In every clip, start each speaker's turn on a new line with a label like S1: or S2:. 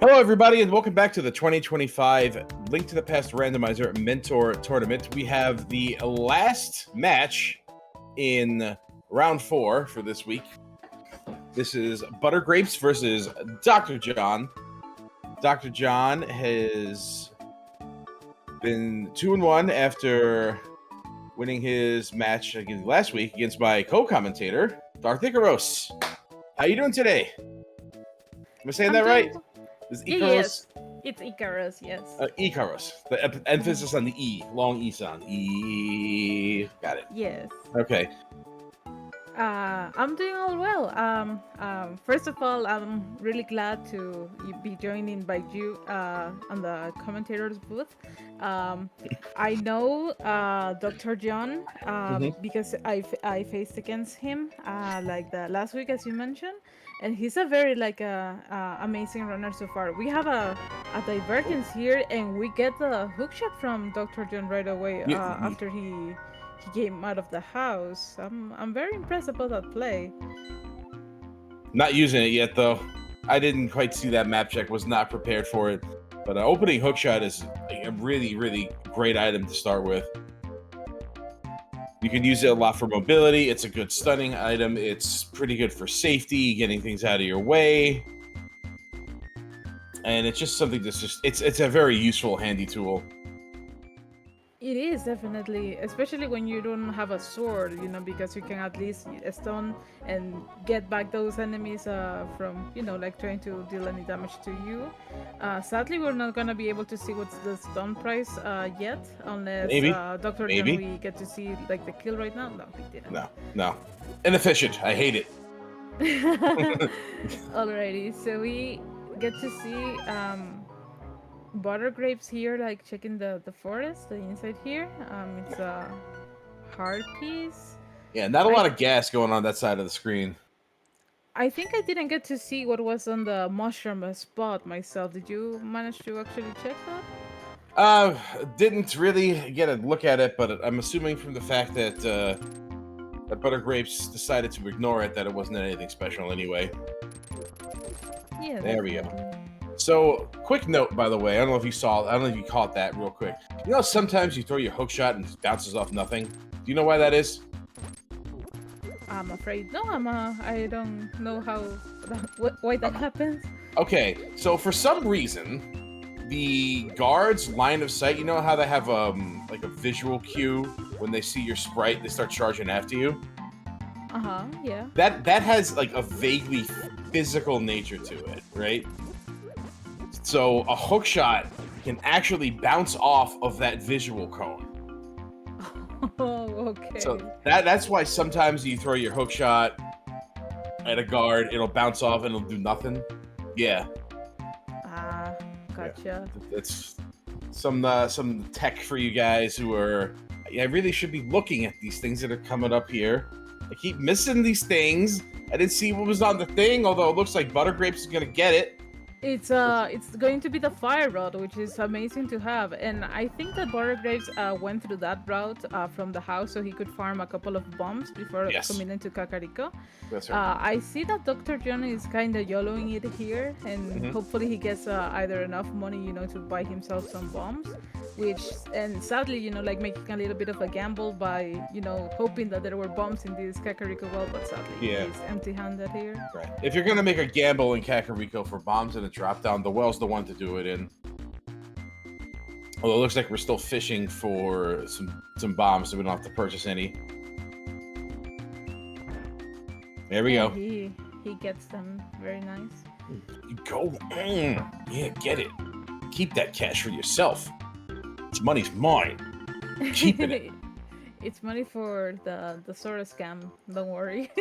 S1: Hello, everybody, and welcome back to the 2025 Link to the Past Randomizer Mentor Tournament. We have the last match in round 4 for this week. This is Buttergrapes versus Dr. John. Dr. John has been 2-1 after winning his match last week against my co-commentator, Darth Icaros. How you doing today? Am I saying that right? Is Icaros?
S2: Yes, it's Icaros, yes.
S1: Icaros. The emphasis on the E. Long E sound. E. Got it.
S2: Yes.
S1: Okay.
S2: I'm doing all well. First of all, I'm really glad to be joining by you on the commentator's booth. I know Dr. John because I faced against him like the last week, as you mentioned, and he's a very amazing runner so far. We have a divergence here, and we get the hookshot from Dr. John right away after he came out of the house. I'm very impressed about that play.
S1: Not using it yet, though. I didn't quite see that map check. Was not prepared for it. But opening hookshot is a really, really great item to start with. You can use it a lot for mobility. It's a good stunning item. It's pretty good for safety, getting things out of your way. And it's just something that's just... It's a very useful, handy tool.
S2: It is definitely, especially when you don't have a sword, because you can at least stun and get back those enemies from, like trying to deal any damage to you. Sadly, we're not gonna be able to see what's the stun price yet, unless Dr. John, we get to see like the kill right now. No, he didn't.
S1: No. Inefficient. I hate it.
S2: Alrighty, so we get to see Buttergrapes here, like checking the forest, the inside here. It's a hard piece.
S1: Yeah, not a lot of gas going on that side of the screen.
S2: I think I didn't get to see what was on the mushroom spot myself. Did you manage to actually check that?
S1: Didn't really get a look at it, but I'm assuming from the fact that that Buttergrapes decided to ignore it, that it wasn't anything special anyway.
S2: Yeah.
S1: There we go. So, quick note, by the way, I don't know if you caught that real quick. You know, sometimes you throw your hook shot and it bounces off nothing. Do you know why that is?
S2: I'm afraid no. I don't know why that happens.
S1: Okay, so for some reason, the guards' line of sight. You know how they have like a visual cue when they see your sprite, they start charging after you.
S2: Yeah.
S1: That has like a vaguely physical nature to it, right? So a hook shot can actually bounce off of that visual cone.
S2: Oh, okay.
S1: So that's why sometimes you throw your hook shot at a guard, it'll bounce off and it'll do nothing. Yeah.
S2: Gotcha.
S1: Yeah. It's some tech for you guys who are... I really should be looking at these things that are coming up here. I keep missing these things. I didn't see what was on the thing, although it looks like Buttergrapes is going to get it.
S2: It's going to be the fire rod, which is amazing to have, and I think that Buttergrapes went through that route from the house so he could farm a couple of bombs before coming into Kakariko.
S1: That's right.
S2: I see that Dr. John is kind of YOLOing it here, and hopefully he gets either enough money, to buy himself some bombs, and sadly, like making a little bit of a gamble by, hoping that there were bombs in this Kakariko well, but sadly he's empty-handed here.
S1: Right. If you're gonna make a gamble in Kakariko for bombs in a drop down, the well's the one to do it in. Although it looks like we're still fishing for some bombs, so we don't have to purchase any. There we go.
S2: He gets them. Very nice.
S1: You go. Yeah, get it. Keep that cash for yourself. This money's mine. Keeping it.
S2: It's money for the Sora scam. Don't worry.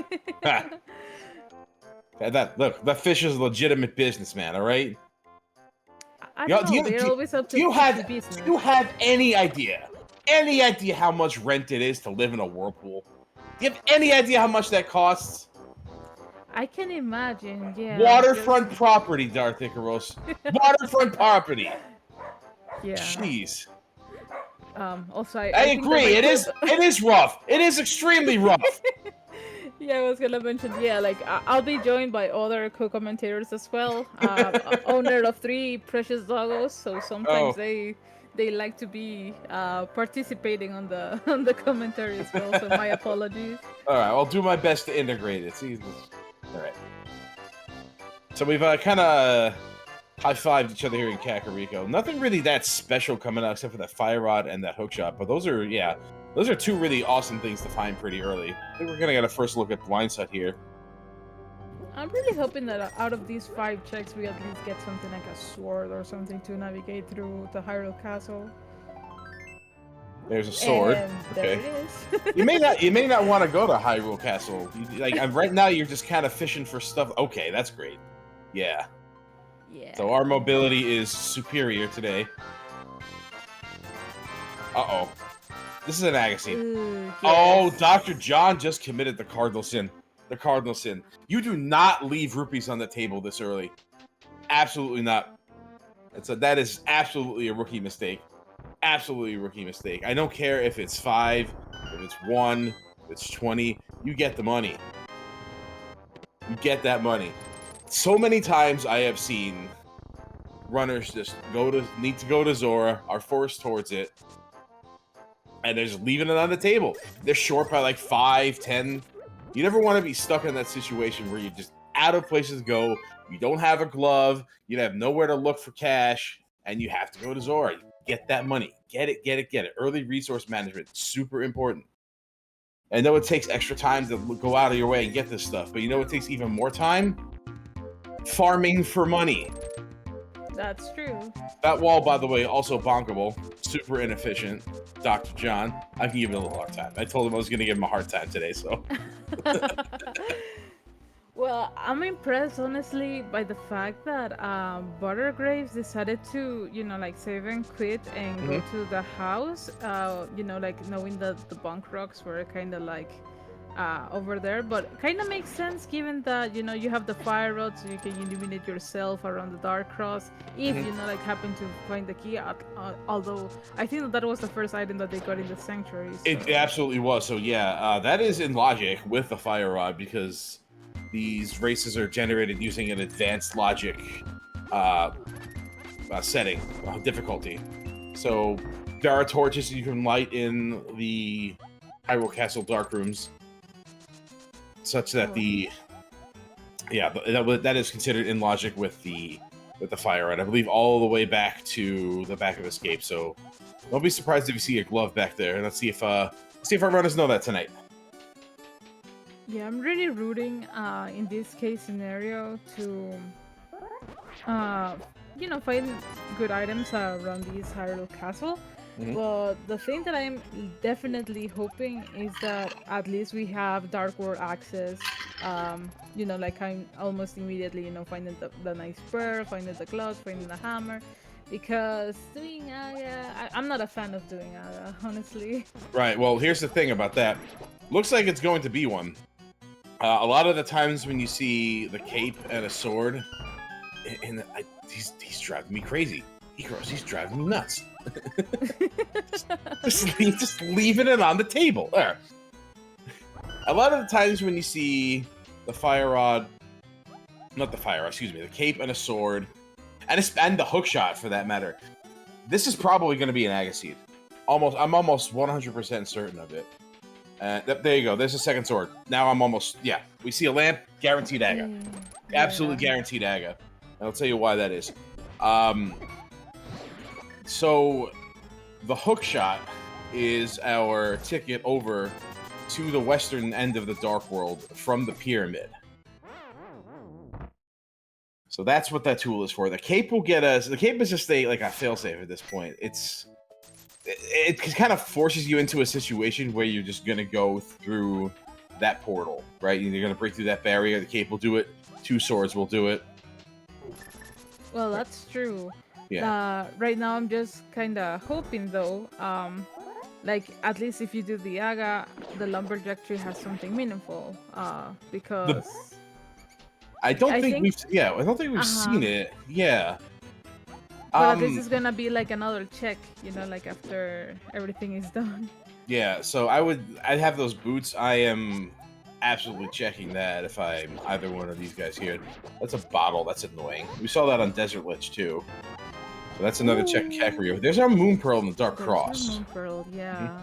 S1: That fish is a legitimate businessman, all right?
S2: I don't know. They're always up to business.
S1: Do you have any idea how much rent it is to live in a whirlpool? Do you have any idea how much that costs?
S2: I can imagine, yeah.
S1: Waterfront property, Darth Icaros. Waterfront property.
S2: Yeah.
S1: Jeez.
S2: Also,
S1: I agree. It is rough. It is extremely rough.
S2: Yeah, I was gonna mention, yeah, like I'll be joined by other co-commentators as well. Owner of three precious doggos, so sometimes
S1: Oh,
S2: they like to be participating on the on the commentary as well. So my apologies.
S1: all right. I'll do my best to integrate it. See, all right. So we've kind of high-fived each other here in Kakariko. Nothing really that special coming out except for that fire rod and that hook shot. But those are, yeah, those are two really awesome things to find pretty early. I think we're gonna get a first look at Blindside here.
S2: I'm really hoping that out of these 5 checks, we at least get something like a sword or something to navigate through the Hyrule Castle.
S1: There's a sword.
S2: And there
S1: Okay.
S2: it is.
S1: You may not want to go to Hyrule Castle. Right now, you're just kind of fishing for stuff. Okay, that's great. Yeah.
S2: Yeah.
S1: So our mobility is superior today. Uh-oh. This is an Agassiz.
S2: Ooh,
S1: Oh,
S2: yes.
S1: Dr. John just committed the cardinal sin. The cardinal sin. You do not leave rupees on the table this early. Absolutely not. That is absolutely a rookie mistake. Absolutely a rookie mistake. I don't care if it's 5, if it's 1, if it's 20. You get the money. You get that money. So many times I have seen runners just need to go to Zora, are forced towards it, and they're just leaving it on the table. They're short by like 5, 10. You never want to be stuck in that situation where you're just out of places to go. You don't have a glove. You have nowhere to look for cash, and you have to go to Zora. Get that money. Get it, get it, get it. Early resource management, super important. I know it takes extra time to go out of your way and get this stuff, but you know it takes even more time? Farming for money.
S2: That's true.
S1: That wall, by the way, also bonkable. Super inefficient. Dr. John. I can give him a little hard time. I told him I was going to give him a hard time today, so.
S2: Well, I'm impressed, honestly, by the fact that Buttergrapes decided to, like save and quit and go to the house. Like knowing that the bunk rocks were kind of like over there, but kind of makes sense given that you have the fire rod, so you can illuminate yourself around the dark cross if like happen to find the key. Although I think that was the first item that they got in the sanctuary. So.
S1: It absolutely was. So, yeah, that is in logic with the fire rod because these races are generated using an advanced logic setting, difficulty. So there are torches you can light in the Hyrule Castle dark rooms, such that that is considered in logic with the fire rod. I believe all the way back to the back of Escape. So don't be surprised if you see a glove back there. Let's see if our runners know that tonight.
S2: Yeah, I'm really rooting in this case scenario to find good items around this Hyrule Castle. But the thing that I'm definitely hoping is that at least we have Dark World access. Like I'm almost immediately, finding the nice pearl, finding the gloves, finding the hammer. Because doing Aga, I'm not a fan of doing Aga, honestly.
S1: Right, well, here's the thing about that. Looks like it's going to be one. A lot of the times when you see the cape and a sword, he's driving me crazy. He's driving me nuts. just leaving it on the table. There. A lot of the times when you see the fire rod, not the fire rod, excuse me, the cape and a sword, and the hook shot for that matter, this is probably going to be an Agassiz. I'm almost 100% certain of it. There you go. There's a second sword. Now I'm almost, yeah. We see a lamp, guaranteed Aga. Absolutely guaranteed Aga. And I'll tell you why that is. So the hook shot is our ticket over to the western end of the Dark World from the pyramid. So that's what that tool is for. The cape will get us. The cape is just a failsafe at this point. It kind of forces you into a situation where you're just gonna go through that portal, right? You're gonna break through that barrier. The cape will do it. 2 swords will do it.
S2: Well, that's true.
S1: Yeah.
S2: Right now, I'm just kind of hoping, though, like at least if you do the Aga, the lumberjack tree has something meaningful. Because
S1: I don't think we've seen it. Yeah.
S2: But this is gonna be like another check, like after everything is done.
S1: Yeah, so I'd have those boots. I am absolutely checking that if I'm either one of these guys here. That's a bottle. That's annoying. We saw that on Desert Lich too. So that's another check in Kakariko. There's our Moon Pearl and the Dark
S2: There's
S1: Cross.
S2: Moon Pearl, yeah.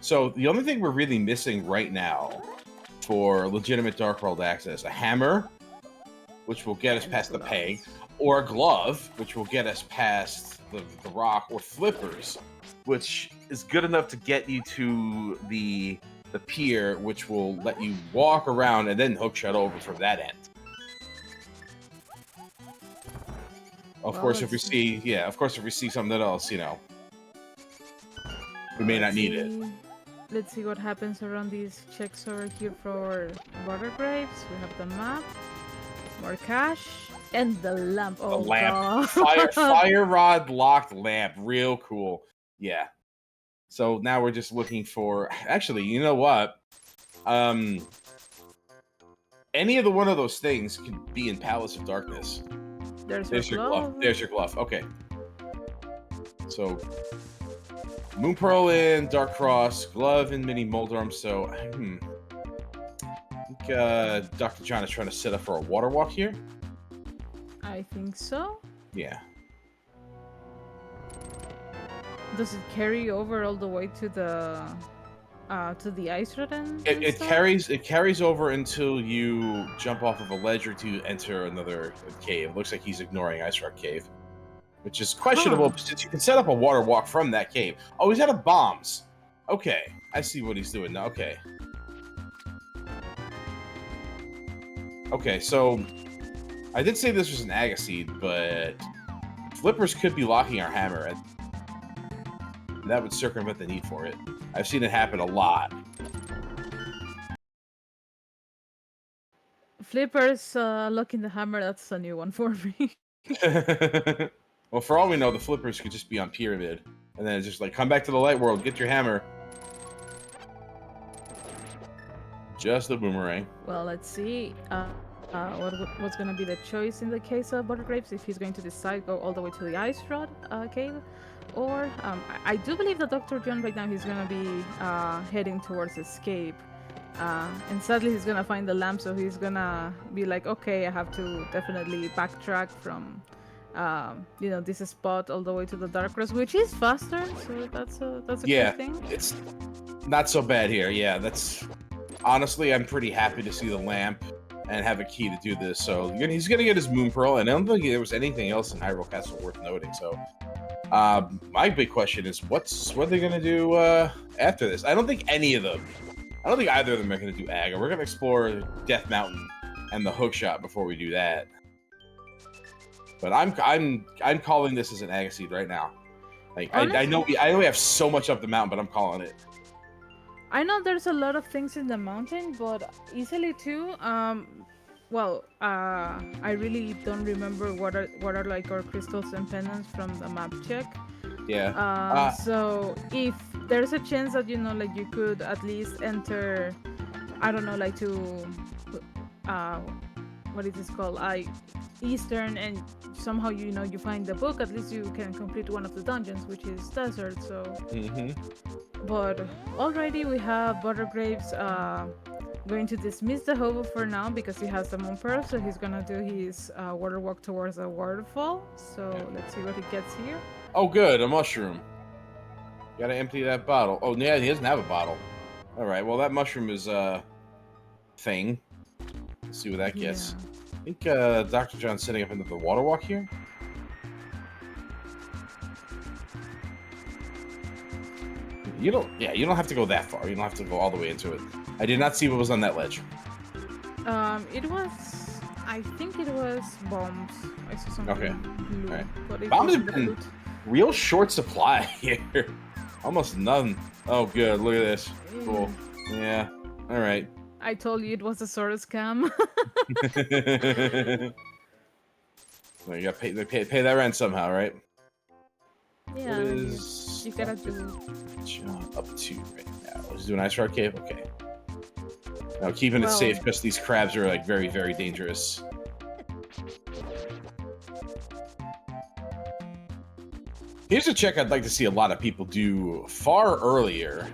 S1: So the only thing we're really missing right now for legitimate Dark World access, a hammer, which will get us past the peg, or a glove, which will get us past the rock, or flippers, which is good enough to get you to the pier, which will let you walk around and then hookshot over from that end. Of course, if we see something else, you know, we may not need it.
S2: Let's see what happens around these checks over here for Buttergrapes. We have the map, more cash, and the lamp. Oh,
S1: the lamp.
S2: God.
S1: Fire rod locked lamp. Real cool. Yeah. So now we're just looking for... Actually, you know what? Any of one of those things can be in Palace of Darkness.
S2: There's your glove.
S1: There's your glove. Okay. So... Moon Pearl in Dark Cross, glove in Mini Moldarm. So, I think Dr. John is trying to set up for a water walk here.
S2: I think so.
S1: Yeah.
S2: Does it carry over all the way to the ice rod end?
S1: It carries over until you jump off of a ledge to enter another cave. It looks like he's ignoring Ice Rock Cave, which is questionable since you can set up a water walk from that cave. Oh, he's out of bombs. Okay, I see what he's doing now. Okay. Okay, so I did say this was an Agaseed, but flippers could be locking our hammer, and that would circumvent the need for it. I've seen it happen a lot.
S2: Flippers locking the hammer, that's a new one for me.
S1: Well, for all we know, the flippers could just be on Pyramid, and then it's just like, come back to the light world, get your hammer. Just the boomerang.
S2: Well, let's see what's going to be the choice in the case of Buttergrapes, if he's going to decide go all the way to the Ice Rod cave, or I do believe that Dr. John right now he's going to be heading towards Escape. And sadly he's going to find the lamp, so he's going to be like, okay, I have to definitely backtrack from you know, this spot all the way to the Dark Cross, which is faster, so that's a good thing.
S1: It's not so bad here. Yeah, that's honestly, I'm pretty happy to see the lamp and have a key to do this. So he's gonna get his Moon Pearl, and I don't think there was anything else in Hyrule Castle worth noting. So my big question is, what are they gonna do after this? I don't think either of them are gonna do Aga. We're gonna explore Death Mountain and the hookshot before we do that. But I'm calling this as an Agaseed right now. Like, I know we have so much up the mountain, but I'm calling it.
S2: I know there's a lot of things in the mountain, but easily too. Well, I really don't remember what are like our crystals and pendants from the map check.
S1: Yeah.
S2: So if there's a chance that, you know, like you could at least enter, I don't know, like to what is this called? Eastern, and somehow, you know, you find the book, at least you can complete one of the dungeons, which is Desert. So but already we have Buttergrapes going to dismiss the hobo for now because he has the Moon Pearl, so he's gonna do his water walk towards a waterfall. So let's see what he gets here.
S1: Oh good, a mushroom. Gotta empty that bottle. Oh yeah, he doesn't have a bottle. Alright, well that mushroom is thing. Let's see what that gets. I think Dr. John's setting up into the water walk here. You don't have to go that far. You don't have to go all the way into it. I did not see what was on that ledge.
S2: I think it was bombs. I saw something blue.
S1: All right.
S2: But
S1: Bombs have been real short supply here. Almost none. Oh, good. Look at this. Cool. Yeah. All right.
S2: I told you it was a sort of scam.
S1: Well, you gotta pay that rent somehow, right?
S2: Yeah.
S1: What is
S2: you gotta do
S1: up to right now? Let's do an Ice Rock Cave. Okay. Now keeping it safe because these crabs are like very, very dangerous. Here's a check I'd like to see a lot of people do far earlier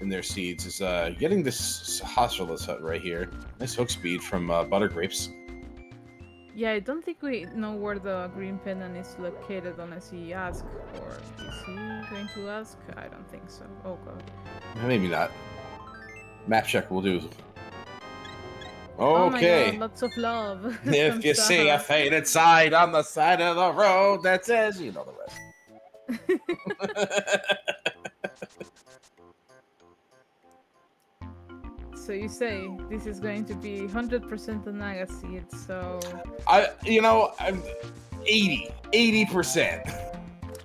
S1: in their seeds is getting this Hospitalist Hut right here. Nice hook speed from Buttergrapes.
S2: Yeah, I don't think we know where the green pendant is located unless he asks. Or is he going to ask? I don't think so. Oh god.
S1: Maybe not. Map check will do.
S2: Oh my god,
S1: Okay.
S2: lots of love.
S1: If you see a faded sign on the side of the road that says, you know the rest.
S2: So you say this is going to be 100% a Naga seed, so...
S1: I'm 80%.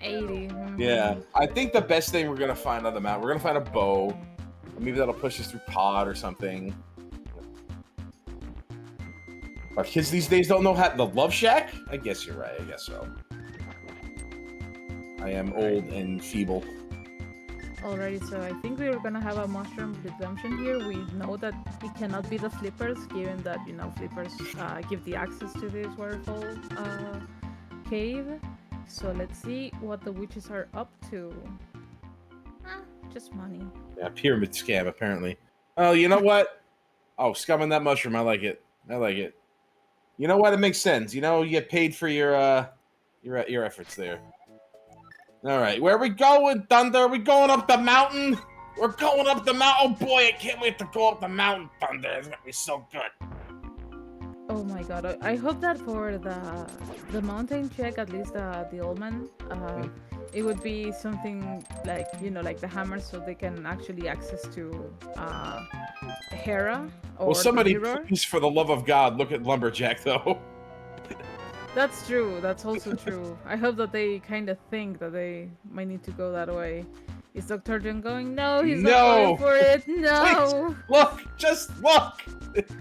S2: 80.
S1: Yeah, I think the best thing we're gonna find on the map, we're gonna find a bow. Maybe that'll push us through pod or something. But kids these days don't know how the Love Shack? I guess you're right. I guess so. I am old and feeble.
S2: Alrighty, so I think we're gonna have a mushroom redemption here. We know that it cannot be the flippers, given that, you know, flippers give the access to this waterfall cave. So let's see what the witches are up to. Just money.
S1: Yeah, pyramid scam, apparently. Oh, you know what? Oh, scumming that mushroom. I like it. I like it. You know what? It makes sense. You know, you get paid for your efforts there. All right, where are we going, Thunder? Are we going up the mountain? We're going up the mountain. Oh boy, I can't wait to go up the mountain, Thunder. It's gonna be so good.
S2: Oh my god, I hope that for the mountain check, at least the old man, it would be something like, you know, like the hammer, so they can actually access to Hera or
S1: Well, somebody,
S2: the mirror.
S1: please, for the love of God, look at Lumberjack, though.
S2: That's true. That's also true. I hope that they kind of think that they might need to go that way. Is Dr. John going? No, he's not going for it. No.
S1: Please, look, just look. It's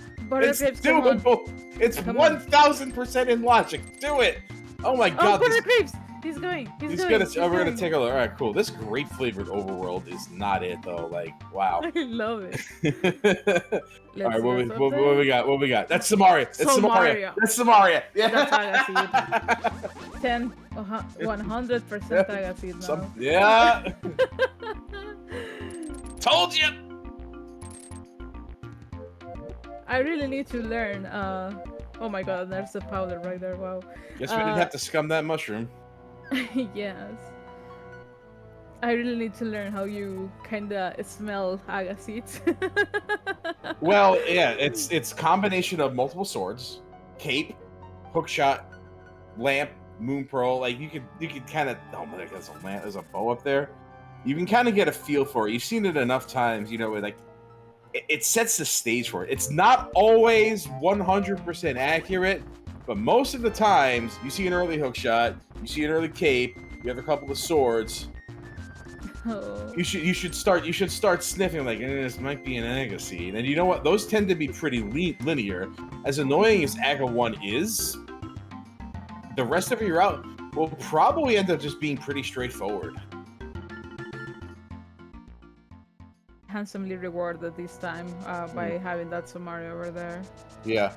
S1: doable. It's 1,000% in logic. Do it. Oh my God.
S2: Oh, Buttergrapes. He's going. He's going.
S1: We're gonna take a look. All right, cool. This grape flavored overworld is not it though. Like, wow.
S2: I love it.
S1: All right, what we got? What we got? That's Samaria. That's Samaria. That's Samaria. Yeah.
S2: That's Agaseed. 10, 100% Agaseed now.
S1: Yeah. Told you.
S2: I really need to learn. Oh my god, there's a powder right there. Wow.
S1: Guess we didn't have to scum that mushroom.
S2: Yes. I really need to learn how you kinda smell Aga seeds.
S1: Well, yeah, it's combination of multiple swords, cape, hookshot, lamp, moon pearl. Like you could kind of, oh my god, there's a lamp, there's a bow up there. You can kind of get a feel for it. You've seen it enough times, you know, like it sets the stage for it. It's not always 100% accurate, but most of the times you see an early hookshot, you see an early cape, you have a couple of swords.
S2: Oh.
S1: You should start sniffing like this might be an Aga seed, and you know what? Those tend to be pretty linear. As annoying as Aga 1 is, the rest of your route will probably end up just being pretty straightforward.
S2: Handsomely rewarded this time by having that Samaria over there.
S1: Yeah.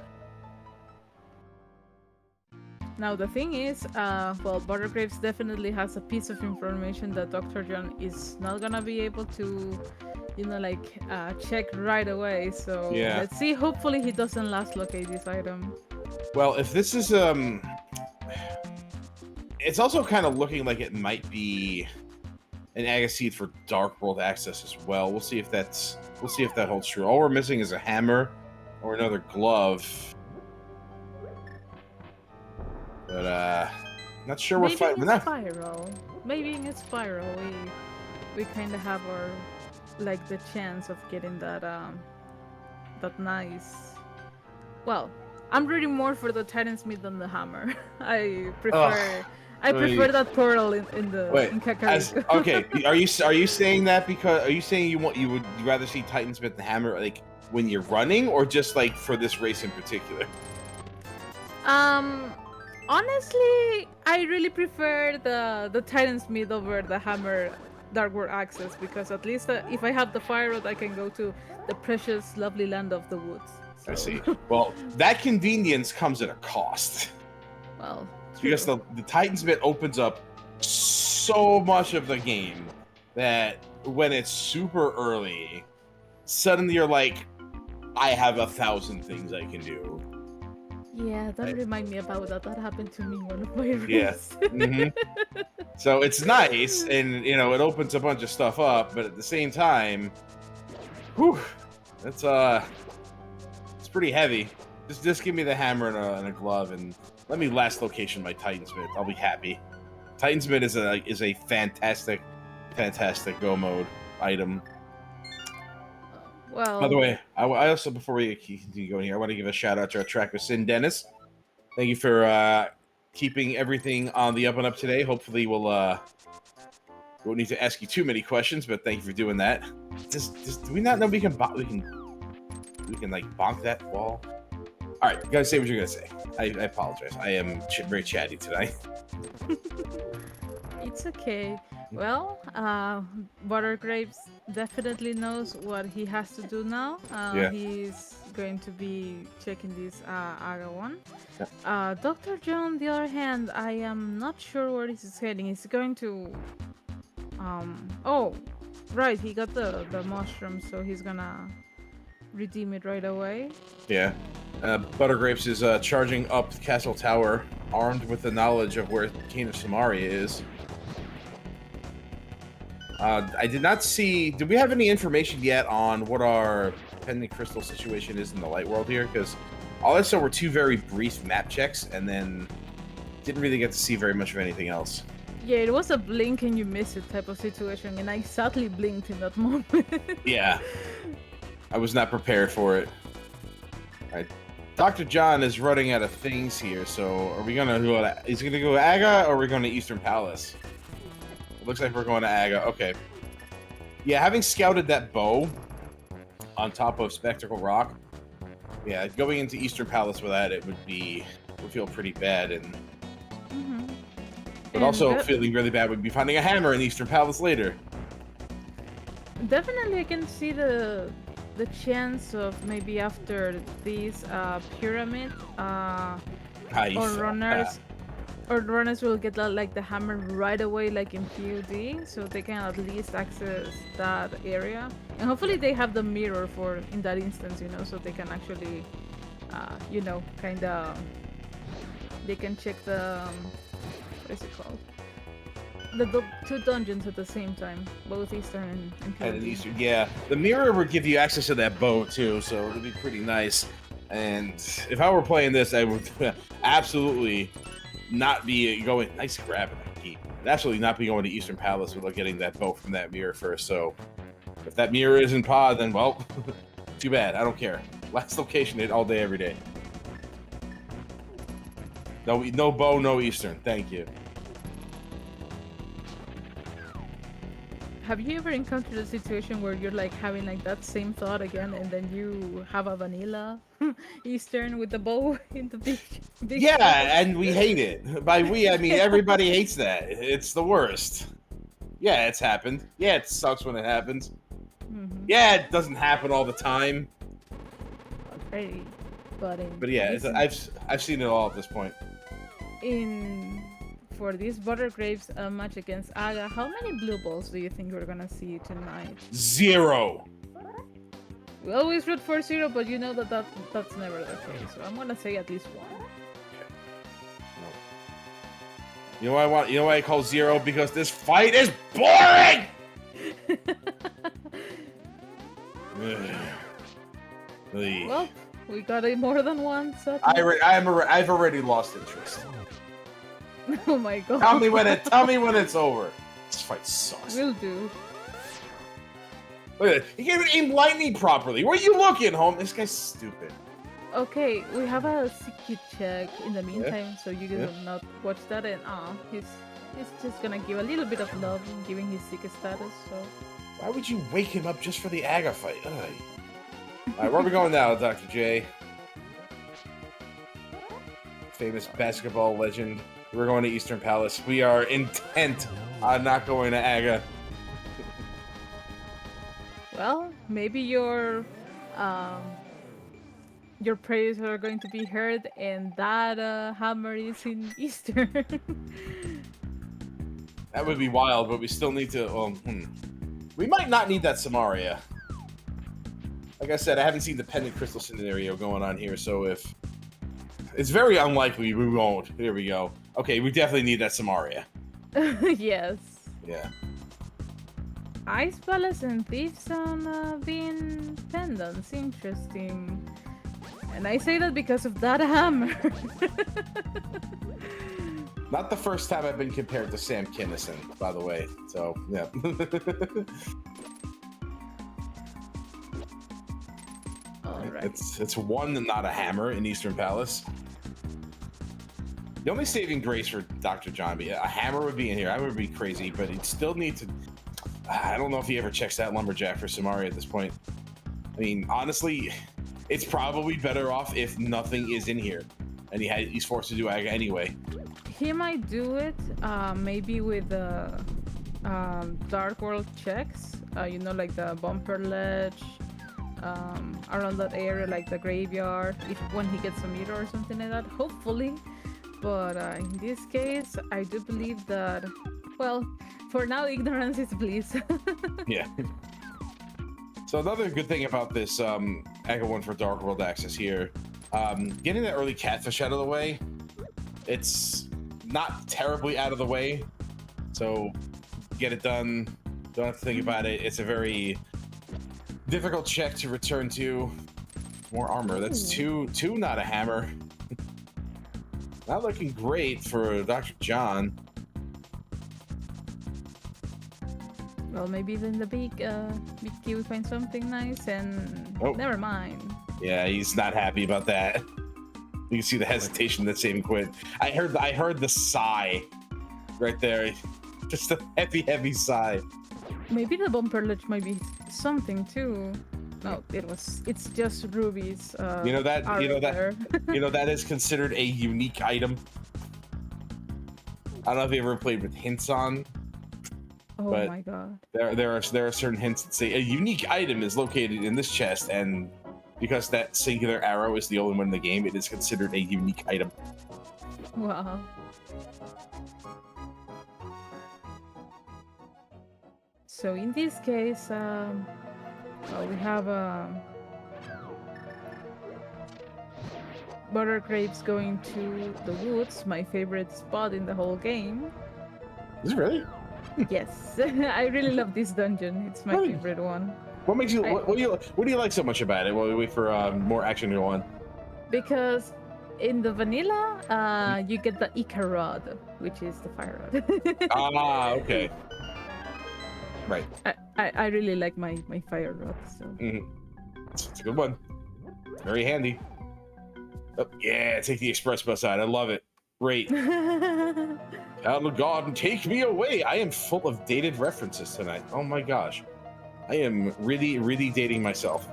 S2: Now the thing is, well, Buttergrapes definitely has a piece of information that Dr. John is not gonna be able to, you know, like check right away. So yeah. Let's see. Hopefully he doesn't last locate this item.
S1: Well, if this is it's also kind of looking like it might be an Aga seed for Dark World access as well. We'll see if that holds true. All we're missing is a hammer or another glove. But not sure we're fighting.
S2: Maybe in a spiral we kind of have our like the chance of getting that that nice. Well, I'm rooting more for the Titansmith than the hammer. I prefer. I prefer that portal in Kakariko.
S1: Okay, are you saying that because are you saying you would rather see Titansmith the hammer like when you're running or just like for this race in particular?
S2: Honestly, I really prefer the Titansmith over the hammer Dark World access because at least if I have the fire rod, I can go to the precious, lovely land of the woods. So.
S1: I see. Well, that convenience comes at a cost.
S2: Well. True.
S1: Because the Titansmith opens up so much of the game that when it's super early, suddenly you're like, I have 1,000 things I can do.
S2: Yeah, don't remind me about that. That happened to me in one of my
S1: Yeah.
S2: rooms.
S1: So it's nice, and it opens a bunch of stuff up, but at the same time, whew, that's it's pretty heavy. Just give me the hammer and a glove, and let me last location my Titansmith. I'll be happy. Titansmith is a fantastic go mode item.
S2: Well,
S1: By the way, I also, before we continue going here, I want to give a shout out to our tracker Sin Dennis. Thank you for keeping everything on the up and up today. Hopefully, we won't need to ask you too many questions, but thank you for doing that. Do we not know we can like bonk that wall? All right, you gotta say what you're gonna say. I apologize. I am very chatty tonight.
S2: it's okay. Well, Buttergrapes definitely knows what he has to do now.
S1: Yeah.
S2: He's going to be checking this Aga one.
S1: Yeah.
S2: Dr. John, on the other hand, I am not sure where this is heading. He's going to. Oh, right, he got the mushroom, so he's gonna redeem it right away.
S1: Yeah. Buttergrapes is charging up Castle Tower, armed with the knowledge of where King of Samaria is. I did not see... Did we have any information yet on what our pending crystal situation is in the light world here? Because all I saw were 2 very brief map checks, and then didn't really get to see very much of anything else.
S2: Yeah, it was a blink and you miss it type of situation, and I sadly blinked in that moment.
S1: Yeah. I was not prepared for it. Alright. Dr. John is running out of things here, so are we gonna go to... Is he gonna go to Aga, or are we going to Eastern Palace? It looks like we're going to Aga. Okay. Yeah, having scouted that bow on top of Spectacle Rock, yeah, going into Eastern Palace without it would feel pretty bad, and but
S2: And
S1: also feeling really bad would be finding a hammer in Eastern Palace later.
S2: definitely I can see the chance of maybe after this pyramid or runners will get like the hammer right away, like in PUD, so they can at least access that area, and hopefully they have the mirror for in that instance, so they can actually kind of they can check the what is it called, the 2 dungeons at the same time, both Eastern and PUD.
S1: And Eastern, yeah, the mirror would give you access to that bow too, so it'd be pretty nice. And if I were playing this, I would absolutely not be going. Nice grab in that key. Absolutely not be going to Eastern Palace without getting that bow from that mirror first. So if that mirror isn't pod, then well, too bad. I don't care. Last location it all day, every day. No bow, no Eastern. Thank you.
S2: Have you ever encountered a situation where you're like having like that same thought again, and then you have a vanilla Eastern with the bow in the big
S1: Yeah, and we hate it. By we, I mean everybody hates that. It's the worst. Yeah, it's happened. Yeah, it sucks when it happens. Yeah, it doesn't happen all the time.
S2: Okay,
S1: but yeah, I've seen it all at this point.
S2: For this Buttergrapes match against Aga, how many blue balls do you think we're gonna see tonight?
S1: 0.
S2: We always root for 0, but you know that's never the case. So I'm gonna say at least 1.
S1: No. You know what I want? You know why I call 0? Because this fight is boring.
S2: Well, we got it more than once.
S1: I've already lost interest.
S2: Oh my god.
S1: Tell me when it's over. This fight sucks.
S2: Will do.
S1: Look at it. He can't even aim lightning properly. Where are you looking, home? This guy's stupid.
S2: Okay, we have a secret check in the meantime, so you will not watch that, and he's just gonna give a little bit of love in giving his secret status, so...
S1: Why would you wake him up just for the Aga fight? Alright, where are we going now, Dr. J? Famous basketball legend. We're going to Eastern Palace. We are intent on not going to Aga.
S2: Well, maybe your prayers are going to be heard, and that hammer is in Eastern.
S1: That would be wild, but we still need to. We might not need that Samaria. Like I said, I haven't seen the pendant crystal scenario going on here, so if it's very unlikely we won't. Here we go. Okay, we definitely need that Samaria.
S2: Yes.
S1: Yeah.
S2: Ice Palace and Thieves on being pendants. Interesting. And I say that because of that hammer.
S1: Not the first time I've been compared to Sam Kinison, by the way. So, yeah.
S2: Alright.
S1: It's one and not a hammer in Eastern Palace. The only saving grace for Dr. John, a hammer would be in here. I would be crazy, but he'd still need to... I don't know if he ever checks that lumberjack for Samaria at this point. I mean, honestly, it's probably better off if nothing is in here, and he's forced to do it anyway.
S2: He might do it, maybe with the Dark World checks. You know, like the bumper ledge, around that area, like the graveyard. When he gets a meter or something like that, hopefully. But in this case, I do believe that. Well, for now, ignorance is bliss.
S1: Yeah. So another good thing about this Echo 1 for Dark World access here, getting that early catfish out of the way, it's not terribly out of the way. So get it done. Don't have to think about it. It's a very difficult check to return to. More armor. That's two, not a hammer. Not looking great for Dr. John.
S2: Well, maybe then the big key will find something nice, and never mind.
S1: Yeah, he's not happy about that. You can see the hesitation that saving quit. I heard the sigh right there. Just a heavy sigh.
S2: Maybe the bumper ledge might be something too. No, it's just rubies.
S1: That is considered a unique item. I don't know if you ever played with hints on.
S2: Oh my god.
S1: There are certain hints that say a unique item is located in this chest, and because that singular arrow is the only one in the game, it is considered a unique item.
S2: Wow. So in this case, we have Buttergrapes going to the woods, my favorite spot in the whole game.
S1: Is it really?
S2: Yes, I really love this dungeon. It's my favorite one.
S1: What makes you? What do you like so much about it? While we wait for more action to go on.
S2: Because in the vanilla, you get the Ica rod, which is the fire rod.
S1: Okay. Right.
S2: I really like my fire rod. So.
S1: It's a good one. Very handy. Oh, yeah, take the express bus out. I love it. Great. Oh God, and take me away. I am full of dated references tonight. Oh my gosh. I am really dating myself.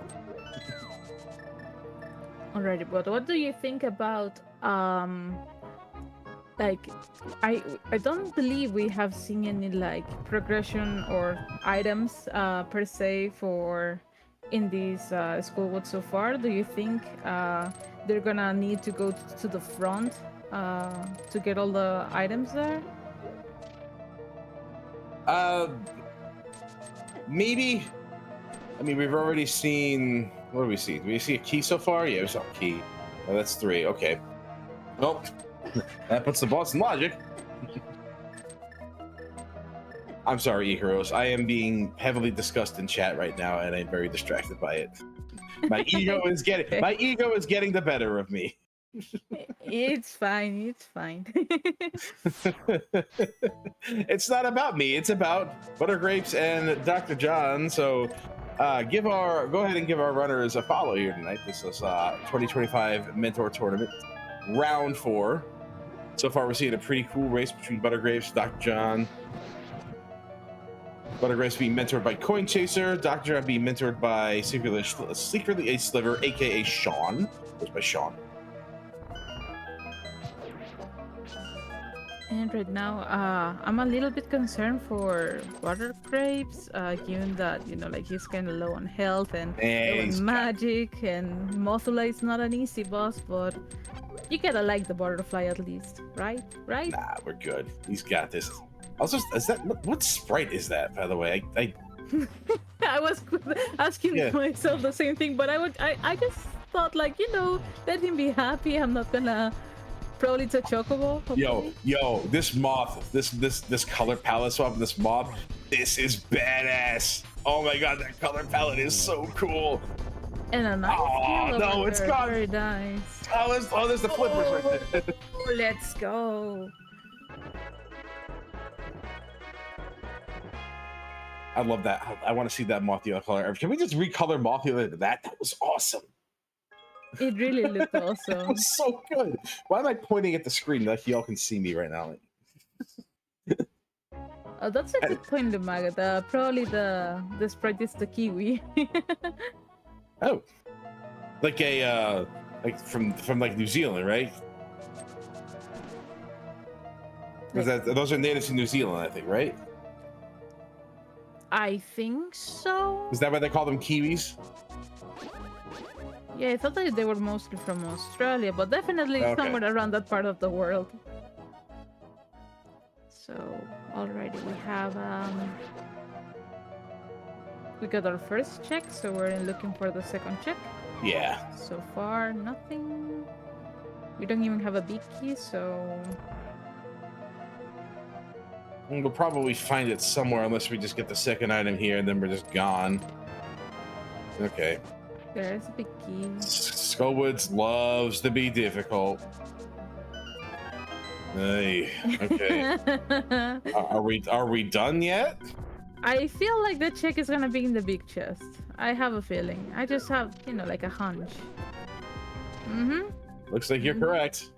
S2: Alrighty, but what do you think about like I don't believe we have seen any like progression or items per se for in this Schoolwood so far. Do you think they're gonna need to go to the front to get all the items there?
S1: Maybe. I mean, we've already seen. What do we see? Do we see a key so far? Yeah, we saw a key. Oh, that's 3. Okay. Well, that puts the boss in logic. I'm sorry, Ikaros. I am being heavily discussed in chat right now, and I'm very distracted by it. My ego is getting the better of me.
S2: It's fine. It's fine.
S1: It's not about me. It's about Buttergrapes and Dr. John. So go ahead and give our runners a follow here tonight. This is 2025 Mentor Tournament, round 4. So far, we're seeing a pretty cool race between Buttergrapes, Dr. John. Buttergrapes being mentored by Coin Chaser, Dr. John being mentored by secretly a Sliver, aka Sean. Goes by Sean.
S2: And right now, I'm a little bit concerned for Buttergrapes, given that, you know, like he's kind of low on health and low on magic, and Mothula is not an easy boss, but you gotta like the butterfly at least, right? Right?
S1: Nah, we're good. He's got this. Also, is that what sprite is that? By the way, I
S2: I was asking
S1: Yeah.
S2: myself the same thing, but I just thought like, let him be happy. I'm not gonna probably it's a chocobo, hopefully.
S1: Yo, this moth, this color palette swap, this moth, this is badass. Oh my god, that color palette is so cool.
S2: And a nice
S1: Oh
S2: skill
S1: no,
S2: over
S1: it's
S2: there.
S1: gone.
S2: Very nice.
S1: There's the flippers right there.
S2: Oh, let's go.
S1: I love that. I want to see that Mothula color. Can we just recolor Mothula to that? That was awesome.
S2: It really looked
S1: That
S2: awesome.
S1: was so good. Why am I pointing at the screen? Like y'all can see me right now.
S2: That's a good point, Lumaga. Probably the sprite is the kiwi.
S1: Oh, like a like from like New Zealand, right? Because those are native to New Zealand, I think, right?
S2: I think so.
S1: Is that why they call them kiwis?
S2: Yeah, I thought that they were mostly from Australia, but definitely somewhere around that part of the world. So, alrighty, we got our first check, so we're looking for the second check.
S1: Yeah.
S2: So far, nothing. We don't even have a big key, so
S1: we'll probably find it somewhere unless we just get the second item here and then we're just gone. Okay.
S2: There's a big key.
S1: Skullwoods loves to be difficult. Hey, okay. Are we done yet?
S2: I feel like the check is gonna be in the big chest. I have a feeling. I just have, like a hunch.
S1: Looks like you're correct.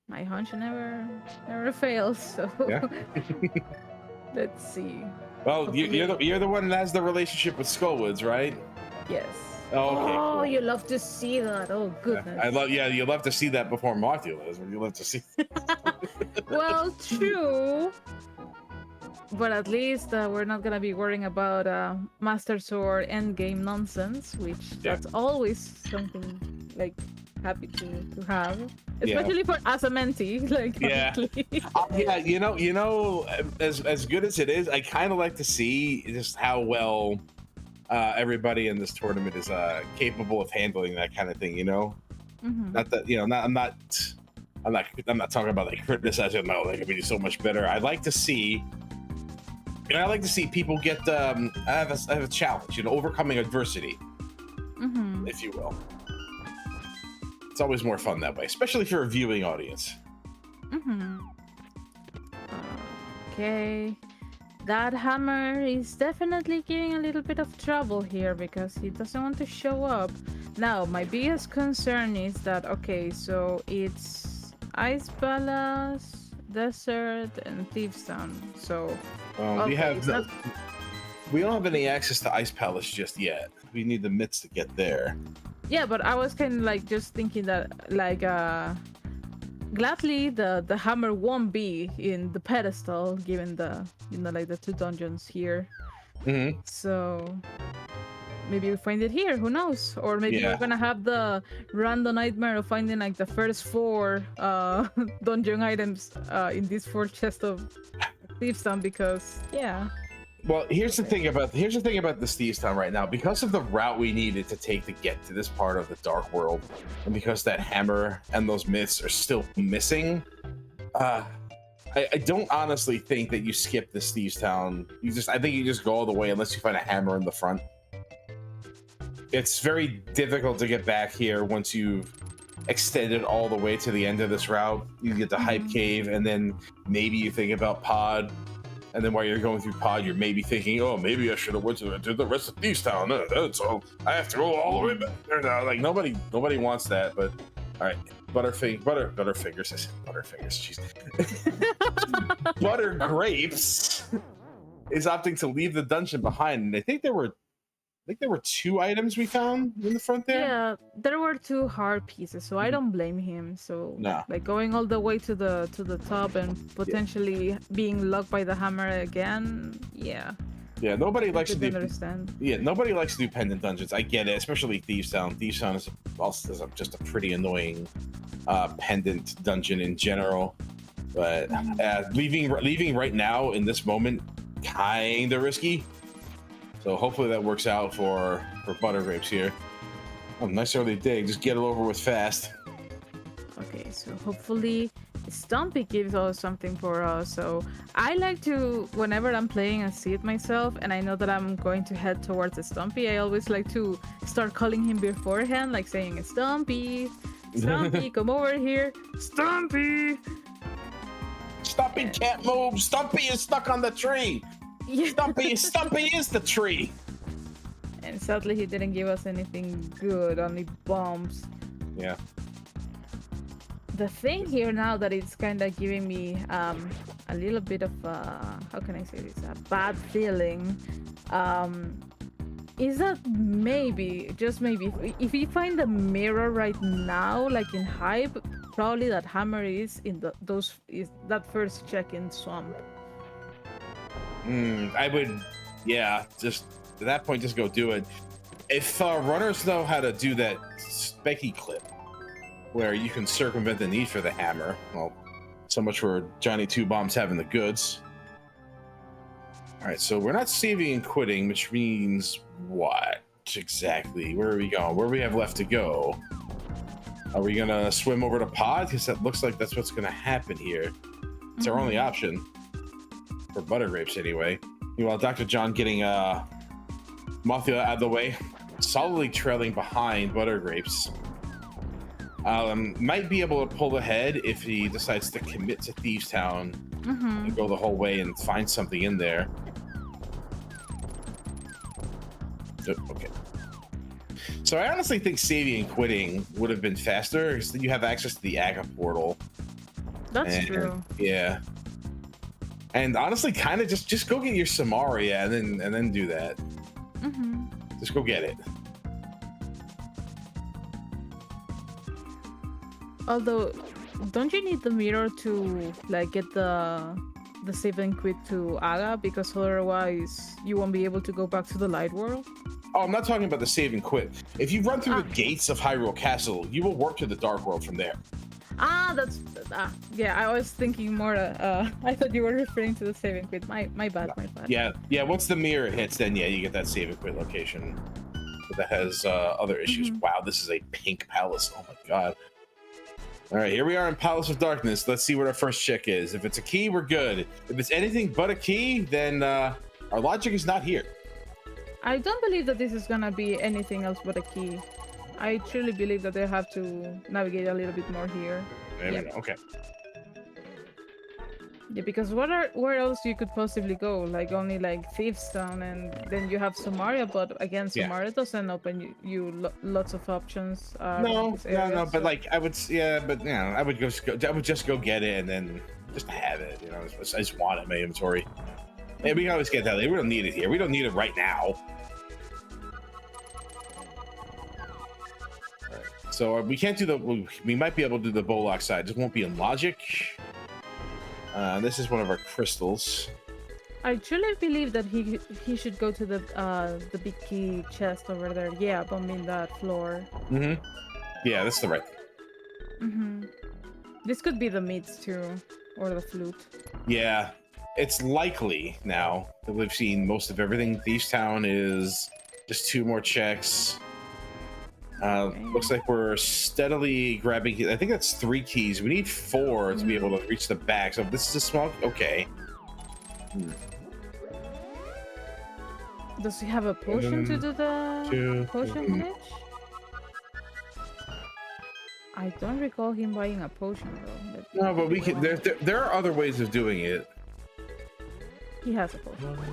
S2: My hunch never fails. So
S1: yeah.
S2: Let's see.
S1: Well, you're the one that has the relationship with Skullwoods, right?
S2: Yes.
S1: Oh, okay.
S2: Oh,
S1: cool.
S2: you love to see that. Oh, goodness.
S1: You love to see that before Mothula is. You love to see.
S2: Well, true. But at least we're not gonna be worrying about Master Sword endgame nonsense, which that's always something like happy to have, especially for as a mentee. Like,
S1: as good as it is, I kind of like to see just how well everybody in this tournament is capable of handling that kind of thing. Not that I'm not talking about like criticizing. No, they could be so much better. I like to see people get have a challenge, overcoming adversity, if you will. It's always more fun that way, especially for a viewing audience.
S2: Okay. That hammer is definitely giving a little bit of trouble here because he doesn't want to show up. Now, my biggest concern is that, so it's Ice Palace, Desert, and Thieves Town. So,
S1: we don't have any access to Ice Palace just yet. We need the mitts to get there.
S2: Yeah, but I was kind of like just thinking that gladly the hammer won't be in the pedestal given the like the two dungeons here. So maybe we find it here, who knows? Or maybe we're gonna have the random nightmare of finding like the first 4 dungeon items in this 4 chest of Thieves Town because
S1: well, here's the thing about this Thieves Town right now. Because of the route we needed to take to get to this part of the Dark World, and because that hammer and those myths are still missing, I don't honestly think that you skip this Thieves Town. I think you just go all the way unless you find a hammer in the front. It's very difficult to get back here once you've extended all the way to the end of this route. You get the Hype Cave, and then maybe you think about Pod. And then while you're going through Pod, you're maybe thinking, oh, maybe I should have went to the rest of Thieves Town. So I have to go all the way back there now. Like nobody wants that. But all right, Butterfingers. I said Butterfingers. Jeez. Buttergrapes is opting to leave the dungeon behind, and I think there were 2 items we found in the front there.
S2: Yeah, there were 2 hard pieces, so I don't blame him. So like going all the way to the top and potentially being locked by the hammer again. Yeah, nobody likes to understand.
S1: Yeah, nobody likes to do pendant dungeons. I get it, especially Thieves Town. Thieves Town is just a pretty annoying pendant dungeon in general. But leaving right now in this moment, kinda risky. So hopefully that works out for Buttergrapes here. Oh, nice early dig. Just get it over with fast.
S2: Okay, so hopefully Stumpy gives us something for us. So I like to, whenever I'm playing and see it myself, and I know that I'm going to head towards the Stumpy, I always like to start calling him beforehand, like saying, Stumpy, Stumpy, come over here, Stumpy.
S1: Stumpy can't move. Stumpy is stuck on the tree.
S2: Yeah.
S1: Stumpy is the tree.
S2: And sadly, he didn't give us anything good, only bombs.
S1: Yeah.
S2: The thing here now that it's kind of giving me a little bit of how can I say this, a bad feeling, is that maybe, just maybe, if we find the mirror right now, like in Hype, probably that hammer is in that first check in Swamp.
S1: I would, yeah, just at that point, just go do it. If runners know how to do that Specky clip, where you can circumvent the need for the hammer, well, so much for Johnny Two Bombs having the goods. All right, so we're not saving and quitting, which means what exactly? Where are we going? Where do we have left to go? Are we gonna swim over to Pod? Because that looks like that's what's gonna happen here. It's our only option for Buttergrapes, anyway. Meanwhile, Dr. John getting Mothula out of the way, solidly trailing behind Buttergrapes. Might be able to pull ahead if he decides to commit to Thieves Town and go the whole way and find something in there. Okay. So I honestly think saving and quitting would have been faster because then you have access to the Aga portal.
S2: That's true.
S1: Yeah. And honestly, kind of just go get your Samaria and then do that. Just go get it.
S2: Although, don't you need the mirror to like get the save and quit to Aga, because otherwise you won't be able to go back to the light world?
S1: Oh, I'm not talking about the save and quit. If you run through the gates of Hyrule Castle, you will warp to the Dark World from there.
S2: Yeah, I was thinking more I thought you were referring to the save and quit. My bad.
S1: Yeah, once the mirror hits, then yeah, you get that save and quit location. But that has other issues. Wow, this is a pink palace. Oh my god. All right, here we are in Palace of Darkness. Let's see what our first check is. If it's a key, we're good. If it's anything but a key, then our logic is not here.
S2: I don't believe that this is gonna be anything else but a key. I truly believe that they have to navigate a little bit more here.
S1: There we go. Okay.
S2: Yeah, because where else you could possibly go? Like only like Thieves Town, and then you have Samaria, but again, Samaria doesn't open you lots of options.
S1: No, but like I would just go get it and then just have it. You know, I just want it in my inventory. Hey, we can always get that later. We don't need it here. We don't need it right now. All right. So we can't do we might be able to do the Bollock side. It won't be in logic. This is one of our crystals.
S2: I truly believe that he should go to the big key chest over there. Yeah, bombing that floor.
S1: Yeah, that's the right.
S2: This could be the meats too, or the flute.
S1: Yeah, it's likely now that we've seen most of everything. Thieves Town is just 2 more checks. Looks like we're steadily grabbing. I think that's 3 keys. We need 4 to be able to reach the back. So if this is a small. Okay.
S2: Does he have a potion to do the potion glitch? I don't recall him buying a potion though.
S1: No, but we can. There are other ways of doing it.
S2: He has a potion.
S1: 1,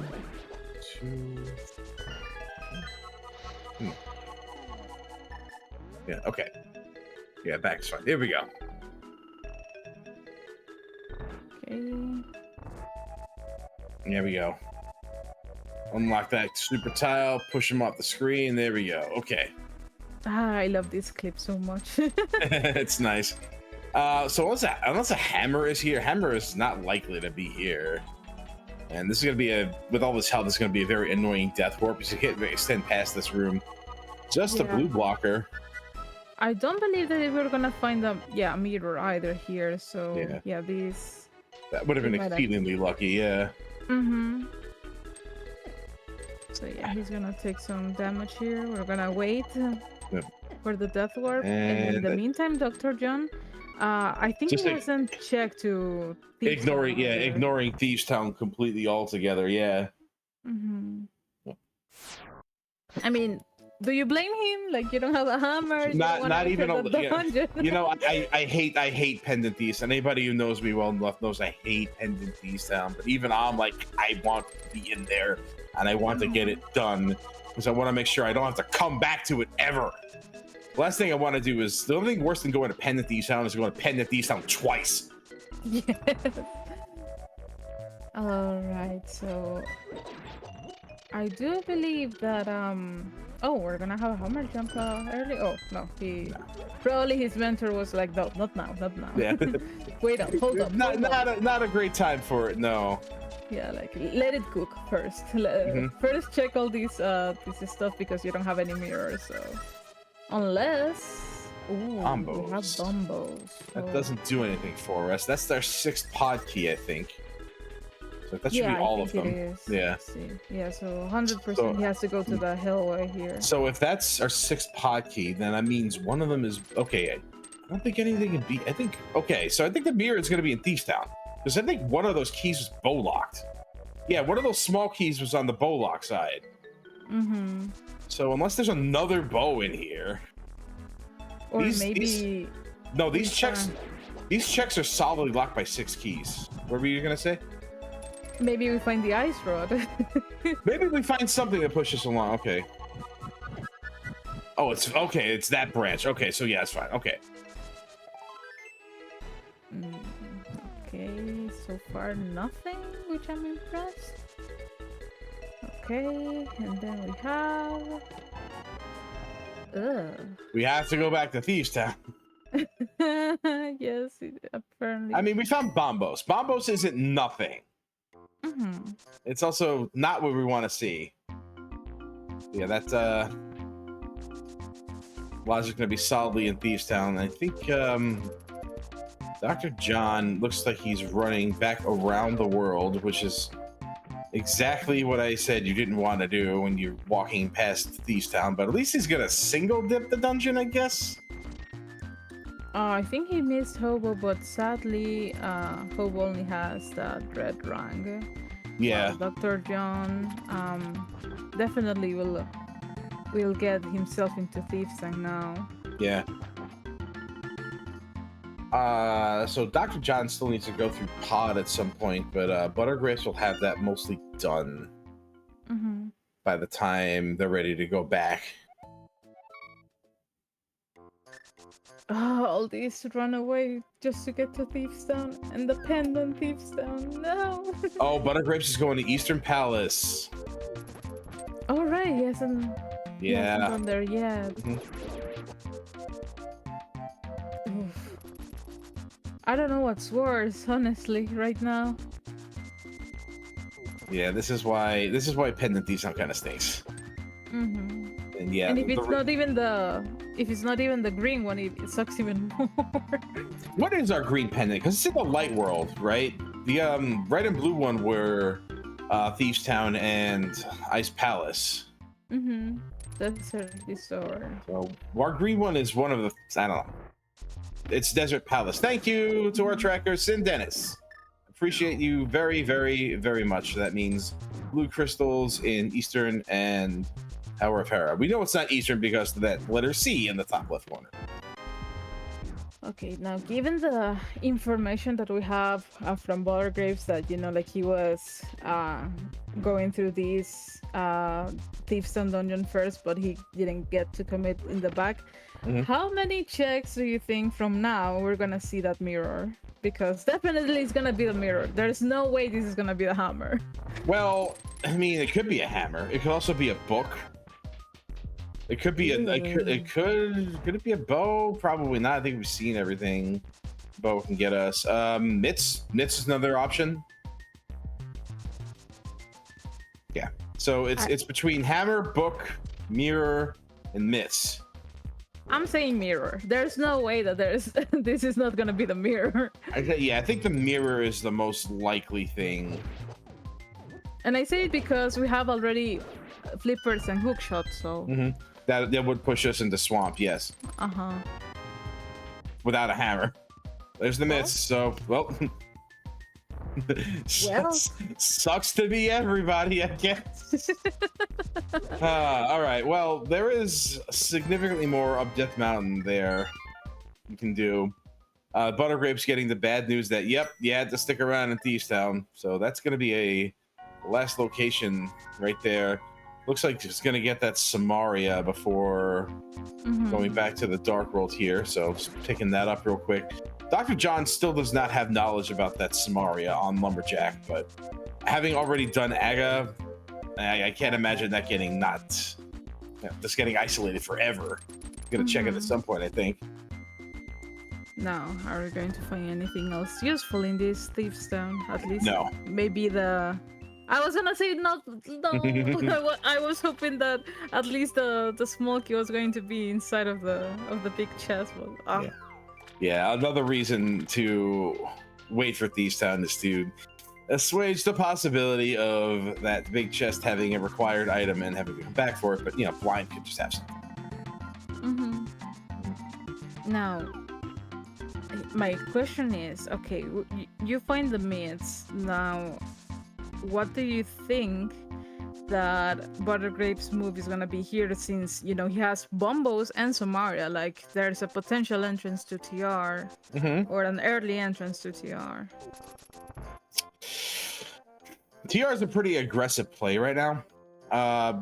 S1: 2. Yeah, okay. Yeah, back's fine. Here we go.
S2: Okay.
S1: There we go. Unlock that super tile, push him off the screen. There we go. Okay.
S2: I love this clip so much.
S1: It's nice. So unless a hammer is here, hammer is not likely to be here. And this is going to be with all this health, this is going to be a very annoying death warp because you can't extend past this room. Just a blue blocker.
S2: I don't believe that we're gonna find a mirror either here. So these.
S1: That would have been exceedingly lucky. Yeah.
S2: So yeah, he's gonna take some damage here. We're gonna wait
S1: Yep.
S2: for the death warp, and in
S1: And
S2: the meantime, Dr. John, I think
S1: just
S2: he
S1: like
S2: hasn't checked to Thieves Town either.
S1: ignoring Thieves Town completely altogether. Yeah.
S2: Hmm.
S1: Yep.
S2: I mean, do you blame him? Like you don't have a hammer, you don't want
S1: Not
S2: to
S1: even
S2: enter the dungeon.
S1: I hate pendant thieves. Anybody who knows me well enough knows I hate pendant thieves town. But even I'm like, I want to be in there and I want to get it done because I want to make sure I don't have to come back to it ever. The last thing I want to do is the only thing worse than going to pendant thieves town is going to pendant thieves town twice.
S2: Yes. All right, so I do believe that oh, we're gonna have a hammer jump early. Oh no, probably his mentor was like, no, not now, not now.
S1: Yeah.
S2: Wait up, hold up.
S1: Not a great time for it. No.
S2: Yeah, like let it cook first. First check all these stuff because you don't have any mirrors. So unless we have bombos.
S1: That doesn't do anything for us. That's their 6th pod key, I think. So that should be all of them.
S2: It is.
S1: Yeah.
S2: Yeah, so 100% he has to go to the hellway here.
S1: So if that's our 6th pod key, then that means one of them is okay. I don't think anything can be. I think okay. So I think the mirror is going to be in Thieves Town because I think one of those keys was bow locked. Yeah, one of those small keys was on the bow lock side.
S2: Mm-hmm.
S1: So unless there's another bow in here,
S2: or maybe
S1: these checks. These checks are solidly locked by 6 keys. What were you gonna say?
S2: Maybe we find the ice rod.
S1: Maybe we find something that pushes us along. Okay. Oh, it's okay. It's that branch. Okay, so yeah, it's fine. Okay.
S2: Okay, so far nothing, which I'm impressed. Okay, and then we have.
S1: We have to go back to Thieves Town.
S2: Yes, apparently.
S1: I mean, we found Bombos. Bombos isn't nothing.
S2: Mm-hmm.
S1: It's also not what we want to see. Yeah, that's Logic's gonna be solidly in Thieves Town. I think Dr. John looks like he's running back around the world, which is exactly what I said you didn't want to do when you're walking past Thieves Town, but at least he's gonna single dip the dungeon, I guess.
S2: I think he missed Hobo, but sadly, Hobo only has that red rank.
S1: Yeah.
S2: Dr. John definitely will get himself into Thieves Town now.
S1: Yeah. So Dr. John still needs to go through pod at some point, but Buttergrapes will have that mostly done by the time they're ready to go back.
S2: Oh, all these run away just to get to Thieves Town and the pendant Thieves Town. No.
S1: Oh, Buttergrapes is going to Eastern Palace.
S2: Oh right, he hasn't gone there yet. Oof. I don't know what's worse, honestly, right now.
S1: Yeah, this is why pendant thieves kind of stinks. And yeah,
S2: and if it's not even the green one, it sucks even more.
S1: What is our green pendant? Because it's in the light world, right? The red and blue one were Thieves Town and Ice Palace.
S2: Desert Resort.
S1: So our green one is one of the, I don't know. It's Desert Palace. Thank you to our tracker, Sin Dennis. Appreciate you very, very, very much. That means blue crystals in Eastern and Tower of Hera. We know it's not Eastern because of that letter C in the top left corner.
S2: Okay, now given the information that we have from Buttergrapes that, like he was going through these Thieves Town dungeon first, but he didn't get to commit in the back. How many checks do you think from now we're gonna see that mirror? Because definitely it's gonna be the mirror. There's no way this is gonna be the hammer.
S1: Well, I mean, it could be a hammer. It could also be a book. It could be could it be a bow? Probably not. I think we've seen everything bow can get us. Mitts is another option. Yeah. So it's between hammer, book, mirror, and mitts.
S2: I'm saying mirror. There's no way that this is not gonna be the mirror.
S1: I think the mirror is the most likely thing.
S2: And I say it because we have already flippers and hook shots, so.
S1: That would push us into swamp, yes.
S2: Uh-huh.
S1: Without a hammer. There's the miss, so, well.
S2: Well.
S1: Sucks to be everybody, I guess. All right, well, there is significantly more up Death Mountain there you can do. Buttergrapes getting the bad news that, yep, you had to stick around in Thieves Town. So that's going to be a last location right there. Looks like it's going to get that Samaria before going back to the Dark World here. So just picking that up real quick. Dr. John still does not have knowledge about that Samaria on Lumberjack, but having already done Aga, I can't imagine that getting just getting isolated forever. Gonna check it at some point, I think.
S2: No, are we going to find anything else useful in this Thieves Town? At least,
S1: no.
S2: Maybe the. I was gonna say no. I was hoping that at least the small key was going to be inside of the big chest. But,
S1: Yeah, another reason to wait for Thieves Town is to assuage the possibility of that big chest having a required item and having to come back for it. But Blind could just have something.
S2: Now, my question is, okay, you find the myths. Now, what do you think that Buttergrapes' move is gonna be here, since he has Bombos and Samaria? Like, there's a potential entrance to TR or an early entrance to TR.
S1: TR is a pretty aggressive play right now. I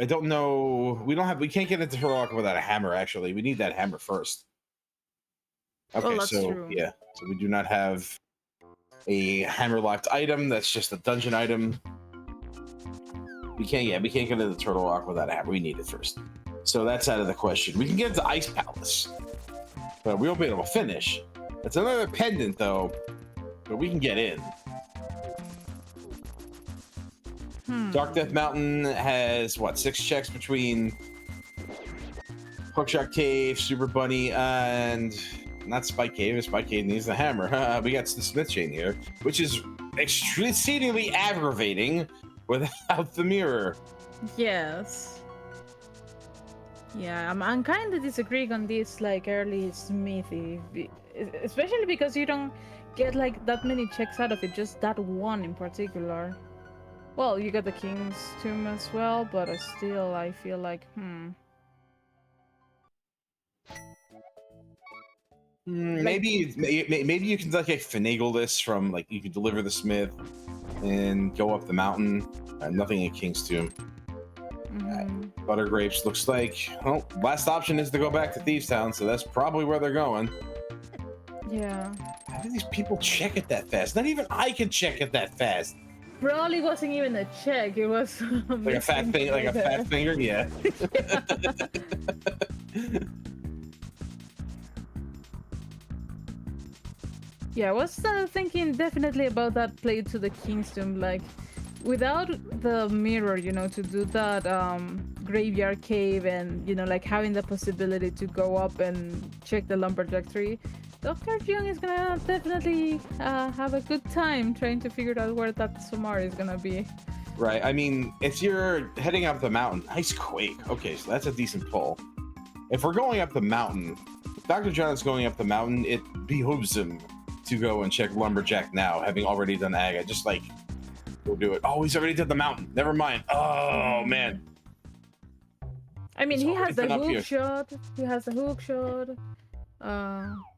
S1: don't know. We can't get into Turlock without a hammer. Actually, we need that hammer first. Okay,
S2: that's
S1: so
S2: true.
S1: yeah, so we do not have a hammer locked item. That's just a dungeon item. We can't get into the Turtle Rock without a hammer. We need it first. So that's out of the question. We can get into Ice Palace, but we won't be able to finish. That's another pendant, though, but we can get in. Dark Death Mountain has, 6 checks between Hookshot Cave, Super Bunny, and not Spike Cave. Spike Cave needs the hammer. We got the Smith Chain here, which is exceedingly aggravating without the mirror.
S2: Yes. Yeah, I'm kind of disagreeing on this, early smithy, especially because you don't get that many checks out of it, just that one in particular. Well, you got the King's Tomb as well, but still, I feel like,
S1: Maybe you can finagle this from you can deliver the Smith and go up the mountain. Nothing in King's Tomb. Buttergrapes looks like, last option is to go back to Thieves Town, so that's probably where they're going.
S2: Yeah.
S1: How do these people check it that fast? Not even I can check it that fast.
S2: Probably wasn't even a check. It was
S1: like a fat finger. Like a fat finger. Yeah.
S2: Yeah, I was thinking definitely about that play to the King's Tomb. Without the mirror, to do that graveyard cave and having the possibility to go up and check the lumberjack tree, Dr. Jung is gonna definitely have a good time trying to figure out where that Samara is gonna be.
S1: Right. I mean, if you're heading up the mountain, nice quake. Okay, so that's a decent pull. If we're going up the mountain, if Dr. John's going up the mountain, it behooves him to go and check lumberjack now, having already done Aga. Just go do it. Oh, he's already did the mountain. Never mind. Oh man.
S2: I mean, he has the hook shot. He has the hook shot.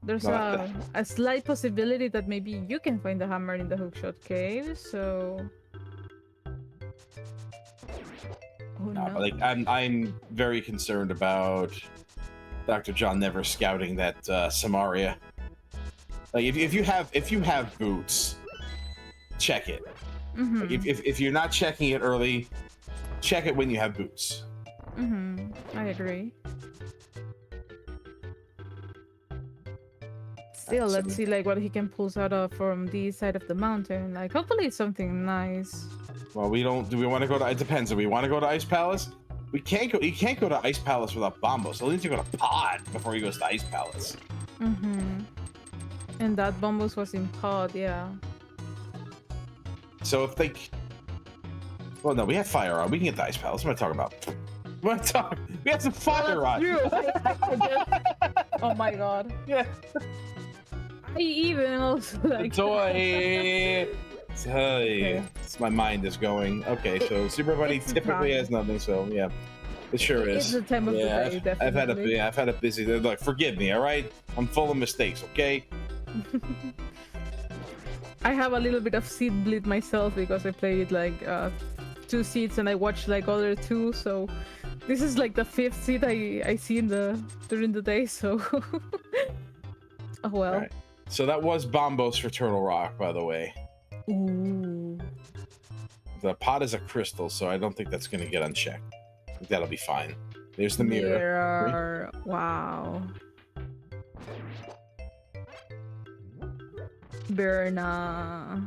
S2: There's a slight possibility that maybe you can find the hammer in the hookshot cave. So,
S1: no. I'm very concerned about Dr. John never scouting that Samaria. If you have boots, check it. If you're not checking it early, check it when you have boots.
S2: I agree. Still, let's see what he can pull out of from this side of the mountain. Hopefully it's something nice.
S1: Well, do we want to go to? It depends. Do we want to go to Ice Palace? We can't go. You can't go to Ice Palace without Bombo. So he needs to go to Pod before he goes to Ice Palace.
S2: And that Bombos was in Pod, yeah.
S1: So if they, well, no, we have fire rod. We can get the ice pellets. What am I talking about? What am I talking? We have some fire rod.
S2: True. Oh my god.
S1: Yeah.
S2: I even also like
S1: Toy.
S2: Okay.
S1: My mind is going. Okay, so Super Bunny
S2: it's
S1: typically
S2: time.
S1: has nothing, so yeah, it sure
S2: It's
S1: is.
S2: the time of the day, definitely.
S1: I've had a busy. Look, forgive me, all right? I'm full of mistakes, okay?
S2: I have a little bit of seed bleed myself because I played like 2 seeds and I watched like other 2, so this is like the 5th seed I see during the day, so oh well.
S1: All right. So that was Bombos for Turtle Rock, by the way.
S2: Ooh.
S1: The pot is a crystal, so I don't think that's going to get unchecked. I think that'll be fine. There's the mirror.
S2: Mirror. Wow. Berna.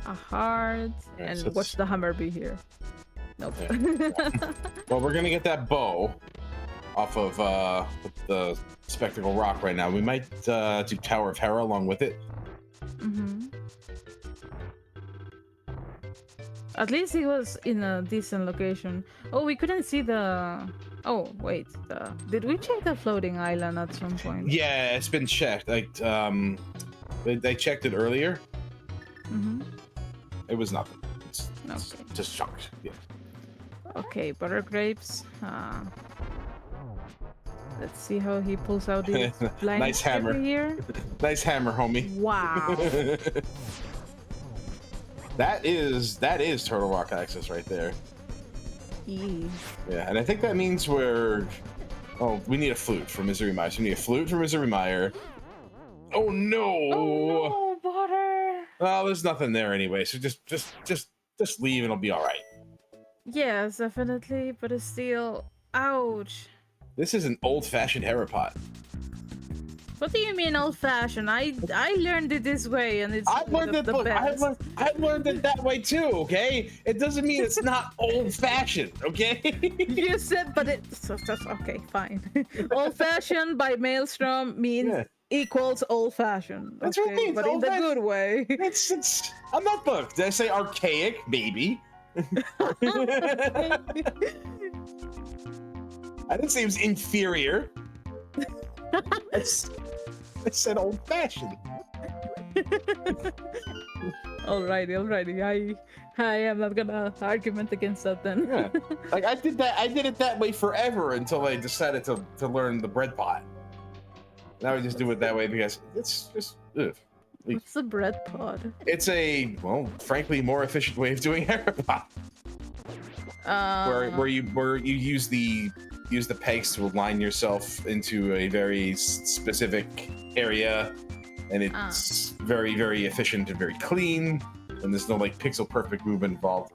S2: A heart.
S1: Right,
S2: And
S1: so
S2: what's the hammer be here? Nope.
S1: Well, we're going to get that bow off of the Spectacle Rock right now. We might do Tower of Hera along with it.
S2: Mm-hmm. At least it was in a decent location. Oh, we couldn't see the... Oh, wait. Did we check the floating island at some point?
S1: Yeah, it's been checked. Like, they checked it earlier.
S2: Mm-hmm.
S1: It was nothing. It's
S2: Okay.
S1: just chunks. Yeah.
S2: Okay, Buttergrapes. Let's see how he pulls out his blind
S1: Nice hammer.
S2: here.
S1: Nice hammer, homie.
S2: Wow.
S1: That is Turtle Rock access right there.
S2: Eee.
S1: Yeah, and I think that means we're... Oh, we need a flute for Misery Mire. So we need a flute for Misery Mire. Oh no!
S2: Oh no, Butter!
S1: Well, there's nothing there anyway, so just leave and it'll be all right.
S2: Yes, definitely, but it's still... Ouch.
S1: This is an old-fashioned Herapot.
S2: What do you mean old-fashioned? I learned it this way, and it's
S1: I've learned it.
S2: the
S1: Look,
S2: best.
S1: I've learned it that way too. Okay, it doesn't mean it's not old-fashioned. Okay.
S2: You said, but it's okay, fine. Old-fashioned by Maelstrom means equals old-fashioned.
S1: That's what it means,
S2: but in the good way.
S1: It's. I'm not booked. Did I say archaic? Maybe. I didn't say it was inferior. I said old-fashioned.
S2: Alrighty. I am not gonna argument against that then.
S1: Yeah. Like I did it that way forever until I decided to learn the bread pot. Now I just do it that way because it's just ugh.
S2: What's the bread pod?
S1: It's a, well, frankly, more efficient way of doing Herapot. Where you use the pegs to align yourself into a very specific area, and it's very, very efficient and very clean, and there's no like pixel perfect movement involved.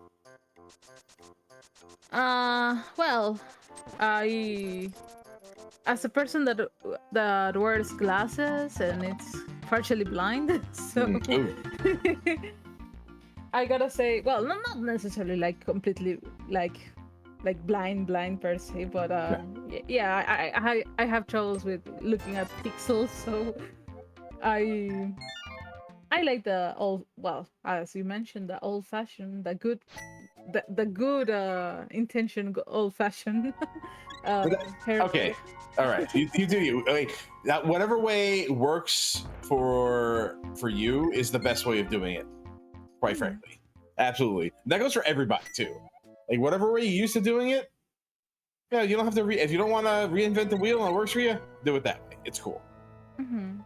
S2: Well, as a person that wears glasses and it's partially blind, so I gotta say, well, not necessarily like completely like blind per se, but yeah, I have troubles with looking at pixels, so I like the old, well, as you mentioned, the old-fashioned, the good intention old-fashioned.
S1: Okay, all right, you do you. Like, that whatever way works for you is the best way of doing it. Quite frankly, absolutely. That goes for everybody too. Like whatever way you used to doing it, yeah, you don't have to. If you don't want to reinvent the wheel and it works for you, do it that way. It's cool.
S2: Mm-hmm.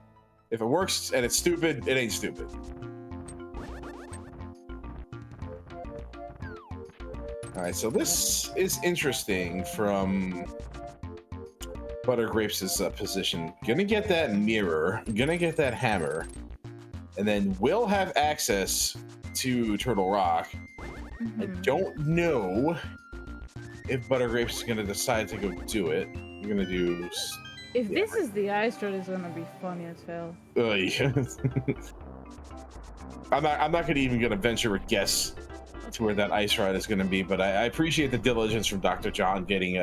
S1: If it works and it's stupid, it ain't stupid. All right, so this is interesting from Buttergrapes' position. Gonna get that mirror, gonna get that hammer, and then we'll have access to Turtle Rock.
S2: Mm-hmm.
S1: I don't know if Buttergrapes is gonna decide to go do it. We're gonna do.
S2: If this is the ice rod, it's gonna be funny as hell.
S1: Yeah. I'm not even gonna venture a guess to where that ice ride is gonna be, but I appreciate the diligence from Dr. John getting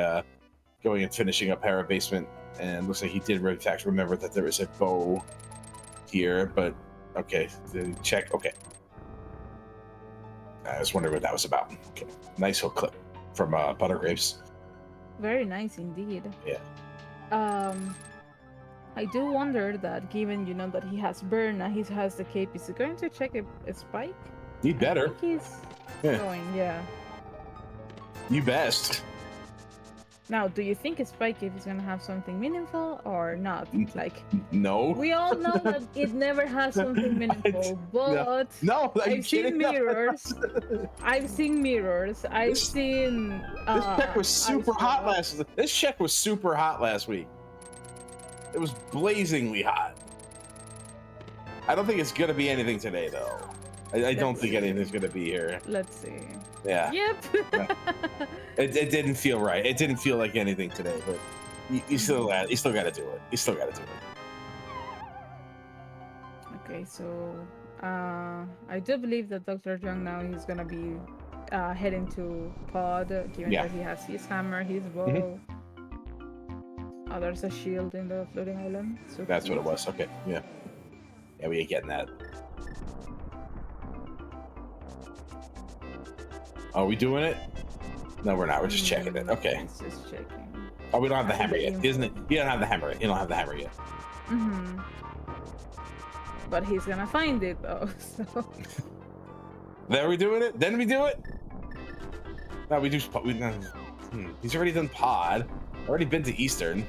S1: going and finishing up Hera Basement, and looks like he did in fact remember that there is a bow here, but okay, check. Okay, I was wondering what that was about. Okay. Nice little clip from Buttergrapes.
S2: Very nice indeed.
S1: Yeah.
S2: I do wonder that given that he has burn and he has the cape, is he going to check a spike?
S1: You better.
S2: I think he's going, yeah.
S1: You best.
S2: Now, do you think a spike cape is gonna have something meaningful or not? Like,
S1: no.
S2: We all know that it never has something meaningful, but
S1: no,
S2: I've seen mirrors. I've seen mirrors. I've seen.
S1: This check was super hot last. This check was super hot last week. It was blazingly hot. I don't think it's gonna be anything today, though. I don't think anything's gonna be here.
S2: Let's see.
S1: Yeah.
S2: Yep.
S1: It didn't feel right. It didn't feel like anything today, but you still got to do it. You still got to do it.
S2: Okay, so I do believe that Dr. Jung now he's gonna be heading to Pod, given that he has his hammer, his bow. Oh, there's a shield in the floating island. So
S1: that's what it was. Okay, yeah, we ain't getting that. Are we doing it? No, we're not. We're just checking it. Okay.
S2: It's just checking.
S1: Oh, we don't have the hammer yet, isn't it? You don't have the hammer. You don't have the hammer yet.
S2: Mm-hmm. But he's gonna find it though. So.
S1: Then we doing it? Then we do it? No, we do. He's already done Pod. Already been to Eastern.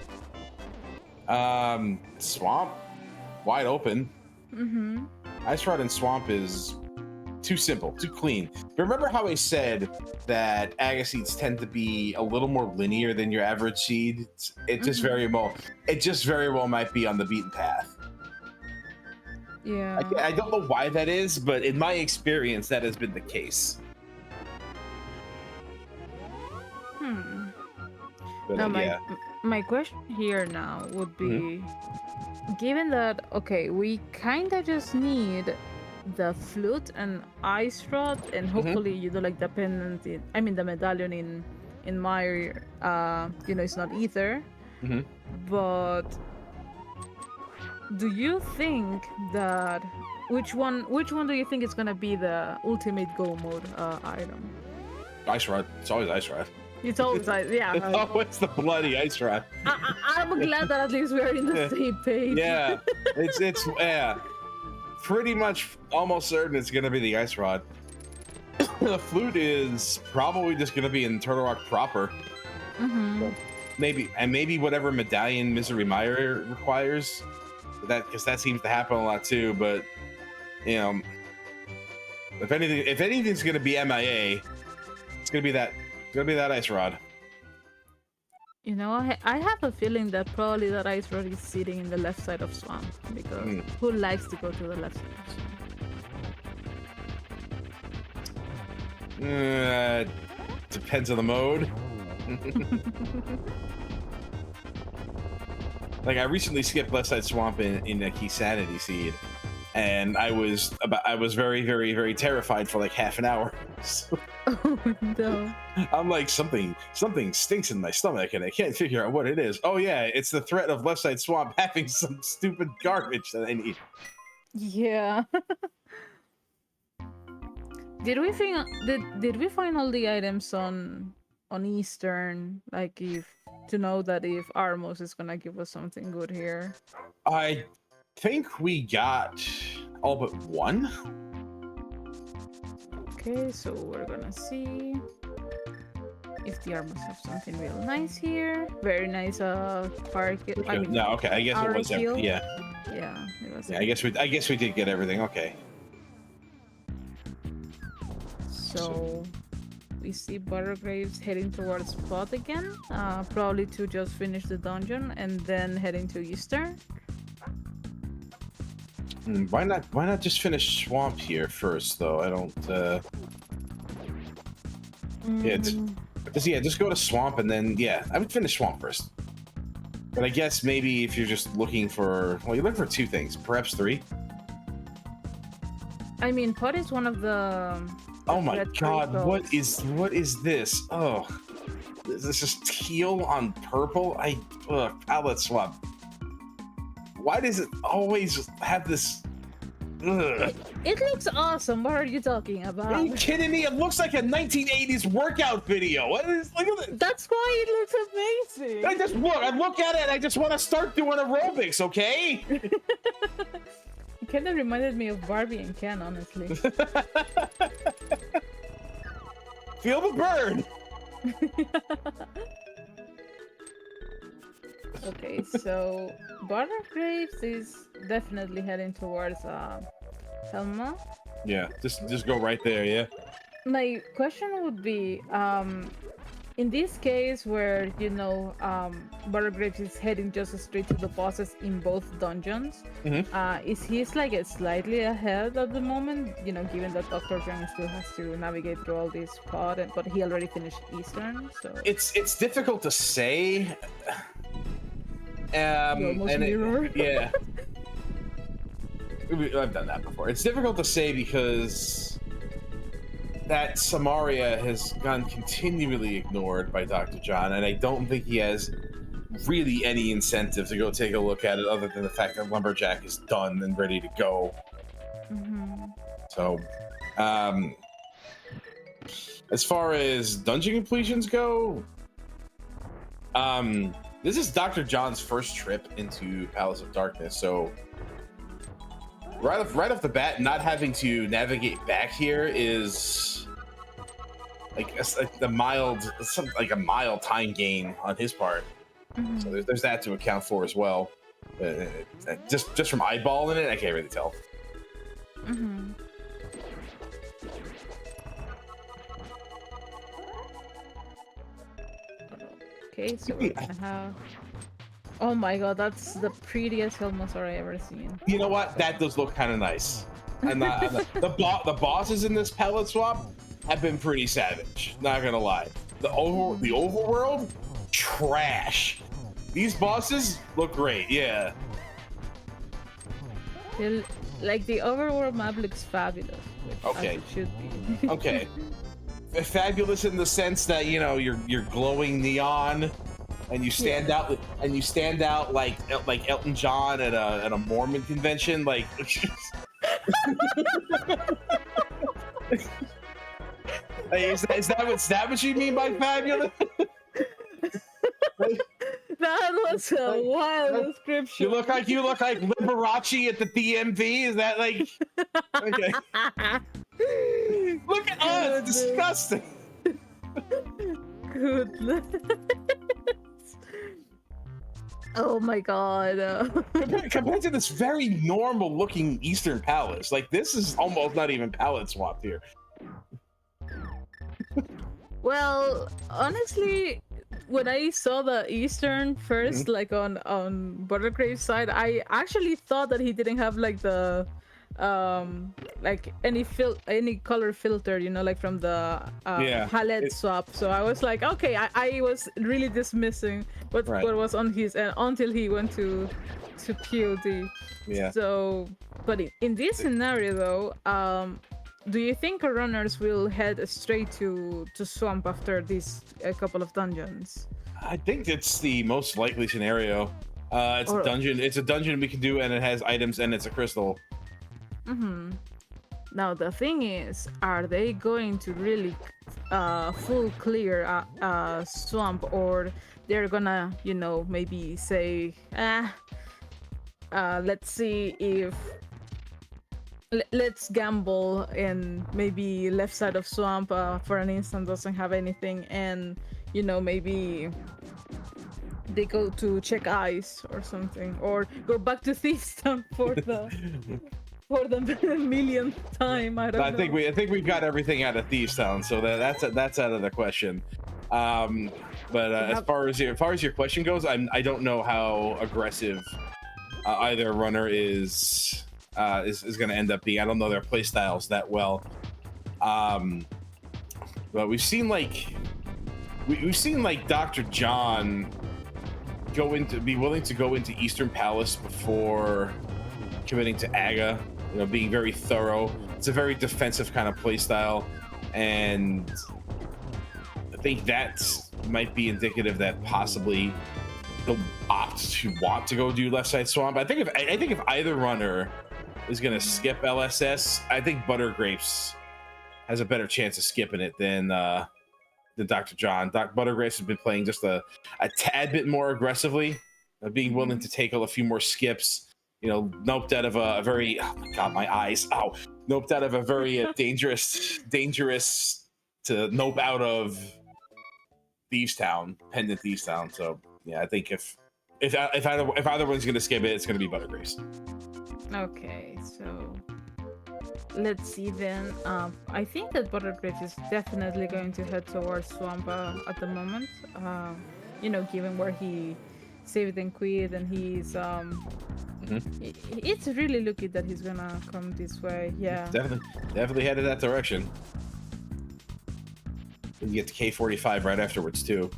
S1: Swamp, wide open.
S2: Mm-hmm.
S1: Ice Rod and Swamp is too simple, too clean. Remember how I said that Agaseeds tend to be a little more linear than your average seed? It just very well might be on the beaten path.
S2: Yeah.
S1: I don't know why that is, but in my experience, that has been the case. But,
S2: now my question here now would be, given that we kind of just need the flute and ice rod, and hopefully like the pendant the medallion in my it's not ether, but do you think that which one do you think is gonna be the ultimate go mode item?
S1: Ice Rod. It's always Ice Rod.
S2: It's always yeah.
S1: It's the bloody Ice Rod.
S2: I'm glad that at least we're in the same page.
S1: Yeah, it's pretty much almost certain it's gonna be the Ice Rod. The flute is probably just gonna be in Turtle Rock proper. So maybe whatever medallion Misery Mire requires. Because that seems to happen a lot too. But if anything's gonna be MIA, it's gonna be that Ice Rod.
S2: I have a feeling that probably that Ice Rod is sitting in the left side of Swamp, because who likes to go to the left side of Swamp?
S1: Depends on the mode. Like I recently skipped left side Swamp in a Key Sanity seed, and I was very, very, very terrified for like half an hour. So,
S2: oh no!
S1: I'm like something stinks in my stomach, and I can't figure out what it is. Oh yeah, it's the threat of left side Swamp having some stupid garbage that I need.
S2: Yeah. Did we find all the items on Eastern? Like to know that if Armos is gonna give us something good here.
S1: I think we got all but one.
S2: Okay, so we're gonna see if the Armos have something real nice here. Very nice park.
S1: I guess it was everything. Yeah,
S2: it was.
S1: Yeah, I guess we did get everything. Okay.
S2: So we see Buttergrapes heading towards Pod again, probably to just finish the dungeon and then heading to Eastern.
S1: Why not just finish Swamp here first, though? I don't. Just go to Swamp and then I would finish Swamp first. But I guess maybe if you're just looking for, you're looking for two things, perhaps three.
S2: I mean, Pod is one of the.
S1: Oh my god, what is this? Oh, this is teal on purple? Outlet Swap. Why does it always have this Ugh.
S2: It looks awesome. What are you talking
S1: Are
S2: about?
S1: you kidding me? It looks like a 1980s workout video. What is, look at this.
S2: That's why it looks amazing.
S1: I look at it and I just want to start doing aerobics, okay?
S2: It kind of reminded me of Barbie and Ken, honestly.
S1: Feel the burn.
S2: Okay, so Buttergrapes is definitely heading towards Helma.
S1: Yeah, just go right there, yeah.
S2: My question would be, in this case where Buttergrapes is heading just straight to the bosses in both dungeons, is he like slightly ahead at the moment? You know, given that Dr. Young still has to navigate through all this pod, but he already finished Eastern, so
S1: It's difficult to say. Yeah. I've done that before. It's difficult to say because that Samaria has gone continually ignored by Dr. John, and I don't think he has really any incentive to go take a look at it other than the fact that Lumberjack is done and ready to go. So, as far as dungeon completions go, this is Dr. John's first trip into Palace of Darkness, so right off the bat, not having to navigate back here is like a mild time gain on his part. So there's that to account for as well. Just from eyeballing it, I can't really tell.
S2: Okay, so we're gonna have. Oh my god, that's the prettiest Helmasaur I ever seen.
S1: You know what? That does look kind of nice. And the bosses in this palette swap have been pretty savage. Not gonna lie. The overworld, trash. These bosses look great. Yeah.
S2: Like the overworld map looks fabulous.
S1: Okay.
S2: As it should be.
S1: Okay. Fabulous in the sense that you're glowing neon. And you stand out like Elton John at a Mormon convention, like. Is that what you mean by fabulous?
S2: That was a wild description.
S1: You look like Liberace at the DMV. Is that like? Okay. Look at us, disgusting.
S2: Goodness. Oh my god.
S1: Compared to this very normal looking Eastern Palace, like this is almost not even palette swapped here.
S2: Well, honestly, when I saw the Eastern first, like on Buttergrave's side, I actually thought that he didn't have like the like any color filter, like from the palette swap. So I was like, okay, I was really dismissing what was on his end until he went to POD.
S1: Yeah.
S2: So, but in this scenario though, do you think our runners will head straight to Swamp after these couple of dungeons?
S1: I think it's the most likely scenario. It's a dungeon. It's a dungeon we can do, and it has items, and it's a crystal.
S2: Now the thing is, are they going to really full clear Swamp, or they're gonna, maybe say, let's see if let's gamble and maybe left side of Swamp for an instant doesn't have anything, and maybe they go to check ice or something, or go back to Thief's Town for the millionth time. I think
S1: we've got everything out of Thief's Town, so that's out of the question. But as far as your question goes, I don't know how aggressive either runner is going to end up being. I don't know their play styles that well. But we've seen like Dr. John be willing to go into Eastern Palace before committing to Aga. Being very thorough. It's a very defensive kind of play style, and I think that might be indicative that possibly they'll opt to want to go do left side Swamp. I think if either runner is going to skip LSS. I think Buttergrapes has a better chance of skipping it than Dr. John. Buttergrapes has been playing just a tad bit more aggressively, being willing to take a few more skips. You know, noped out of a very, oh my God, my eyes. Ow. Noped out of a very dangerous to nope out of Thieves Town, Pendant Thieves Town. So yeah, I think if either one's gonna skip it, it's gonna be Buttergrapes.
S2: Okay, so let's see then. I think that Buttergrapes is definitely going to head towards Swamp at the moment. You know, given where he saved and quit, and he's it's really lucky that he's gonna come this way. Yeah,
S1: Definitely headed that direction. You get to K45 right afterwards too.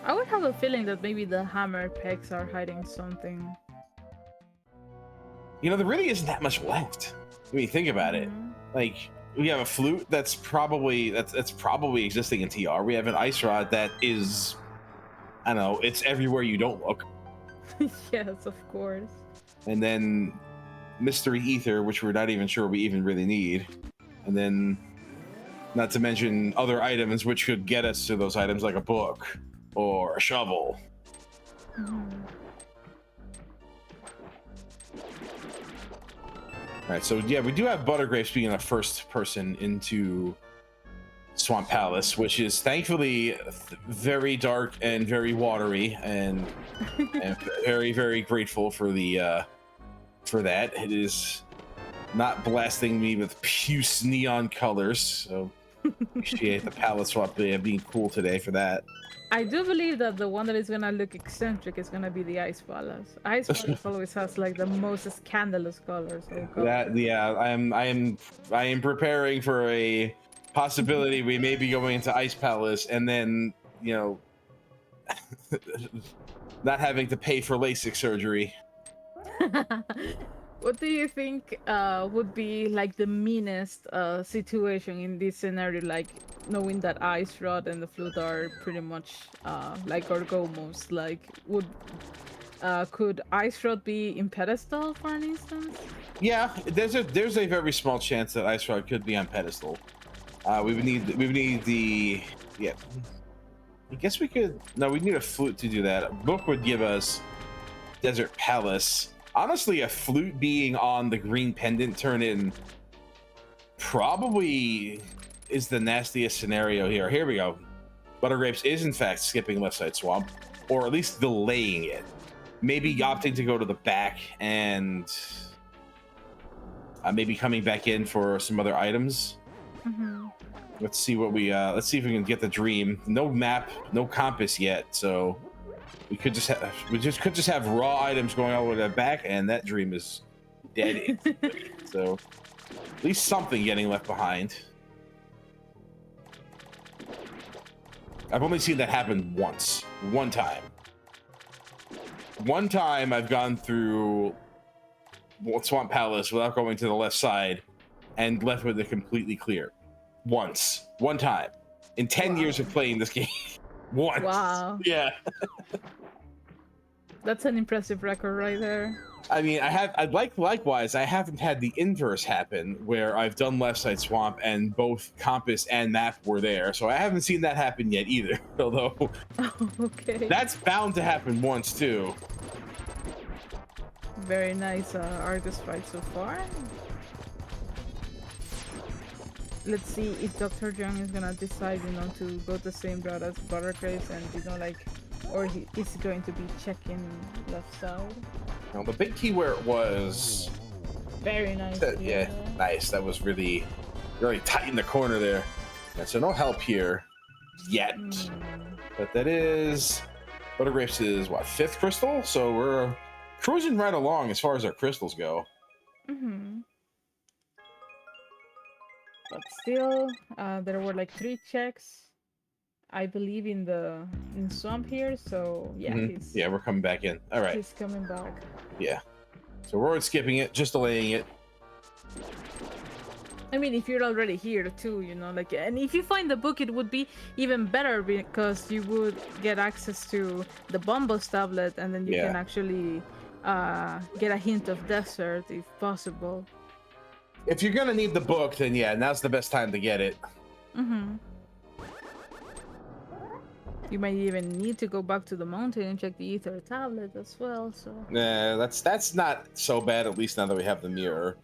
S2: I would have a feeling that maybe the hammer pegs are hiding something.
S1: You know, there really isn't that much left when you think about it. Like, we have a flute that's probably existing in TR. We have an ice rod that is, I don't know, it's everywhere you don't look.
S2: Yes, of course.
S1: And then mystery ether, which we're not even sure we even really need. And then, not to mention other items which could get us to those items, like a book or a shovel. All right, so yeah, we do have Buttergrapes being the first person into Swamp Palace, which is thankfully very dark and very watery, and very, very grateful for the for that. It is not blasting me with puce neon colors, so appreciate the palette swap being cool today for that.
S2: I do believe that the one that is gonna look eccentric is gonna be the Ice Palace. Ice Palace always has like the most scandalous colors.
S1: That, yeah, I am preparing for a possibility we may be going into Ice Palace and then, you know, not having to pay for LASIK surgery.
S2: What do you think would be like the meanest situation in this scenario, like knowing that Ice Rod and the Flute are pretty much like Orgomos? Like, could Ice Rod be in pedestal, for an instance?
S1: Yeah, there's a very small chance that Ice Rod could be on pedestal. We would need the, yeah. I guess we could, no, we need a flute to do that. A book would give us Desert Palace. Honestly, a flute being on the green pendant turn-in probably is the nastiest scenario here. Here we go. Buttergrapes is in fact skipping left side swamp, or at least delaying it. Maybe opting to go to the back and maybe coming back in for some other items. Let's see what let's see if we can get the dream. No map, no compass yet, so we could just have raw items going all the way to the back, and that dream is dead. So at least something getting left behind. I've only seen that happen once. One time I've gone through Swamp Palace without going to the left side and left with it completely clear. One time in 10 years of playing this game. Once.
S2: Wow.
S1: Yeah.
S2: That's an impressive record right there.
S1: I mean, likewise, I haven't had the inverse happen where I've done left side swamp and both compass and map were there. So I haven't seen that happen yet either. Although,
S2: okay,
S1: that's bound to happen once too.
S2: Very nice artist fight so far. Let's see if Dr. Young is gonna decide, you know, to go the same route as Buttergrapes and, you know, like, or is he going to be checking left side?
S1: Now the big key where it was.
S2: Very nice.
S1: Yeah, nice. That was really tight in the corner there. Yeah, so no help here yet. But that is Buttergrapes is what, 5th crystal? So we're cruising right along as far as our crystals go.
S2: But still, there were like 3 checks, I believe, in Swamp here. So yeah,
S1: yeah, we're coming back in. All right,
S2: he's coming back.
S1: Yeah, so we're skipping it, just delaying it.
S2: I mean, if you're already here too, you know, like, and if you find the book, it would be even better because you would get access to the Bombos tablet, and then you can actually get a hint of desert if possible.
S1: If you're gonna need the book, then yeah, now's the best time to get it.
S2: Mm-hmm. You might even need to go back to the mountain and check the ether tablet as well. So
S1: Nah, that's not so bad. At least now that we have the mirror,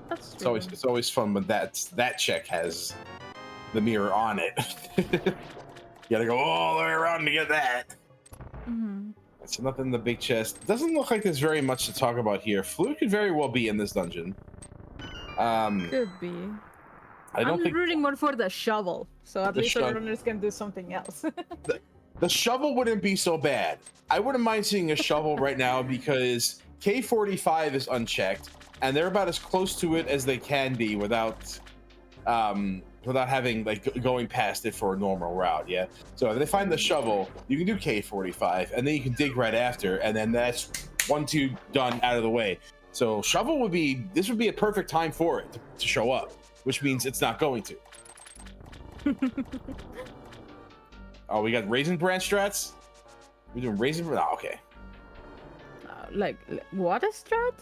S2: that's
S1: it's
S2: true.
S1: always fun when that check has the mirror on it. You gotta go all the way around to get that.
S2: Mm-hmm.
S1: So nothing in the big chest. Doesn't look like there's very much to talk about here. Flute could very well be in this dungeon.
S2: Could be.
S1: I don't
S2: I'm
S1: think
S2: rooting more for the shovel, so at
S1: The
S2: least the
S1: sho-
S2: runners can do something else.
S1: the shovel wouldn't be so bad. I wouldn't mind seeing a shovel right now because K45 is unchecked, and they're about as close to it as they can be without having like going past it for a normal route. Yeah. So if they find the shovel, you can do K45, and then you can dig right after, and then that's 1-2 done out of the way. So shovel would be a perfect time for it to show up, which means it's not going to. Oh, we got raisin bran strats. We're doing raisin bran. Oh, okay.
S2: Like what is strat?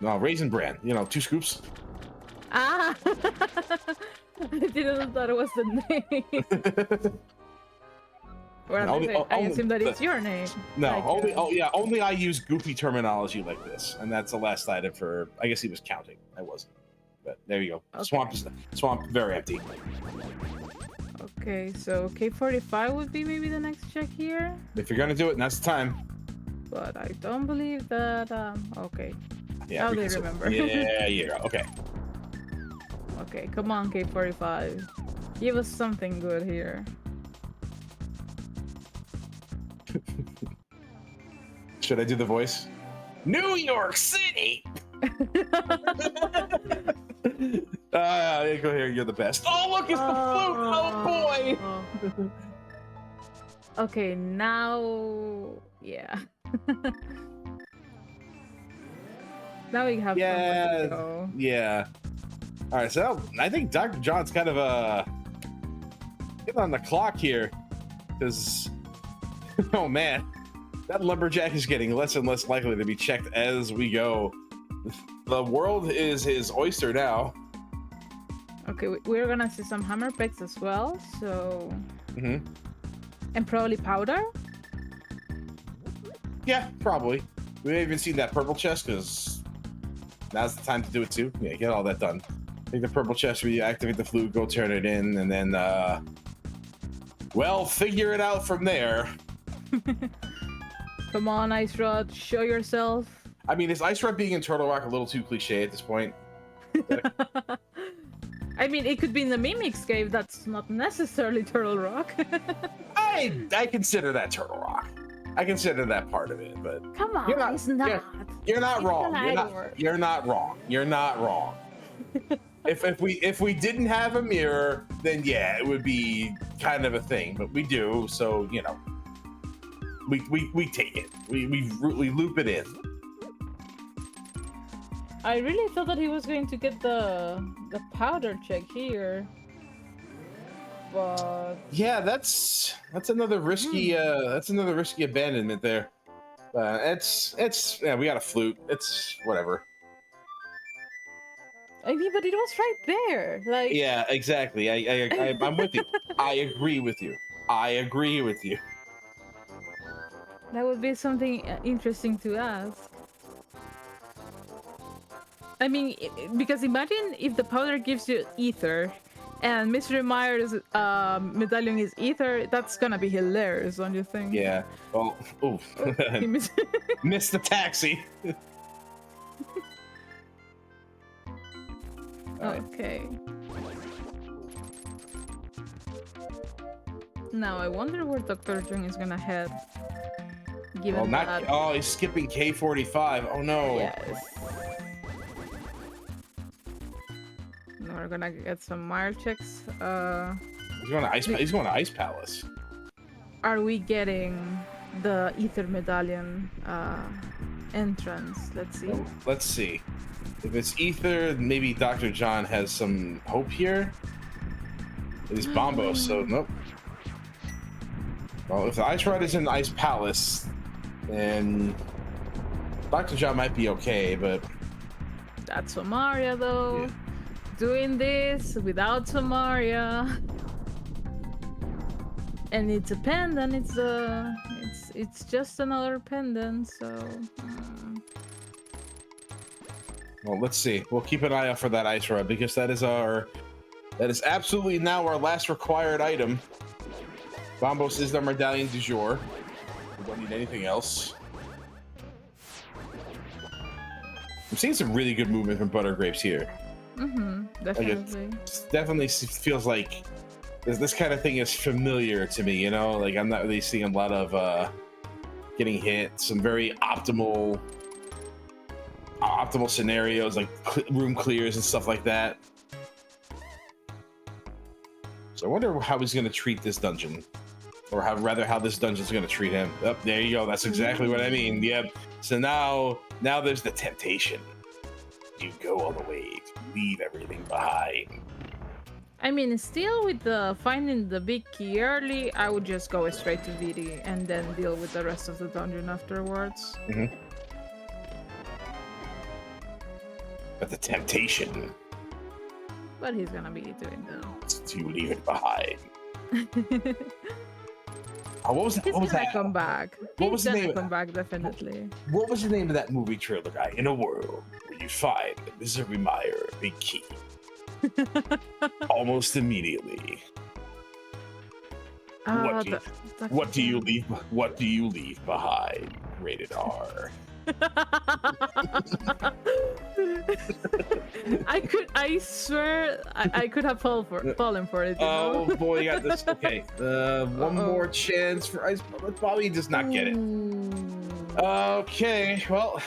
S1: No, raisin bran. 2 scoops.
S2: Ah, I didn't thought it was the name. Well, I assume that it's your name.
S1: No,
S2: Like,
S1: only I use goofy terminology like this, and that's the last item for. I guess he was counting. I wasn't, but there you go.
S2: Okay.
S1: Swamp, very empty.
S2: Okay, so K45 would be maybe the next check here,
S1: If you're gonna do it, that's the time.
S2: but I don't believe that. Okay,
S1: Yeah,
S2: now
S1: we
S2: they
S1: can-
S2: remember.
S1: Yeah. Okay.
S2: Okay, come on, K45, give us something good here.
S1: Should I do the voice? New York City. Go here. You're the best. Oh, look, it's the flute. Oh boy.
S2: Okay, now, yeah. Now we have somewhere to go.
S1: Yeah. All right, so I think Dr. John's kind of getting on the clock here, because oh man, that lumberjack is getting less and less likely to be checked as we go. The world is his oyster now.
S2: Okay, we're gonna see some hammer picks as well, so...
S1: Mm-hmm.
S2: And probably powder?
S1: Yeah, probably. We may have even seen that purple chest, because now's the time to do it too. Yeah, get all that done. Take the purple chest, we activate the flute, go turn it in, and then, well, figure it out from there.
S2: Come on, Ice Rod, show yourself.
S1: I mean, is Ice Rod being in Turtle Rock a little too cliche at this point?
S2: I mean, it could be in the Mimic's cave, that's not necessarily Turtle Rock.
S1: I consider that Turtle Rock. I consider that part of it, but
S2: Come on,
S1: You're not-
S2: it's not.
S1: you're not
S2: It's
S1: wrong.
S2: an idol.
S1: You're not wrong. You're not wrong. If we didn't have a mirror, then yeah, it would be kind of a thing. But we do, so we take it. We loop it in.
S2: I really thought that he was going to get the powder check here. But
S1: Yeah, that's another risky abandonment there. It's yeah, we got a flute. It's whatever.
S2: I mean, but it was right there. Like,
S1: Yeah, exactly. I'm with you. I agree with you.
S2: that would be something interesting to ask. I mean, because imagine if the powder gives you ether, and Mystery Meyer's medallion is ether. That's gonna be hilarious, don't you think?
S1: Yeah. Well, oof.
S2: He missed-
S1: Missed the taxi.
S2: Okay. Now I wonder where Dr. Jung is gonna head. Given that.
S1: Oh, he's skipping K45. Oh no.
S2: Yes. Now we're gonna get some Meyer checks.
S1: He's going to Ice Palace.
S2: Are we getting the ether medallion entrance? Let's see.
S1: Let's see. If it's ether, maybe Dr. John has some hope here. It is Bombos, so nope. Well, if the Ice Rod is in Ice Palace, then Dr. John might be okay, but
S2: That's Samaria though.
S1: yeah.
S2: Doing this without Samaria. And it's a pendant, it's just another pendant, so
S1: Well, let's see. We'll keep an eye out for that ice rod because that is absolutely now our last required item. Bombos is the medallion du jour. We don't need anything else. I'm seeing some really good movement from Buttergrapes here.
S2: definitely.
S1: It definitely feels like this kind of thing is familiar to me, you know? Like, I'm not really seeing a lot of getting hit, some very optimal scenarios, like room clears and stuff like that. So I wonder how he's going to treat this dungeon. Or how this dungeon's going to treat him. Oh, there you go. That's exactly what I mean. Yep. So now there's the temptation. You go all the way to leave everything behind.
S2: I mean, still with the finding the big key early, I would just go straight to VD and then deal with the rest of the dungeon afterwards.
S1: But the temptation.
S2: But he's gonna be doing that.
S1: To leave it behind. Oh, what was that?
S2: He's
S1: What was
S2: gonna
S1: that?
S2: come back.
S1: What was the
S2: He's
S1: name
S2: gonna
S1: of
S2: come back, definitely.
S1: What was the name of that movie trailer guy? In a world where you find the Misery Mire, a big key. Almost immediately. What do you leave behind? Rated R.
S2: I swear I could have fallen for it. You
S1: Oh
S2: know?
S1: boy, you got this. Okay, one more chance for Ice. Let's probably just not get it. Okay, well,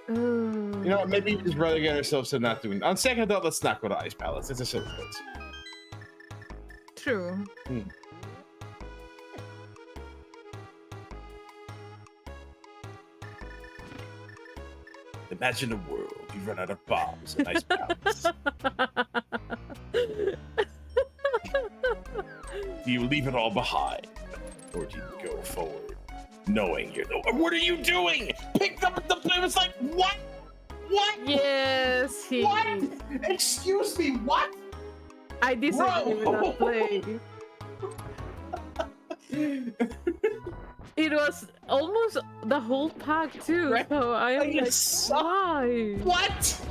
S1: you know what? Maybe we just rather get ourselves to not doing. On second thought, let's not go to Ice Palace. It's a silly place.
S2: True.
S1: Imagine a world you run out of bombs in Ice Palace. Do you leave it all behind, or do you go forward, knowing you're the? What are you doing? Picked up the. It was like what? What?
S2: Yes, he.
S1: What? Excuse me. What?
S2: I disagree with that play. It was almost the whole pack too,
S1: Right.
S2: so I am like, why?
S1: What?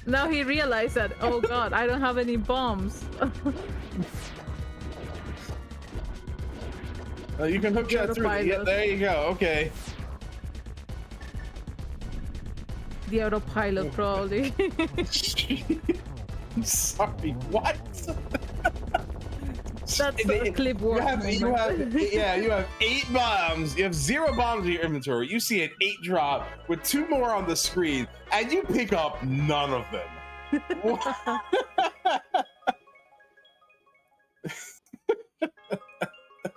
S2: Now he realized that, oh god, I don't have any bombs.
S1: You can hook that through. Yeah, there you go. Okay.
S2: The autopilot, probably.
S1: I'm sorry. What?
S2: That's a clip work.
S1: You have 8 bombs. You have 0 bombs in your inventory. You see an 8 drop with 2 more on the screen, and you pick up none of them.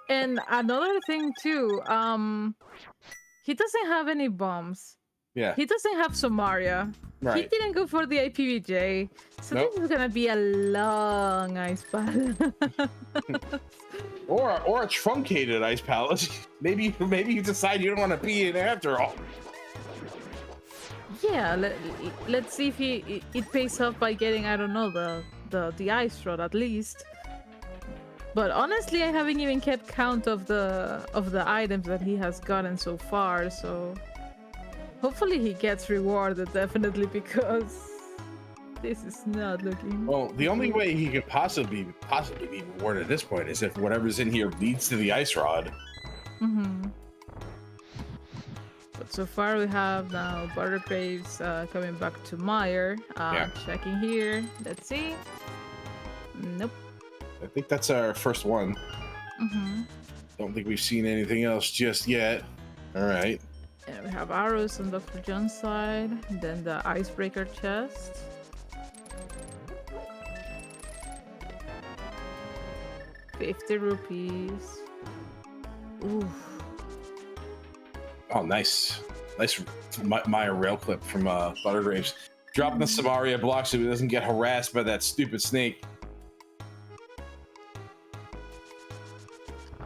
S2: And another thing too, he doesn't have any bombs.
S1: Yeah.
S2: He doesn't have Samaria.
S1: Right.
S2: He didn't go for the IPVJ. So
S1: Nope.
S2: this is gonna be a long ice battle.
S1: Or a truncated Ice Palace. Maybe you decide you don't want to be in after all.
S2: Yeah, let's see if it pays off by getting, I don't know, the ice rod at least. But honestly, I haven't even kept count of the items that he has gotten so far, so hopefully he gets rewarded definitely, because this is not looking.
S1: Well, the only way he could possibly be rewarded at this point is if whatever's in here leads to the ice rod.
S2: But so far we have now Buttergrapes coming back to Meyer. Checking here. Let's see. Nope.
S1: I think that's our first one. Don't think we've seen anything else just yet. All right.
S2: And we have arrows on Dr. John's side. Then the icebreaker chest. ₹50. Oof.
S1: Oh, nice Maya rail clip from Buttergrapes. Dropping the Samaria block so he doesn't get harassed by that stupid snake.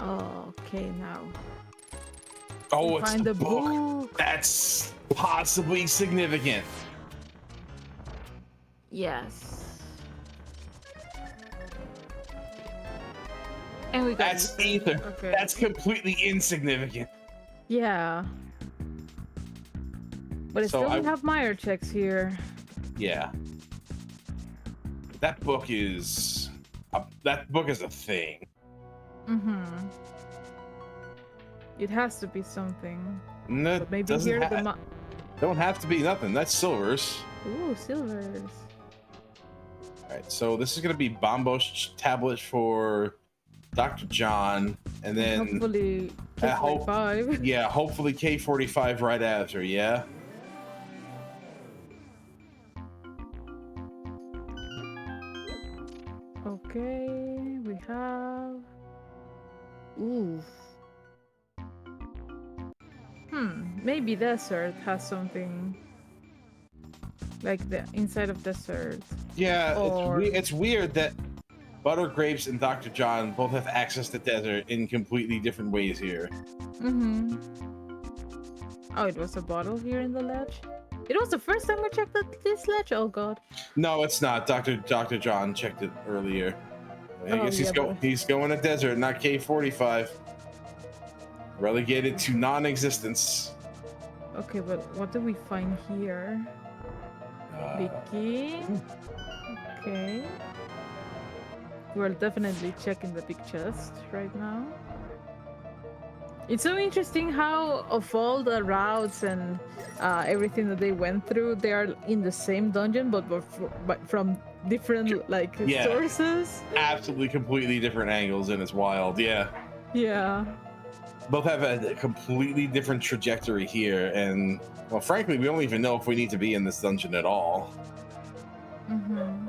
S2: Okay, now.
S1: Oh, it's
S2: Find
S1: the
S2: the
S1: book.
S2: book.
S1: That's possibly significant.
S2: Yes. And we got
S1: That's ether.
S2: Okay.
S1: That's completely insignificant.
S2: Yeah. But
S1: So
S2: still we have Meyer checks here.
S1: yeah. That book is a thing.
S2: Mm-hmm. It has to be something.
S1: No,
S2: But maybe
S1: doesn't
S2: here the
S1: don't have to be nothing. That's silvers.
S2: Ooh, silvers.
S1: All right, so this is gonna be Bombo's tablet for Dr. John, and then
S2: Hopefully
S1: hope-
S2: K45.
S1: yeah, hopefully K45 right after. Yeah.
S2: Okay, we have. Ooh. Maybe desert has something like the inside of desert.
S1: Yeah,
S2: Or-
S1: it's weird that Buttergrapes and Dr. John both have access to desert in completely different ways here.
S2: Mm-hmm. Oh, it was a bottle here in the ledge. It was the first time we checked this ledge. Oh god.
S1: No, it's not. Dr. John checked it earlier. I
S2: Oh,
S1: guess
S2: yeah,
S1: he's going to desert, not K45. Relegated to non-existence.
S2: Okay, but what do we find here? Vicky. Okay. We're definitely checking the big chest right now. It's so interesting how of all the routes and everything that they went through, they are in the same dungeon, but from different like
S1: Yeah.
S2: sources.
S1: Absolutely, completely different angles, and it's wild. Yeah.
S2: Yeah.
S1: Both have a completely different trajectory here, and well, frankly, we don't even know if we need to be in this dungeon at all.
S2: Mm-hmm.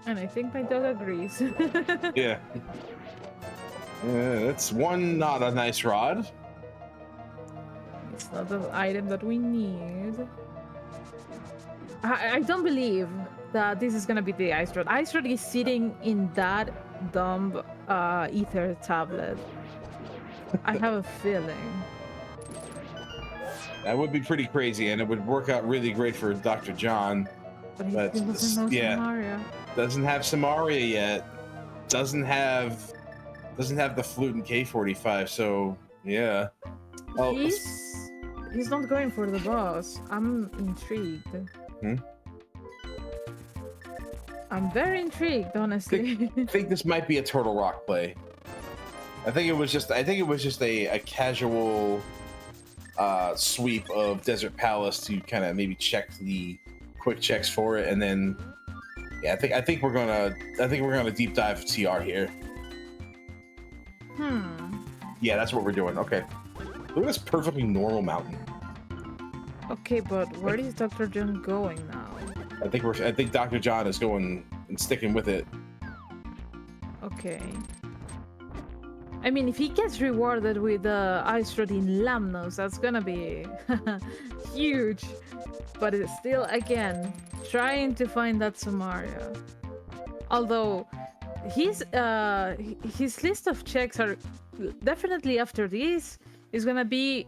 S2: And I think my dog agrees.
S1: Yeah. It's one not a nice rod.
S2: It's not the item that we need. I don't believe that this is gonna be the ice rod. Ice rod is sitting in that dumb ether tablet. I have a feeling.
S1: That would be pretty crazy, and it would work out really great for Dr. John.
S2: But he
S1: But
S2: still doesn't know
S1: yeah.
S2: Samaria.
S1: Doesn't have Samaria yet. Doesn't have the flute in K45. So yeah. Oh,
S2: He's not going for the boss. I'm intrigued. I'm very intrigued, honestly.
S1: I think this might be a Turtle Rock play. I think it was just a casual sweep of Desert Palace to kind of maybe check the quick checks for it, and then yeah, I think we're gonna deep dive TR here. Yeah, that's what we're doing. Okay. Look at this perfectly normal mountain.
S2: Okay, but where is Dr. John going now?
S1: I think Dr. John is going and sticking with it.
S2: Okay. I mean, if he gets rewarded with ice rod in Lamnos, that's gonna be huge. But it's still, again, trying to find that Samaria. Although his list of checks are definitely after this is gonna be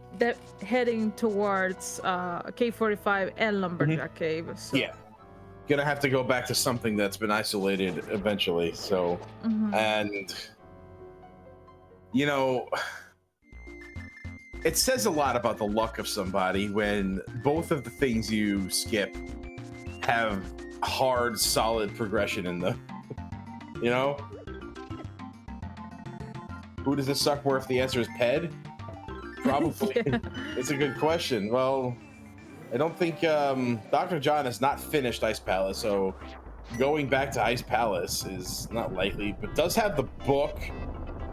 S2: heading towards K45 and Lumberjack Cave. So.
S1: Yeah. Gonna have to go back to something that's been isolated eventually. So, and you know, it says a lot about the luck of somebody when both of the things you skip have hard, solid progression in them. You know? Who does this suck more if the answer is Ped? Probably.
S2: Yeah.
S1: It's a good question. Well, I don't think Dr. John has not finished Ice Palace, so going back to Ice Palace is not likely, but does have the book,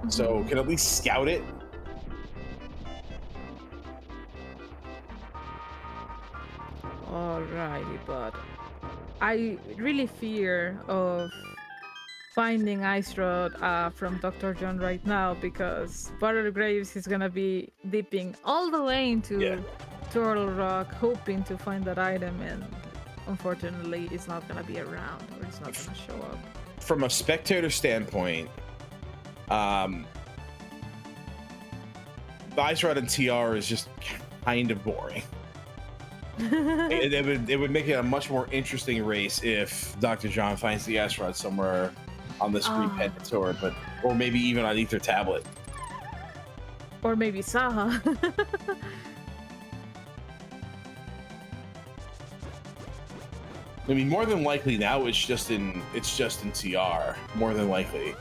S1: so can at least scout it.
S2: Alrighty, but I really fear of finding Ice Rod from Dr. John right now, because Buttergrapes is gonna be dipping all the way into Turtle Rock, hoping to find that item, and unfortunately, it's not gonna be around, or it's not gonna show up.
S1: From a spectator standpoint, the Ice Rod and TR is just kind of boring. It would make it a much more interesting race if Dr. John finds the Ice Rod somewhere on the screen Pentatore, but or maybe even on Ether Tablet.
S2: Or maybe Saha.
S1: I mean, more than likely now it's just in TR. More than likely.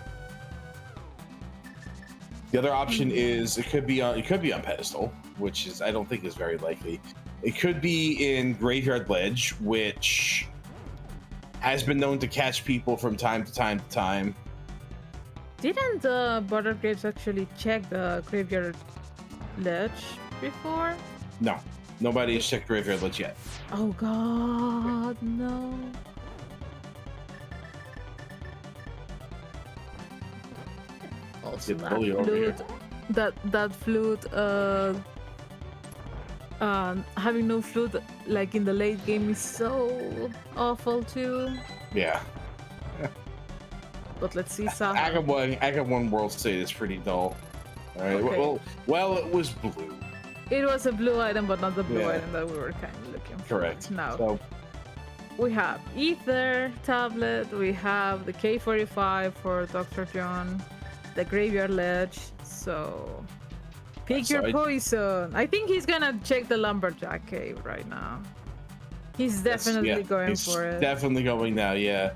S1: The other option is it could be on Pedestal, which is I don't think is very likely. It could be in Graveyard Ledge, which has been known to catch people from time to time.
S2: Didn't the Buttergrapes actually check the Graveyard Ledge before?
S1: No, nobody has checked Graveyard Ledge yet.
S2: Oh God, no. Also, that flute, having no flute like in the late game is so awful too.
S1: Yeah.
S2: But let's see some.
S1: Agam 1 World State is pretty dull. All right. Okay. Well, it was blue.
S2: It was a blue item, but not the blue item that we were kind of looking for.
S1: Correct.
S2: Now
S1: so,
S2: we have Ether Tablet. We have the K45 for Dr. John. The Graveyard Ledge. So pick your poison. I think he's gonna check the Lumberjack Cave right now. He's definitely going for it.
S1: Definitely going now. Yeah.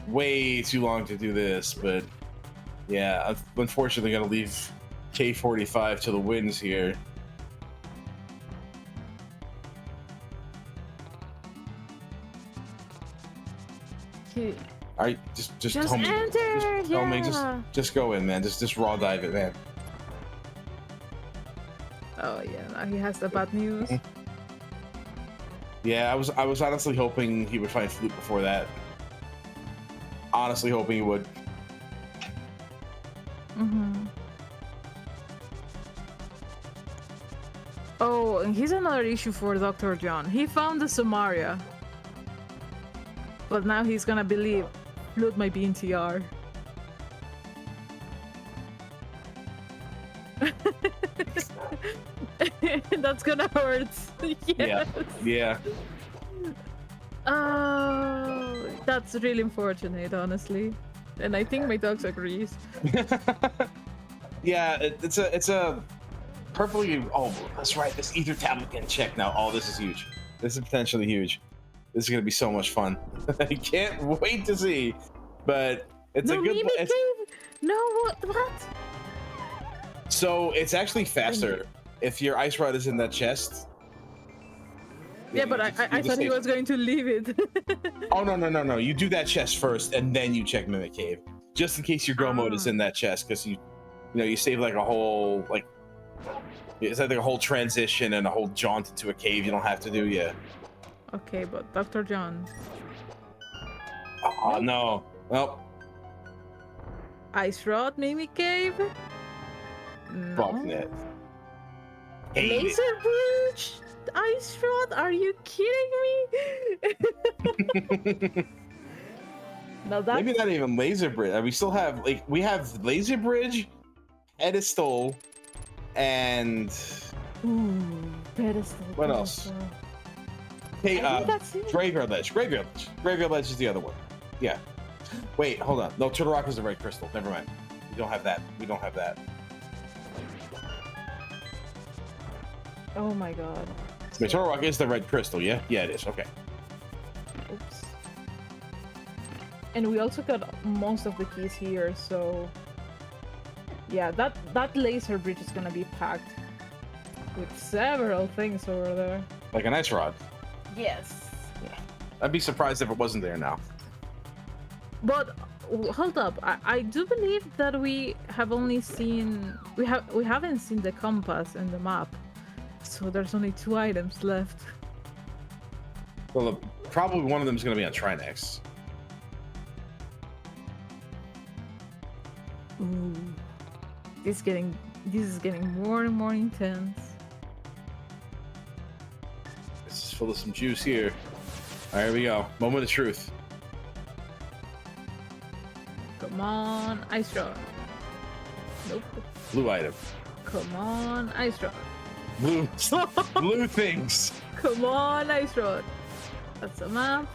S1: Way too long to do this, but yeah, unfortunately gonna leave K45 to the winds here. All right, just tell me.
S2: Enter.
S1: Just tell me. Just go in, man. Just raw dive it, man.
S2: Oh yeah, now he has the bad news.
S1: Yeah, I was honestly hoping he would find flute before that. Honestly hoping he would.
S2: Oh, and here's another issue for Dr. John. He found the Samaria, but now he's gonna believe flute might be in TR. That's gonna hurt. Yes.
S1: Yeah.
S2: Oh, that's really unfortunate, honestly. And I think my dogs agrees.
S1: Yeah, it's a perfectly. Oh, that's right. This Ether Tablet can check now. Oh, this is huge. This is potentially huge. This is gonna be so much fun. I can't wait to see. But it's a good.
S2: No, what?
S1: So it's actually faster if your Ice Rod is in that chest.
S2: Yeah, but I thought he was going to leave it.
S1: Oh no! You do that chest first, and then you check Mimic Cave, just in case your Go mode is in that chest, because you save like a whole it's like a whole transition and a whole jaunt into a cave you don't have to do yet.
S2: Okay, but Dr. John.
S1: Oh no! Well,
S2: Ice Rod, Mimic Cave.
S1: Fuck it.
S2: Laser Bridge. Ice Rod, are you kidding me? No, that's...
S1: Maybe not even Laser Bridge. We still have we have Laser Bridge, Pedestal, and
S2: Pedestal.
S1: What else? Hey, Graveyard Ledge. Graveyard Ledge is the other one. Yeah. Wait, hold on. No, Turtle Rock is the red crystal. Never mind. We don't have that.
S2: Oh my god.
S1: Wait, Turtle Rock is the red crystal, yeah? Yeah, it is. Okay.
S2: Oops. And we also got most of the keys here, so... Yeah, that laser bridge is gonna be packed with several things over there.
S1: Like an Ice Rod.
S2: Yes.
S1: Yeah. I'd be surprised if it wasn't there now.
S2: But hold up, I do believe that we have only seen... We haven't seen the compass and the map. So there's only 2 items left.
S1: Well, probably one of them is going to be on Trinex.
S2: Ooh, this is getting more and more intense.
S1: This is full of some juice here. All right, here we go. Moment of truth.
S2: Come on, Ice Rod. Nope.
S1: Blue item.
S2: Come on, Ice Rod.
S1: Blue, blue things.
S2: Come on, Ice Rod. That's a map.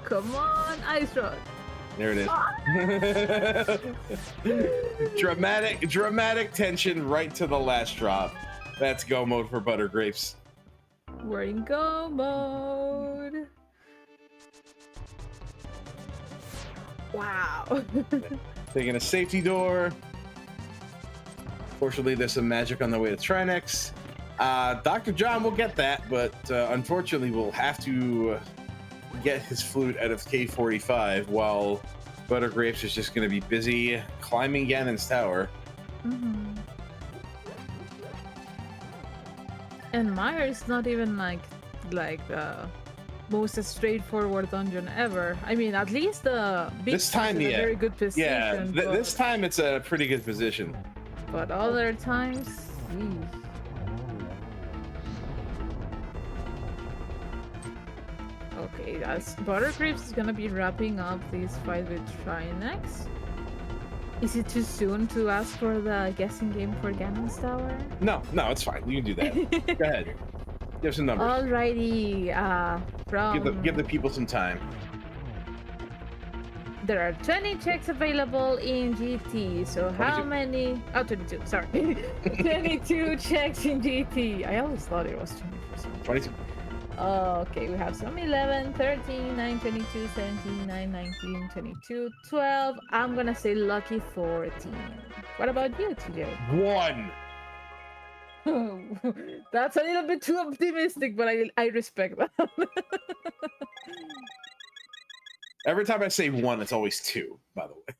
S2: Come on, Ice Rod.
S1: There it is. dramatic tension right to the last drop. That's go mode for Buttergrapes.
S2: We're in go mode. Wow.
S1: Taking a safety door. Fortunately, there's some magic on the way to Trinex. Dr. John will get that, but unfortunately, we'll have to get his flute out of K45 while Buttergrapes is just going to be busy climbing Ganon's tower.
S2: Mm-hmm. And Mire is not even like the most straightforward dungeon ever. I mean, at least the big
S1: This time,
S2: is in
S1: yeah.
S2: a very good position.
S1: Yeah, this time it's a pretty good position.
S2: But other times, geez. Okay, as Buttergrapes is gonna be wrapping up this fight with Trinex. Is it too soon to ask for the guessing game for Ganon's Tower?
S1: No, it's fine. You can do that. Go ahead. Give some numbers.
S2: Alrighty,
S1: Give the people some time.
S2: There are 20 checks available in GT, so
S1: 22.
S2: how many? Oh, 22, sorry. 22 checks in GT. I always thought it was 20%.
S1: 22.
S2: Okay, we have some 11, 13, 9, 22, 17, 9, 19, 22, 12. I'm gonna say lucky 14. What about you, TJ?
S1: 1.
S2: That's a little bit too optimistic, but I respect that.
S1: Every time I say 1, it's always 2, by the way.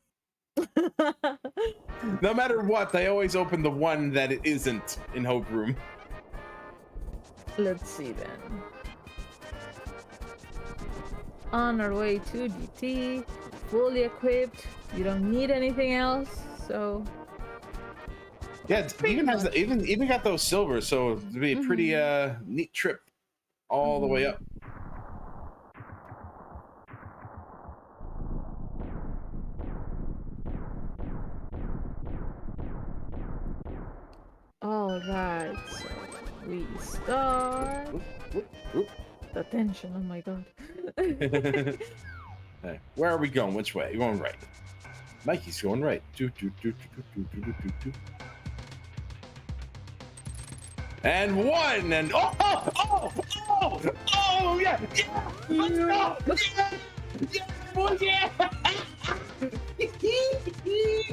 S1: No matter what, they always open the one that it isn't in Hope Room.
S2: Let's see then. On our way to GT, fully equipped. You don't need anything else, so
S1: Yeah, it even has even got those silvers, so it'll be a pretty neat trip all the way up.
S2: all right. So we start.
S1: Whoop, whoop.
S2: The tension, oh my god.
S1: Hey, where are we going? Which way? You're going right. Mikey's going right. And 1 and oh yeah, let's go. Yeah, boy, yeah.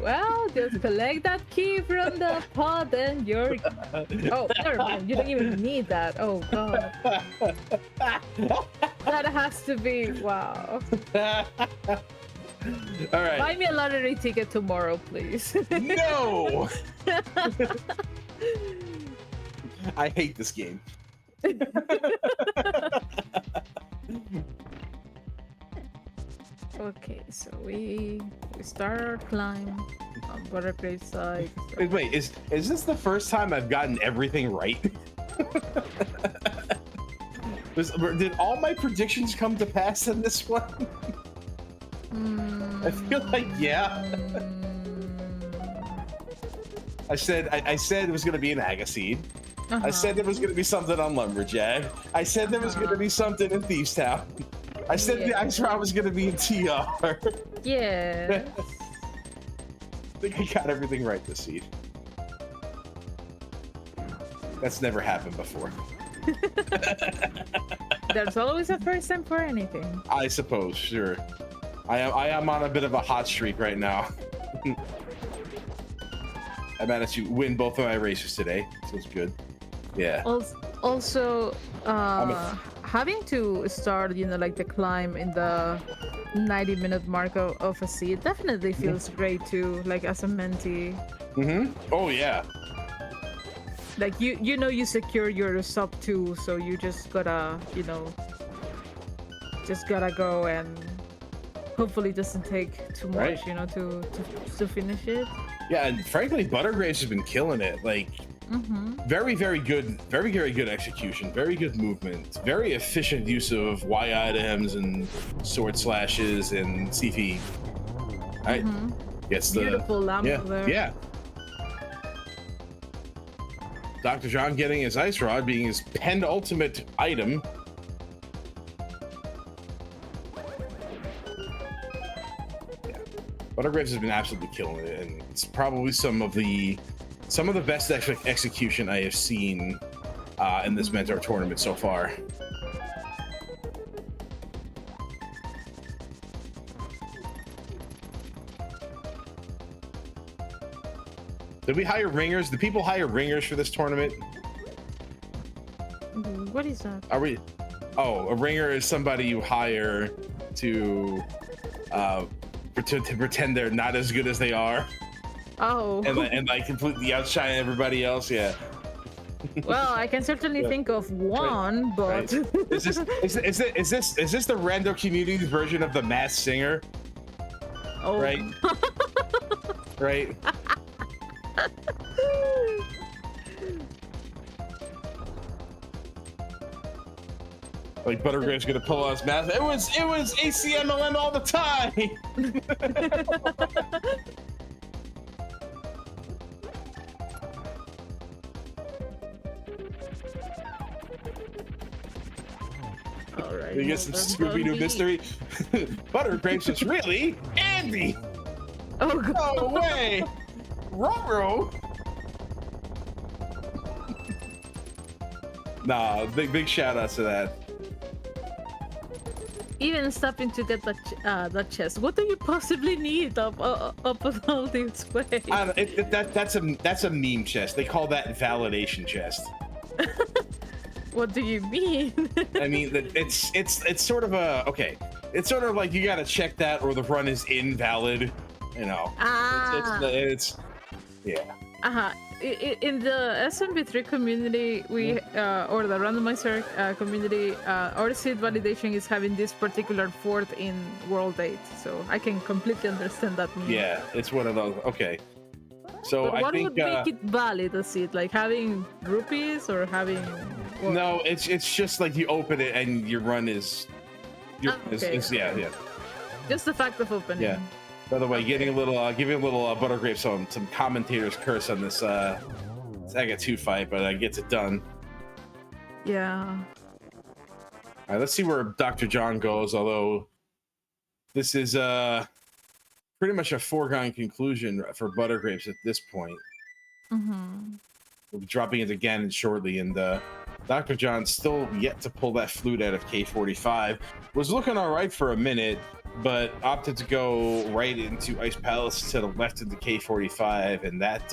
S2: Well, just collect that key from the pod and you're... Oh, never mind. You don't even need that. Oh, God. That has to be... Wow.
S1: All right.
S2: Buy me a lottery ticket tomorrow, please.
S1: No! I hate this game.
S2: Okay, so we start our climb on Buttergrapes side.
S1: Wait, is this the first time I've gotten everything right? Did all my predictions come to pass in this one? I feel like yeah. I said it was gonna be an Agaseed. I said there was gonna be something on Lumberjack. I said there was gonna be something in Thieves Town. I said the Ice Rod was gonna be in TR.
S2: Yeah.
S1: I think I got everything right this seed. That's never happened before.
S2: There's always a first time for anything.
S1: I suppose, sure. I am on a bit of a hot streak right now. I managed to win both of my races today, so it's good. Yeah.
S2: Also, having to start, like the climb in the 90-minute mark of a seed definitely feels great too, like as a mentee.
S1: Oh yeah.
S2: Like you secure your sub 2, so you just gotta, just gotta go, and hopefully it doesn't take too much, to finish it.
S1: Yeah, and frankly, Buttergrapes has been killing it. Like, very, very good execution, very good movement, very efficient use of Y items and sword slashes and CP. Right? Gets the
S2: beautiful lamp there.
S1: Yeah. Dr. John getting his ice rod being his penultimate item. Yeah. Buttergrapes has been absolutely killing it, and it's probably some of the best execution I have seen in this Mentor tournament so far. Did we hire ringers? Do people hire ringers for this tournament?
S2: What is that?
S1: Are we? Oh, a ringer is somebody you hire to pretend they're not as good as they are.
S2: Oh.
S1: And like completely outshine everybody else. Yeah.
S2: Well, I can certainly think of one, but
S1: right. Is this the rando community's version of the Masked Singer?
S2: Oh.
S1: Right. Right. Like Buttergrapes gonna pull us math. It was ACMLN all the time.
S2: All right.
S1: You get some Scooby-Doo mystery. Buttergrapes is really Andy.
S2: Oh God.
S1: No way. Ruh-roh. Nah, big shout outs to that.
S2: Even stopping to get that chest. What do you possibly need up all this way?
S1: That's a meme chest. They call that validation chest.
S2: What do you mean?
S1: I mean, it's sort of a okay. It's sort of like you gotta check that or the run is invalid. You know. It's yeah.
S2: In the SMB3 community, we or the randomizer community, our seed validation is having this particular fourth in World 8, so I can completely understand that meme.
S1: Yeah, it's one of those. Okay, so
S2: but what
S1: I think
S2: would make it valid? A seed, like having rupees or having? What?
S1: No, it's just like you open it and your run is. Yeah.
S2: Just the fact of opening.
S1: Yeah. By the way, giving a little Buttergrapes some commentators curse on this Saga 2 fight, but I gets it done.
S2: Yeah.
S1: All right, let's see where Dr. John goes. Although this is pretty much a foregone conclusion for Buttergrapes at this point.
S2: Mm-hmm.
S1: We'll be dropping it again shortly, and Dr. John still yet to pull that flute out of K45. Was looking all right for a minute, but opted to go right into Ice Palace to the left into K45, and that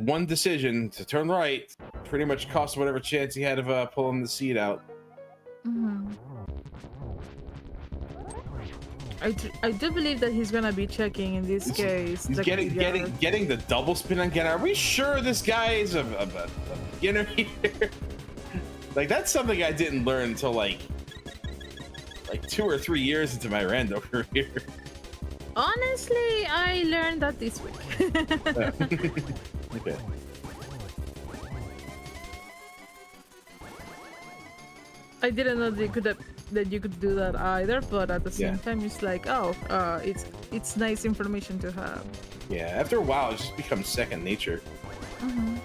S1: one decision to turn right pretty much cost whatever chance he had of pulling the seed out.
S2: Mm-hmm. I do believe that he's gonna be checking in this case.
S1: He's getting the double spin on Gen. Are we sure this guy is a beginner here? Like that's something I didn't learn until like 2 or 3 years into my rando career.
S2: Honestly, I learned that this week.
S1: Okay.
S2: I didn't know that you could do that either, but at the same time, it's like, it's nice information to have.
S1: Yeah, after a while, it just becomes second nature.
S2: Mm-hmm.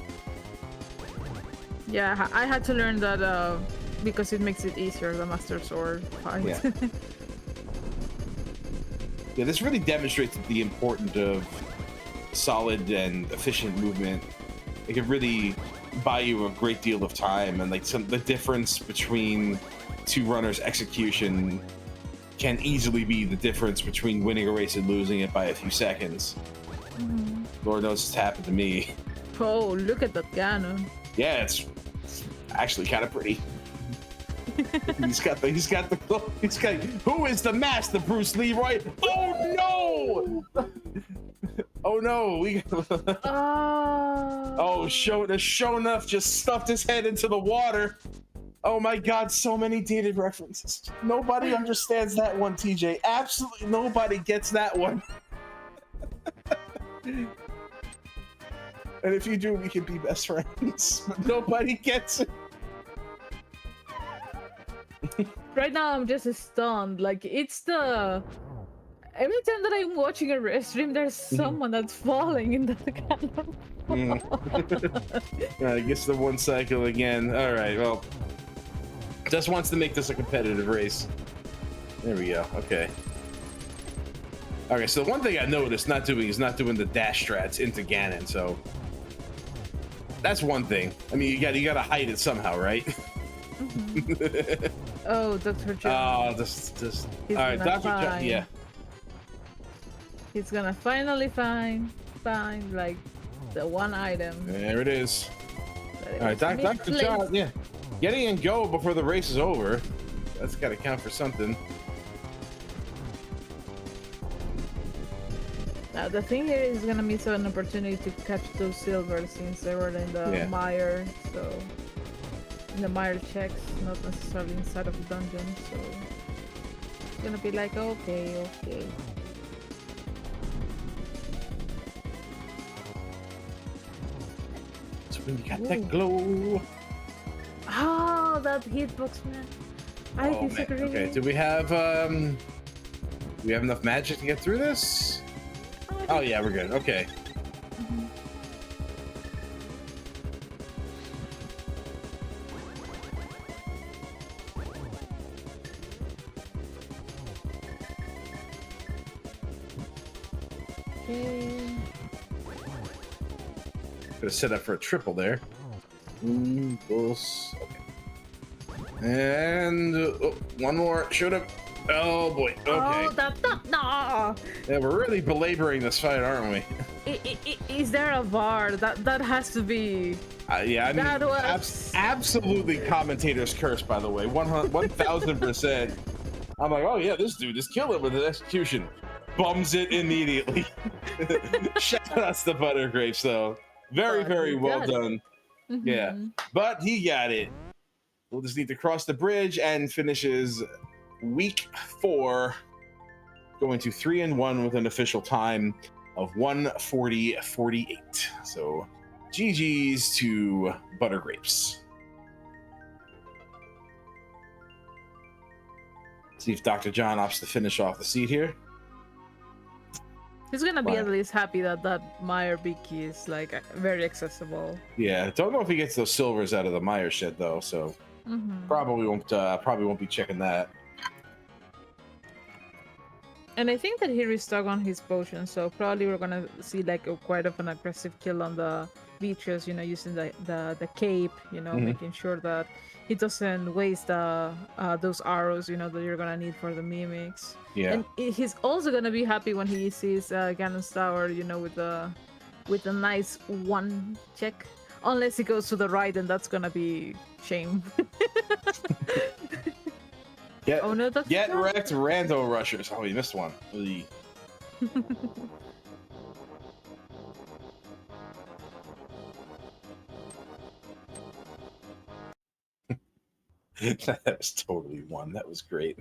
S2: Yeah, I had to learn that because it makes it easier, the Master Sword fight.
S1: Yeah. Yeah, this really demonstrates the importance of solid and efficient movement. It can really buy you a great deal of time, and like the difference between two runners' execution can easily be the difference between winning a race and losing it by a few seconds.
S2: Mm-hmm.
S1: Lord knows it's happened to me.
S2: Oh, look at that cannon.
S1: Yeah, it's actually kind of pretty. He's got who is the master, Bruce Leroy? Oh no! Oh no! Shonuff just stuffed his head into the water. Oh my God! So many dated references. Nobody understands that one, TJ. Absolutely nobody gets that one. And if you do, we can be best friends. But nobody gets it.
S2: Right now, I'm just stunned. Like, it's the Every time that I'm watching a stream, there's someone that's falling in the cannon.
S1: I guess the one cycle again. All right, well, just wants to make this a competitive race. There we go. Okay. Okay, so the one thing I noticed not doing is not doing the dash strats into Ganon. So that's one thing. I mean, you got to hide it somehow, right?
S2: Oh, Dr. John.
S1: Oh, just. All right, Dr. John. Yeah.
S2: He's gonna finally find like the one item.
S1: There it is. All right, Dr. John. Yeah, getting in go before the race is over. That's got to count for something.
S2: Now the thing here is gonna miss an opportunity to catch those silvers since they were in the mire. So in the mire checks, not necessarily inside of the dungeon. So it's gonna be like okay.
S1: When you got that glow.
S2: Oh, that hitbox, man. I disagree.
S1: Man. Okay, do we have enough magic to get through this? Oh yeah, we're good. Okay. Gonna set up for a triple there. Okay. And one more. Shoot him. Oh boy. Okay.
S2: Oh, no.
S1: Yeah, we're really belaboring this fight, aren't we?
S2: Is there a VAR? That has to be.
S1: Yeah, I mean,
S2: that was
S1: absolutely commentator's curse, by the way. 1000%. I'm like, oh yeah, this dude just killed it with an execution. Bums it immediately. Shout outs to Buttergrapes, though. Very well done. Yeah, but he got it. We'll just need to cross the bridge and finishes week 4, going to 3-1 with an official time of 1:40:48. So GG's to Buttergrapes. See if Dr. John opts to finish off the seat here.
S2: He's gonna be at least happy that Mire Beaky is like very accessible.
S1: Yeah, don't know if he gets those silvers out of the Mire shed though, so probably won't be checking that.
S2: And I think that he restocked on his potion, so probably we're gonna see like quite of an aggressive kill on the beaches. You know, using the cape. You know, making sure that he doesn't waste those arrows. You know, that you're gonna need for the mimics.
S1: Yeah.
S2: And he's also gonna be happy when he sees Ganon's tower, you know, with a nice 1 check. Unless he goes to the right, and that's gonna be shame.
S1: Get wrecked, rando rushers. Oh, you missed one. That was totally one. That was great.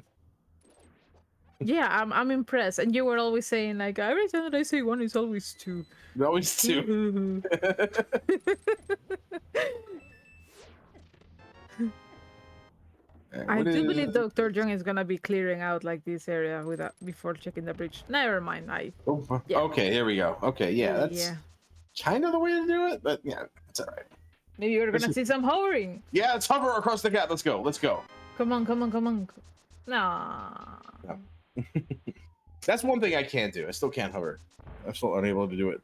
S2: Yeah, I'm impressed. And you were always saying like every time that I say 1, it's always 2.
S1: Always 2.
S2: I do believe Dr. Jung is gonna be clearing out like this area before checking the bridge. Never mind.
S1: Okay, here we go. Okay, yeah, that's kind of the way to do it, but yeah, it's all right.
S2: Maybe you're gonna see some hovering.
S1: Yeah, let's hover across the gap. Let's go.
S2: Come on. Nah.
S1: No. That's one thing I can't do. I still can't hover. I'm still unable to do it.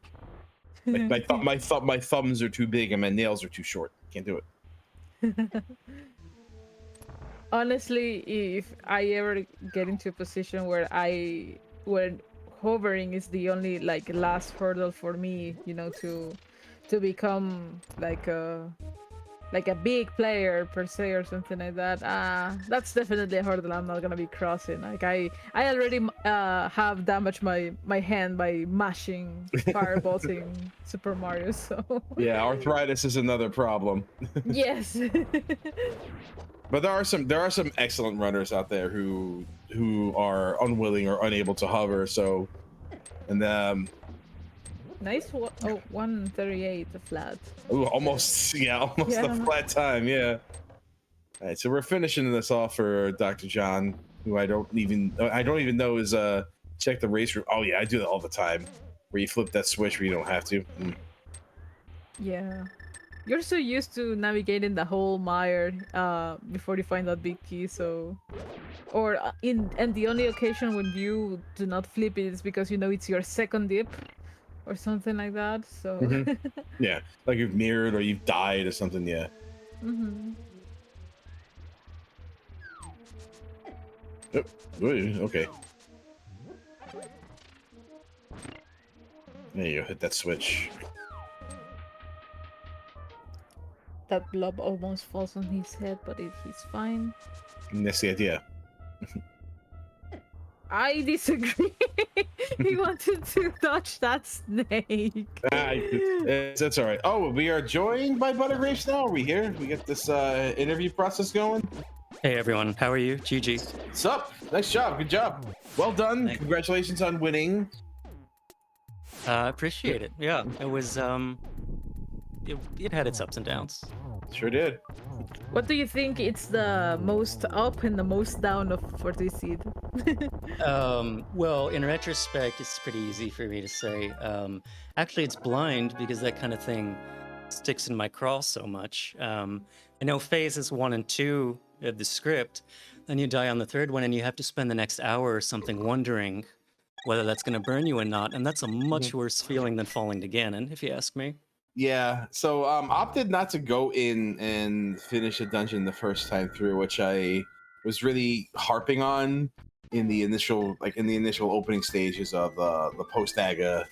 S1: Like my thumbs are too big and my nails are too short. Can't do it.
S2: Honestly, if I ever get into a position where hovering is the only like last hurdle for me, you know, to become like a big player per se or something like that, that's definitely a hurdle I'm not gonna be crossing. Like I already have damaged my hand by mashing fireballs in Super Mario, so
S1: yeah, arthritis is another problem.
S2: Yes.
S1: But there are some excellent runners out there who are unwilling or unable to hover. So, and
S2: nice. 138 flat.
S1: Ooh, almost the flat time. Yeah. All right, so we're finishing this off for Dr. John, who I don't even know his Check the race room. Oh yeah, I do that all the time. Where you flip that switch where you don't have to.
S2: Yeah. You're so used to navigating the whole mire before you find that big key, so or and the only occasion when you do not flip it is because you know it's your second dip or something like that. So
S1: Mm-hmm. Yeah, like you've mirrored or you've died or something. Yeah.
S2: mm-hmm.
S1: Oh, okay. There you go. Hit that switch.
S2: That blob almost falls on his head, but he's fine.
S1: And that's the idea.
S2: I disagree. He wanted to touch that snake.
S1: That's all right. Oh, we are joined by Buttergrapes now. Are we here? We got this interview process going.
S3: Hey everyone, how are you? GG.
S1: What's up? Nice job. Good job. Well done.
S3: Thanks.
S1: Congratulations on winning.
S3: Appreciate it. Yeah, it was it had its ups and downs.
S1: Sure did.
S2: What do you think it's the most up and the most down of for this seed?
S3: Well, in retrospect, it's pretty easy for me to say. Actually, it's blind because that kind of thing sticks in my craw so much. I know phases 1 and 2 of the script, then you die on the third one, and you have to spend the next hour or something wondering whether that's going to burn you or not, and that's a much worse feeling than falling to Ganon, if you ask me.
S1: Yeah. So opted not to go in and finish a dungeon the first time through, which I was really harping on in the initial opening stages of the post Aga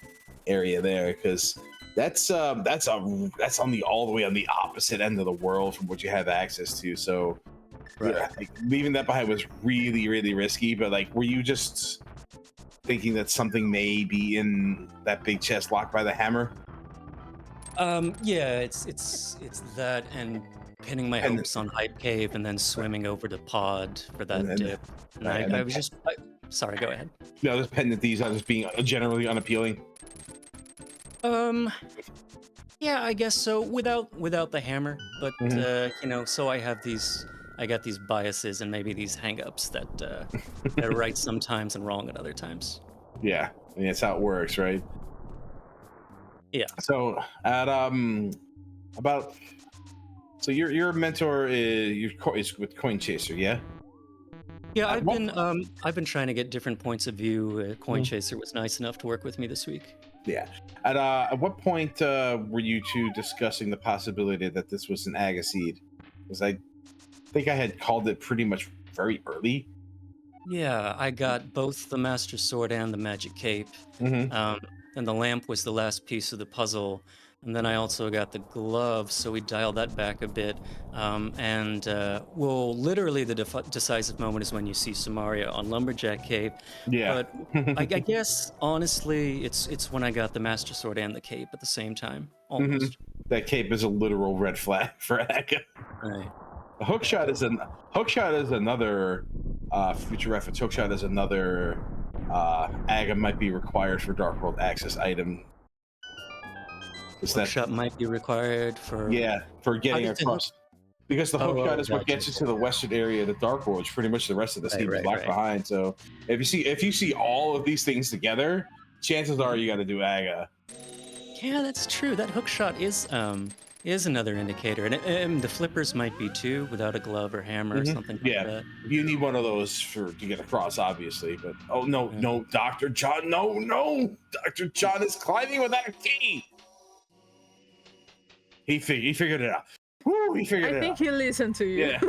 S1: area there, because that's on the all the way on the opposite end of the world from what you have access to. So yeah, like, leaving that behind was really, really risky. But like, were you just thinking that something may be in that big chest locked by the hammer?
S3: Yeah, it's that and pinning my hopes on Hype Cave and then swimming over to Pod for that dip. And I was just sorry, go ahead.
S1: No, just pendant these as being generally unappealing.
S3: Yeah, I guess so. Without the hammer, but you know, so I got these biases and maybe these hangups that are right sometimes and wrong at other times.
S1: Yeah, I mean, that's how it works, right?
S3: Yeah.
S1: So at your mentor is with Coin Chaser, yeah?
S3: Yeah, I've been trying to get different points of view. Coin Chaser was nice enough to work with me this week.
S1: Yeah. At what point were you two discussing the possibility that this was an Aga seed? Because I think I had called it pretty much very early.
S3: Yeah, I got both the Master Sword and the Magic Cape. And the lamp was the last piece of the puzzle. And then I also got the glove, so we dialed that back a bit. Well, literally the decisive moment is when you see Samaria on Lumberjack Cave.
S1: Yeah.
S3: But I guess, honestly, it's when I got the Master Sword and the cape at the same time, almost.
S1: That cape is a literal red flag for Aga.
S3: Right.
S1: A hookshot is another future reference. Hookshot is another Aga might be required for Dark World access item.
S3: Hookshot might be required for
S1: getting across. Because the hookshot is what gets you to the western area of the Dark World, which pretty much the rest of the team is locked behind. So if you see all of these things together, chances are you got to do Aga.
S3: Yeah, that's true. That hookshot is another indicator, and the flippers might be too, without a glove or hammer or something like that.
S1: You need one of those to get across, obviously. But no, Dr. John, no, Dr. John is climbing without a key. He figured it out. Woo, he figured it out.
S2: I think he listened to you.
S1: Yeah.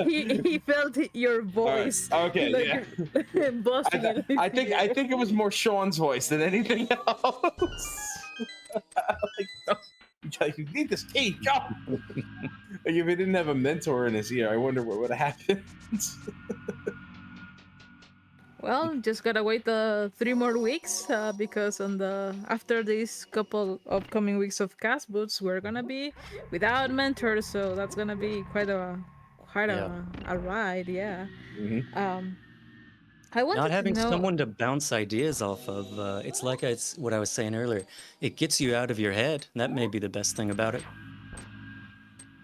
S2: he felt your voice.
S1: Right. Okay.
S2: Like, busting
S1: I think it was more Sean's voice than anything else. You need this key. Go. Like, if he didn't have a mentor in his ear, I wonder what would have happened.
S2: Well, just gotta wait 3 more weeks because after these couple upcoming weeks of cast boots, we're gonna be without mentors, so that's gonna be quite a ride. Yeah. I wanted
S3: Not having
S2: to know...
S3: someone to bounce ideas off of, it's like it's what I was saying earlier. It gets you out of your head. That may be the best thing about it.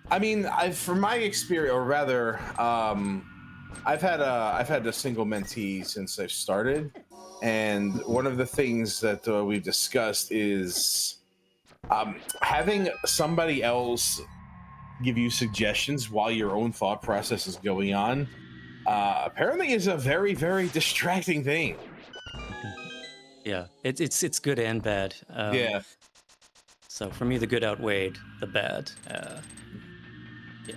S1: I mean, from my experience, or rather, I've had a single mentee since I've started, and one of the things that we've discussed is having somebody else give you suggestions while your own thought process is going on. Apparently, is a very very distracting thing.
S3: Yeah, it's good and bad.
S1: Yeah.
S3: So for me, the good outweighed the bad. Yeah.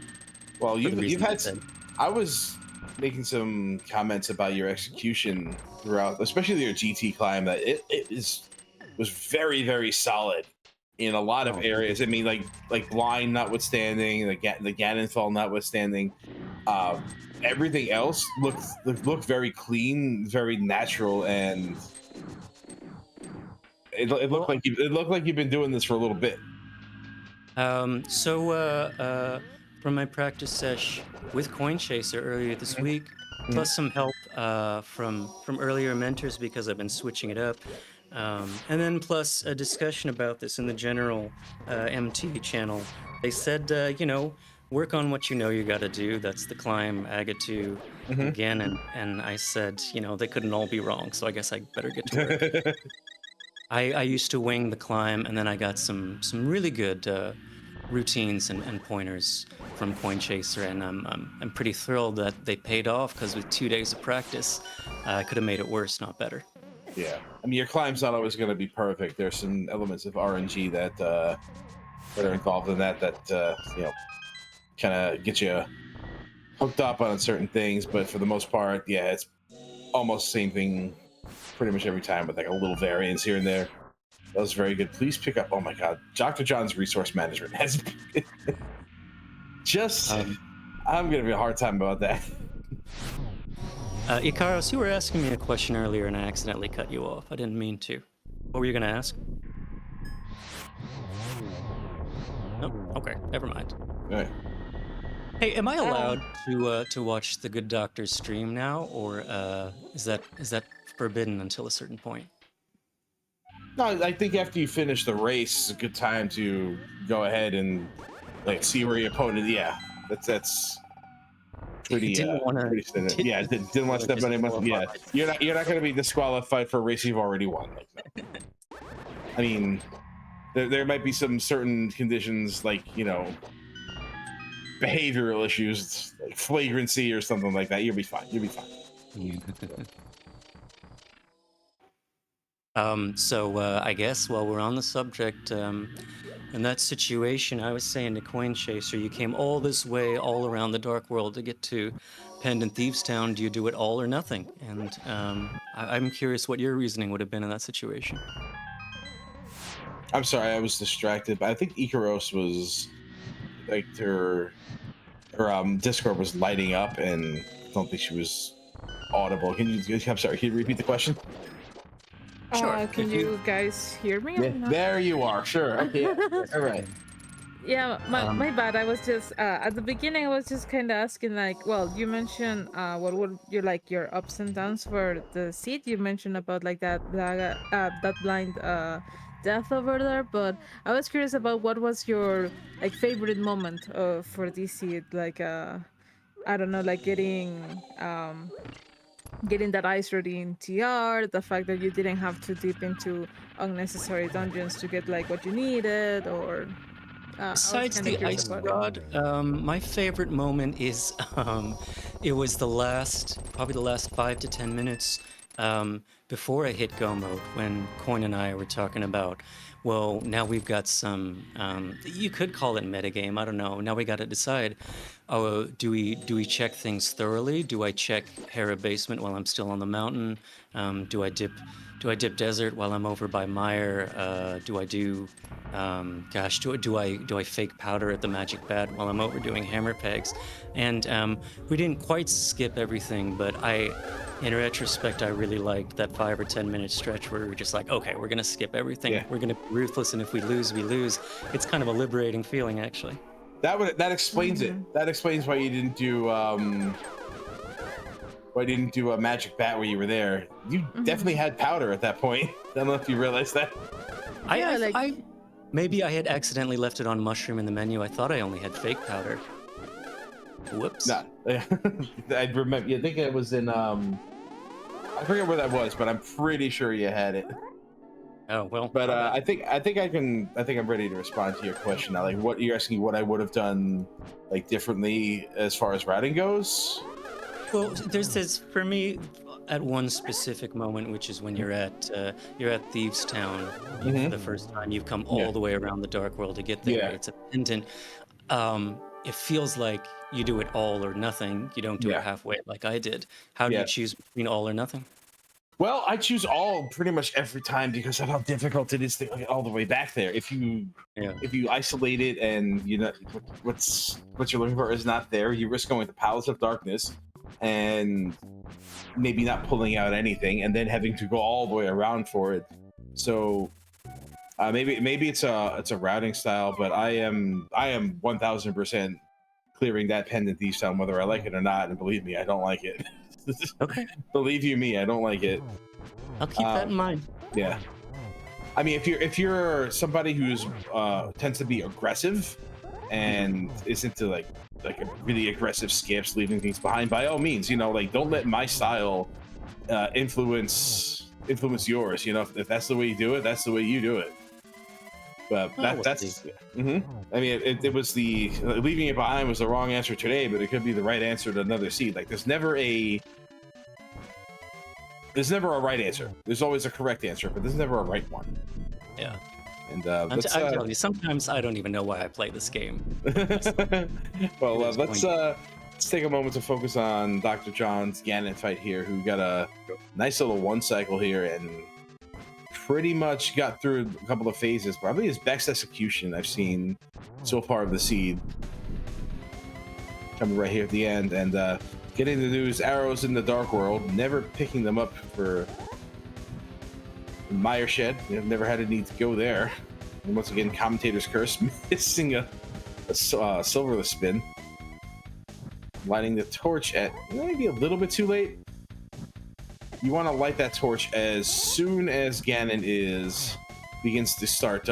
S1: Well,
S3: For the
S1: you've
S3: reasons I
S1: had.
S3: said.
S1: I was making some comments about your execution throughout, especially your GT climb. That was very very solid in a lot of
S3: Oh,
S1: areas. I mean, like blind notwithstanding, the Ganon fall notwithstanding, uh, everything else looked very clean, very natural, and it
S3: well,
S1: looked like you've been doing this for a little bit.
S3: From my practice sesh with Coin Chaser earlier this week, plus some help from earlier mentors because I've been switching it up, and then plus a discussion about this in the general MT channel. They said, work on what you know you got to do. That's the climb, Agatu, and Ganon. And I said, they couldn't all be wrong, so I guess I better get to work. I used to wing the climb, and then I got some really good routines and pointers from Coin Chaser, and I'm pretty thrilled that they paid off because with 2 days of practice, I could have made it worse, not better.
S1: Yeah, I mean your climb's not always going to be perfect. There's some elements of RNG that are involved in that kind of get you hooked up on certain things, but for the most part, yeah, it's almost the same thing pretty much every time with like a little variance here and there. That was very good. Please pick up. Oh my God, Dr. John's resource management has just. I'm gonna be a hard time about that.
S3: Ikaros, you were asking me a question earlier, and I accidentally cut you off. I didn't mean to. What were you gonna ask? No. Okay. Never mind.
S1: All right.
S3: Hey, am I allowed to watch the Good Doctor stream now, or is that forbidden until a certain point?
S1: No, I think after you finish the race, it's a good time to go ahead and like see where your opponent. Yeah, that's pretty. Pretty standard. Yeah, didn't want to step on anyone. Yeah, you're not going to be disqualified for a race you've already won. Like, no. I mean, there might be some certain conditions like behavioral issues like flagrancy or something like that. You'll be fine.
S3: I guess while we're on the subject, in that situation, I was saying to Coin Chaser, you came all this way, all around the Dark World to get to Pendant Thieves Town. Do you do it all or nothing? And I'm curious what your reasoning would have been in that situation.
S1: I'm sorry, I was distracted, but I think Ikaros was like her Discord was lighting up, and I don't think she was audible. I'm sorry, can you repeat the question?
S3: Sure.
S2: Can you guys hear me?
S1: Yeah, there you are. Sure. Okay. All right.
S2: Yeah, my bad. I was just at the beginning. I was just kind of asking, like, well, you mentioned what would you like your ups and downs for the seed. You mentioned about like that blind death over there, but I was curious about what was your like favorite moment for this seed, like I don't know, like getting that ice ready in TR, the fact that you didn't have to dip into unnecessary dungeons to get like what you needed, or
S3: besides the ice rod, my favorite moment is it was probably the last 5 to 10 minutes before I hit go mode, when Coin and I were talking about, well, now we've got some, you could call it metagame, I don't know. Now we got to decide, do we check things thoroughly? Do I check Hera basement while I'm still on the mountain? Do I dip desert while I'm over by Mire? Do I do I fake powder at the magic bat while I'm over doing hammer pegs? And we didn't quite skip everything, but in retrospect, I really liked that 5 or 10 minute stretch where we were just like, okay, we're gonna skip everything. Yeah. We're gonna be ruthless, and if we lose, we lose. It's kind of a liberating feeling, actually.
S1: That explains it. That explains why you didn't do a magic bat where you were there. You definitely had powder at that point. I don't know if you realized that.
S3: Maybe I had accidentally left it on mushroom in the menu. I thought I only had fake powder. Whoops.
S1: No, I remember. I think it was in. I forget where that was, but I'm pretty sure you had it.
S3: Oh well.
S1: But I think I'm ready to respond to your question now. Like, what you're asking, what I would have done, like differently as far as routing goes.
S3: Well, there's this for me at one specific moment, which is when you're at Thieves Town for the first time. You've come all the way around the Dark World to get there.
S1: Yeah.
S3: It's a pendant. It feels like you do it all or nothing. You don't do it halfway like I did. How do you choose between all or nothing?
S1: Well, I choose all pretty much every time because of how difficult it is to get all the way back there. If you isolate it and you know what you're looking for is not there, you risk going to Palace of Darkness and maybe not pulling out anything, and then having to go all the way around for it. So maybe it's a routing style, but I am 1000% clearing that pendant Thieves Town whether I like it or not, and believe me, I don't like it.
S3: Okay.
S1: Believe you me, I don't like it.
S3: I'll keep that in mind.
S1: Yeah. I mean, if you're somebody who's tends to be aggressive and is into like a really aggressive skips, leaving things behind, by all means, like don't let my style influence yours. If that's the way you do it, that's the way you do it. But that's. I mean, it was the leaving it behind was the wrong answer today, but it could be the right answer to another seed. Like there's never a right answer. There's always a correct answer, but there's never a right one.
S3: Yeah.
S1: And
S3: I'm telling you, sometimes I don't even know why I play this game.
S1: Well, let's take a moment to focus on Dr. John's Ganon fight here, who got a nice little one cycle here and pretty much got through a couple of phases. Probably his best execution I've seen so far of the seed. Coming right here at the end and getting the news arrows in the Dark World, never picking them up for Mire Shed. Never had a need to go there. And once again, Commentator's Curse, missing a Silverless spin. Lighting the torch at maybe a little bit too late. You want to light that torch as soon as Ganon begins to start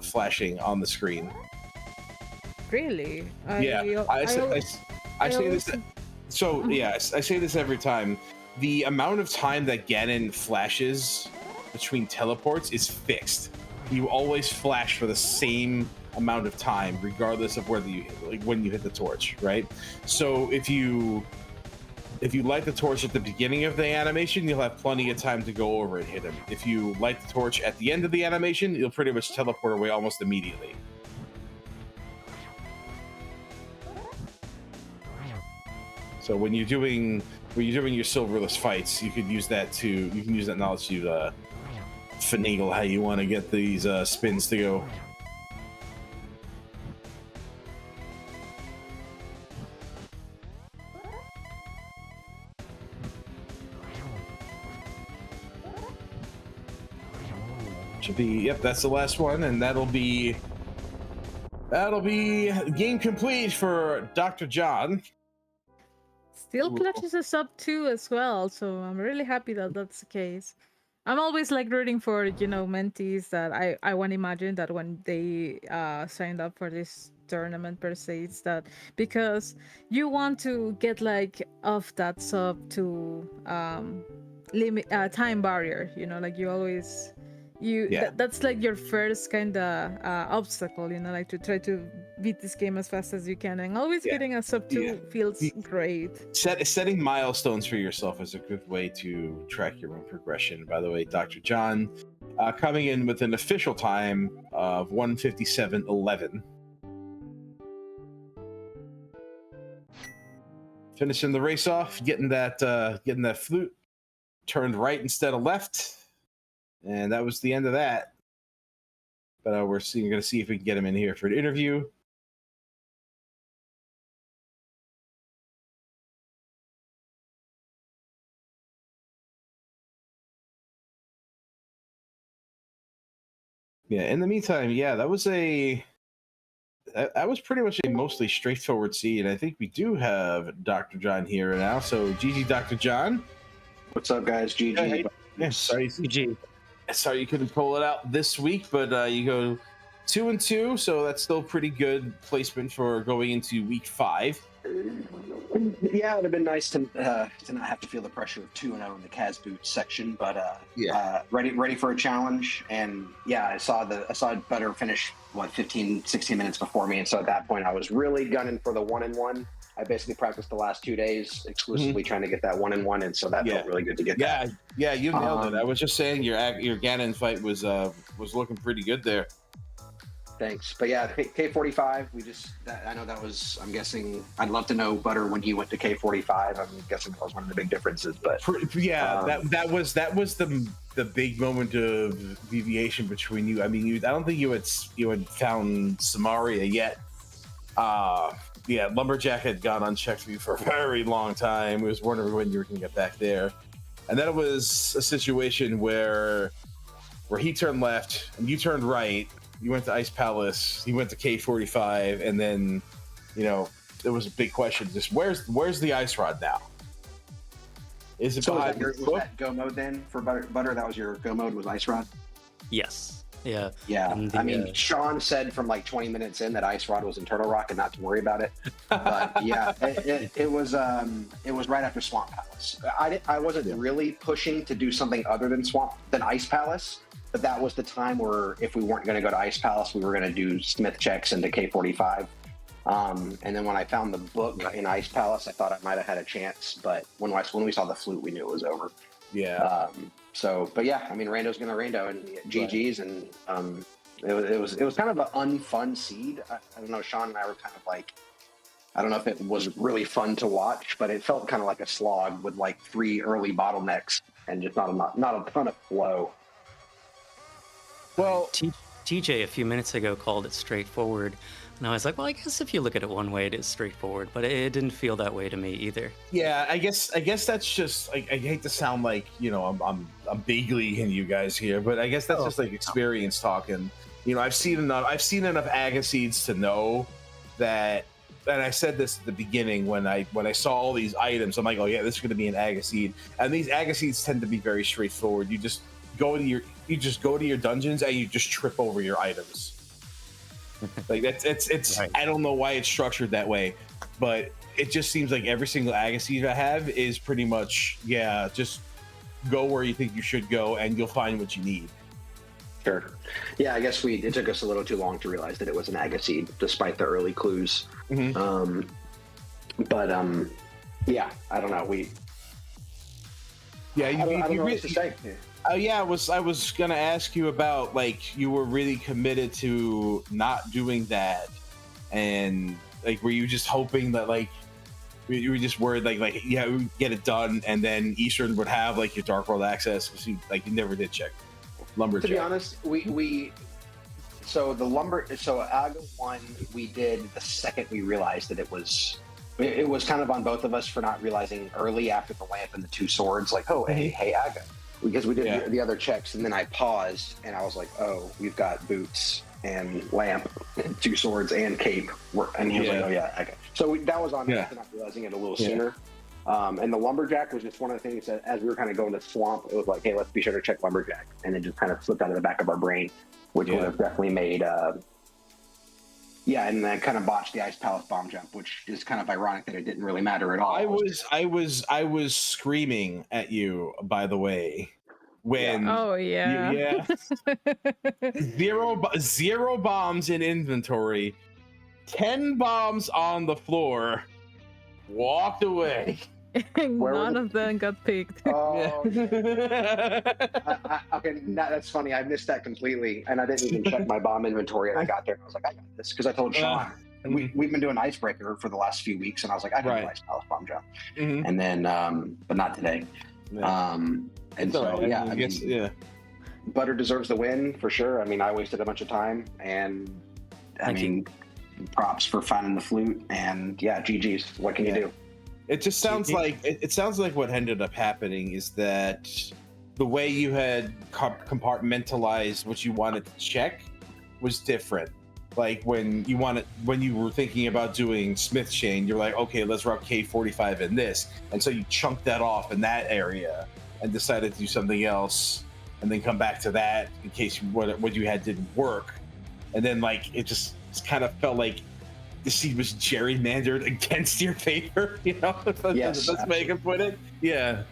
S1: flashing on the screen.
S2: Really?
S1: I say this. So I say this every time. The amount of time that Ganon flashes between teleports is fixed. You always flash for the same amount of time, regardless of whether when you hit the torch, right? So if you light the torch at the beginning of the animation, you'll have plenty of time to go over and hit him. If you light the torch at the end of the animation, you'll pretty much teleport away almost immediately. So when you're doing your silverless fights, you could use that knowledge to finagle how you want to get these spins to go. Should be, that's the last one, and that'll be game complete for Dr. John.
S2: Still clutches us up too as well, so I'm really happy that that's the case. I'm always like rooting for mentees that I want to imagine that when they signed up for this tournament per se, it's that because you want to get like off that sub to limit time barrier, like you always that's like your first kind of obstacle, like to try to beat this game as fast as you can, and always getting a sub 2 feels great.
S1: Setting milestones for yourself is a good way to track your own progression. By the way, Dr. John coming in with an official time of 1:57:11. Finishing the race off, getting that flute turned right instead of left. And that was the end of that. But we're going to see if we can get him in here for an interview. Yeah, in the meantime, that was pretty much a mostly straightforward seed. I think we do have Dr. John here now. So, GG, Dr. John.
S4: What's up, guys? GG.
S1: Yeah, sorry,
S3: GG.
S1: Sorry you couldn't pull it out this week, but you go 2-2, so that's still pretty good placement for going into week 5.
S4: Yeah, it would have been nice to not have to feel the pressure of 2-0 in the Cas Boots section, but ready for a challenge. And yeah, I saw Butter finish 15, 16 minutes before me, and so at that point I was really gunning for the 1-1. I basically practiced the last 2 days exclusively trying to get that 1-1, and so that felt really good to get that.
S1: Yeah, you nailed it. I was just saying your Ganon fight was looking pretty good there.
S4: Thanks. But yeah, K45, I know that was, I'm guessing, I'd love to know, Butter, when he went to K45. I'm guessing that was one of the big differences. But
S1: yeah, that was the big moment of deviation between you. I mean, I don't think you had found Samaria yet. Yeah, Lumberjack had gone unchecked for you for a very long time. We was wondering when you were going to get back there. And then it was a situation where he turned left and you turned right. You went to Ice Palace, he went to K45, and then, there was a big question. Just where's the ice rod now? Is it behind
S4: was that go mode then for Butter? That was your go mode, was ice rod?
S3: Yes. Yeah.
S4: Yeah. Sean said from like 20 minutes in that ice rod was internal rock and not to worry about it. But yeah, it was right after Swamp Palace. I wasn't really pushing to do something other than Ice Palace. But that was the time where if we weren't going to go to Ice Palace, we were going to do Smith checks into K45. And then when I found the book in Ice Palace, I thought I might have had a chance. But when we saw the flute, we knew it was over.
S1: Yeah.
S4: But yeah, I mean, Rando's going to Rando and GG's. And it was kind of an unfun seed. I don't know. Sean and I were kind of like, I don't know if it was really fun to watch, but it felt kind of like a slog with like 3 early bottlenecks and just not a ton of flow.
S3: Well, TJ a few minutes ago called it straightforward, and I was like, well, I guess if you look at it one way, it is straightforward, but it didn't feel that way to me either.
S1: Yeah, I guess that's just like, I hate to sound like I'm big leaguing you guys here, but I guess that's just like experience talking. I've seen enough Agaseeds to know that. And I said this at the beginning when I saw all these items, I'm like, oh yeah, this is going to be an Agaseed, and these Agaseeds tend to be very straightforward. You just go to your dungeons and you just trip over your items. Like it's right. I don't know why it's structured that way, but it just seems like every single Agaseed I have is pretty much just go where you think you should go and you'll find what you need.
S4: Sure. Yeah, I guess it took us a little too long to realize that it was an Agaseed despite the early clues. Mm-hmm. Yeah, I don't know. I don't know what to say.
S1: Oh yeah, I was gonna ask you about, like, you were really committed to not doing that, and like, were you just hoping that, like, you were just worried we would get it done, and then Eastern would have like your Dark World access, because you never did check Lumberjack.
S4: To be honest, so Aga 1 we did the second we realized that it was kind of on both of us for not realizing early after the lamp and the 2 swords, like, oh hey Aga. Because we did the other checks, and then I paused, and I was like, "Oh, we've got boots and lamp, and 2 swords and cape." And he was like, "Oh yeah, okay." So that was on me for not realizing it a little sooner. And the Lumberjack was just one of the things that, as we were kind of going to Swamp, it was like, "Hey, let's be sure to check Lumberjack," and it just kind of slipped out of the back of our brain, which would have definitely made. And then kind of botched the Ice Palace bomb jump, which is kind of ironic that it didn't really matter at all.
S1: I was screaming at you, by the way, when zero bombs in inventory, 10 bombs on the floor, walked away.
S2: None of them got picked.
S4: Oh, okay, that's funny. I missed that completely, and I didn't even check my bomb inventory. And I got there, and I was like, I got this, because I told Sean. And we've been doing Icebreaker for the last few weeks, and I was like, I can do Ice Palace bomb jump, and then, but not today. Butter deserves the win for sure. I mean, I wasted a bunch of time, and props for finding the flute, and GG's. What can you do?
S1: It just sounds like what ended up happening is that the way you had compartmentalized what you wanted to check was different. Like when you were thinking about doing Smith Chain, you're like, okay, let's rock K45 in this, and so you chunked that off in that area and decided to do something else, and then come back to that in case what you had didn't work, and then like it just kind of felt like the seed was gerrymandered against your favor. You know,
S4: Yes,
S1: the best way I can put it. Yeah.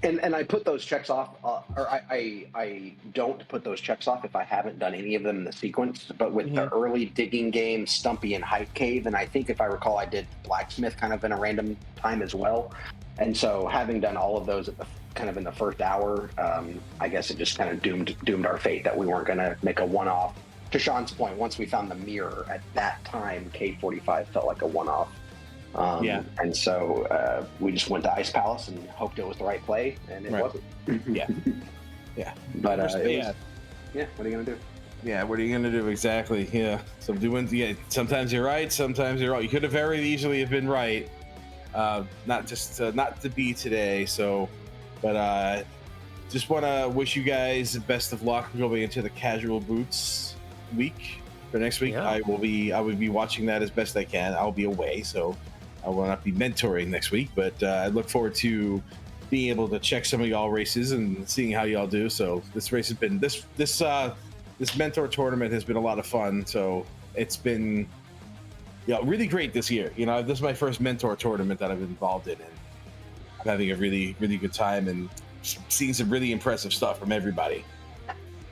S4: And I put those checks off, or I don't put those checks off if I haven't done any of them in the sequence. But with the early digging game, Stumpy and Hype Cave, and I think if I recall, I did Blacksmith kind of in a random time as well. And so having done all of those at the kind of in the first hour, I guess it just kind of doomed our fate that we weren't going to make a one-off. To Sean's point, once we found the mirror at that time, K45 felt like a one-off. And so we just went to Ice Palace and hoped it was the right play, and it wasn't.
S1: Yeah.
S4: But
S1: what are you
S4: gonna do?
S1: Yeah, what are you gonna do exactly? Yeah. So sometimes you're right, sometimes you're wrong. You could have very easily have been right. Not to be today. So, but just want to wish you guys the best of luck going into the Casual Boots week for next week.
S3: Yeah.
S1: I will be watching that as best I can. I'll be away, so I will not be mentoring next week, but I look forward to being able to check some of y'all races and seeing how y'all do. So this race has been this mentor tournament has been a lot of fun. So it's been really great this year. You know, this is my first mentor tournament that I've been involved in, and I'm having a really, really good time and seeing some really impressive stuff from everybody.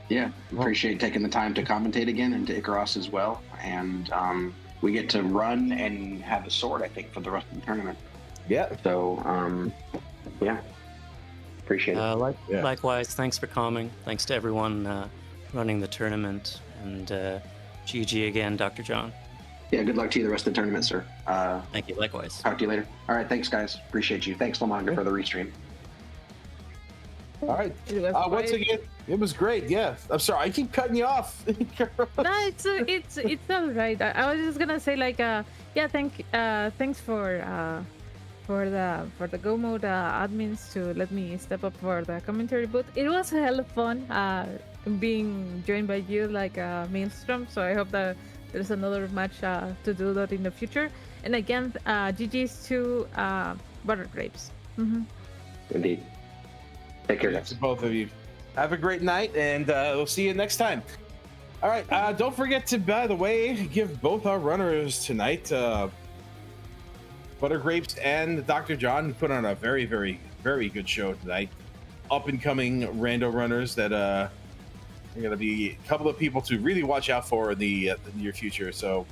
S4: Yeah, appreciate taking the time to commentate again, and to Icaros as well. And we get to run and have a sword, I think, for the rest of the tournament.
S1: Yeah.
S4: So, appreciate it.
S3: Likewise, thanks for coming. Thanks to everyone running the tournament, and GG again, Dr. John.
S4: Yeah, good luck to you the rest of the tournament, sir.
S3: Thank you. Likewise.
S4: Talk to you later. All right, thanks, guys. Appreciate you. Thanks, Lamanga, for the restream.
S1: All right. Once again, it was great. Yeah. I'm sorry, I keep cutting you off.
S2: No, it's all right. I was just gonna say thanks for the Go Mode admins to let me step up for the commentary booth. It was a hell of fun being joined by you like Maelstrom. So I hope that there's another match to do that in the future. And again, GG's to Buttergrapes.
S4: Indeed. Take care, guys.
S1: To both of you. Have a great night, and we'll see you next time. All right. Don't forget to, by the way, give both our runners tonight, Buttergrapes and Dr. John, who put on a very, very, very good show tonight. Up and coming rando runners that are going to be a couple of people to really watch out for in the near future. So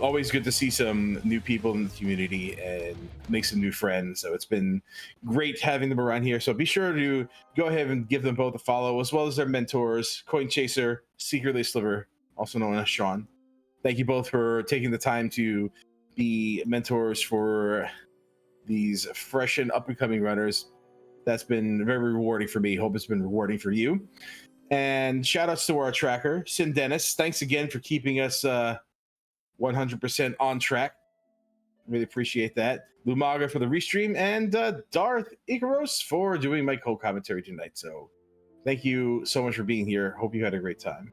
S1: always good to see some new people in the community and make some new friends. So it's been great having them around here. So be sure to go ahead and give them both a follow, as well as their mentors, Coin Chaser, Secretly Sliver, also known as Sean. Thank you both for taking the time to be mentors for these fresh and up and coming runners. That's been very rewarding for me. Hope it's been rewarding for you. And shout outs to our tracker, Sin Dennis. Thanks again for keeping us 100% on track. Really appreciate that. Lumaga for the restream, and Darth Icaros for doing my co-commentary tonight. So thank you so much for being here. Hope you had a great time.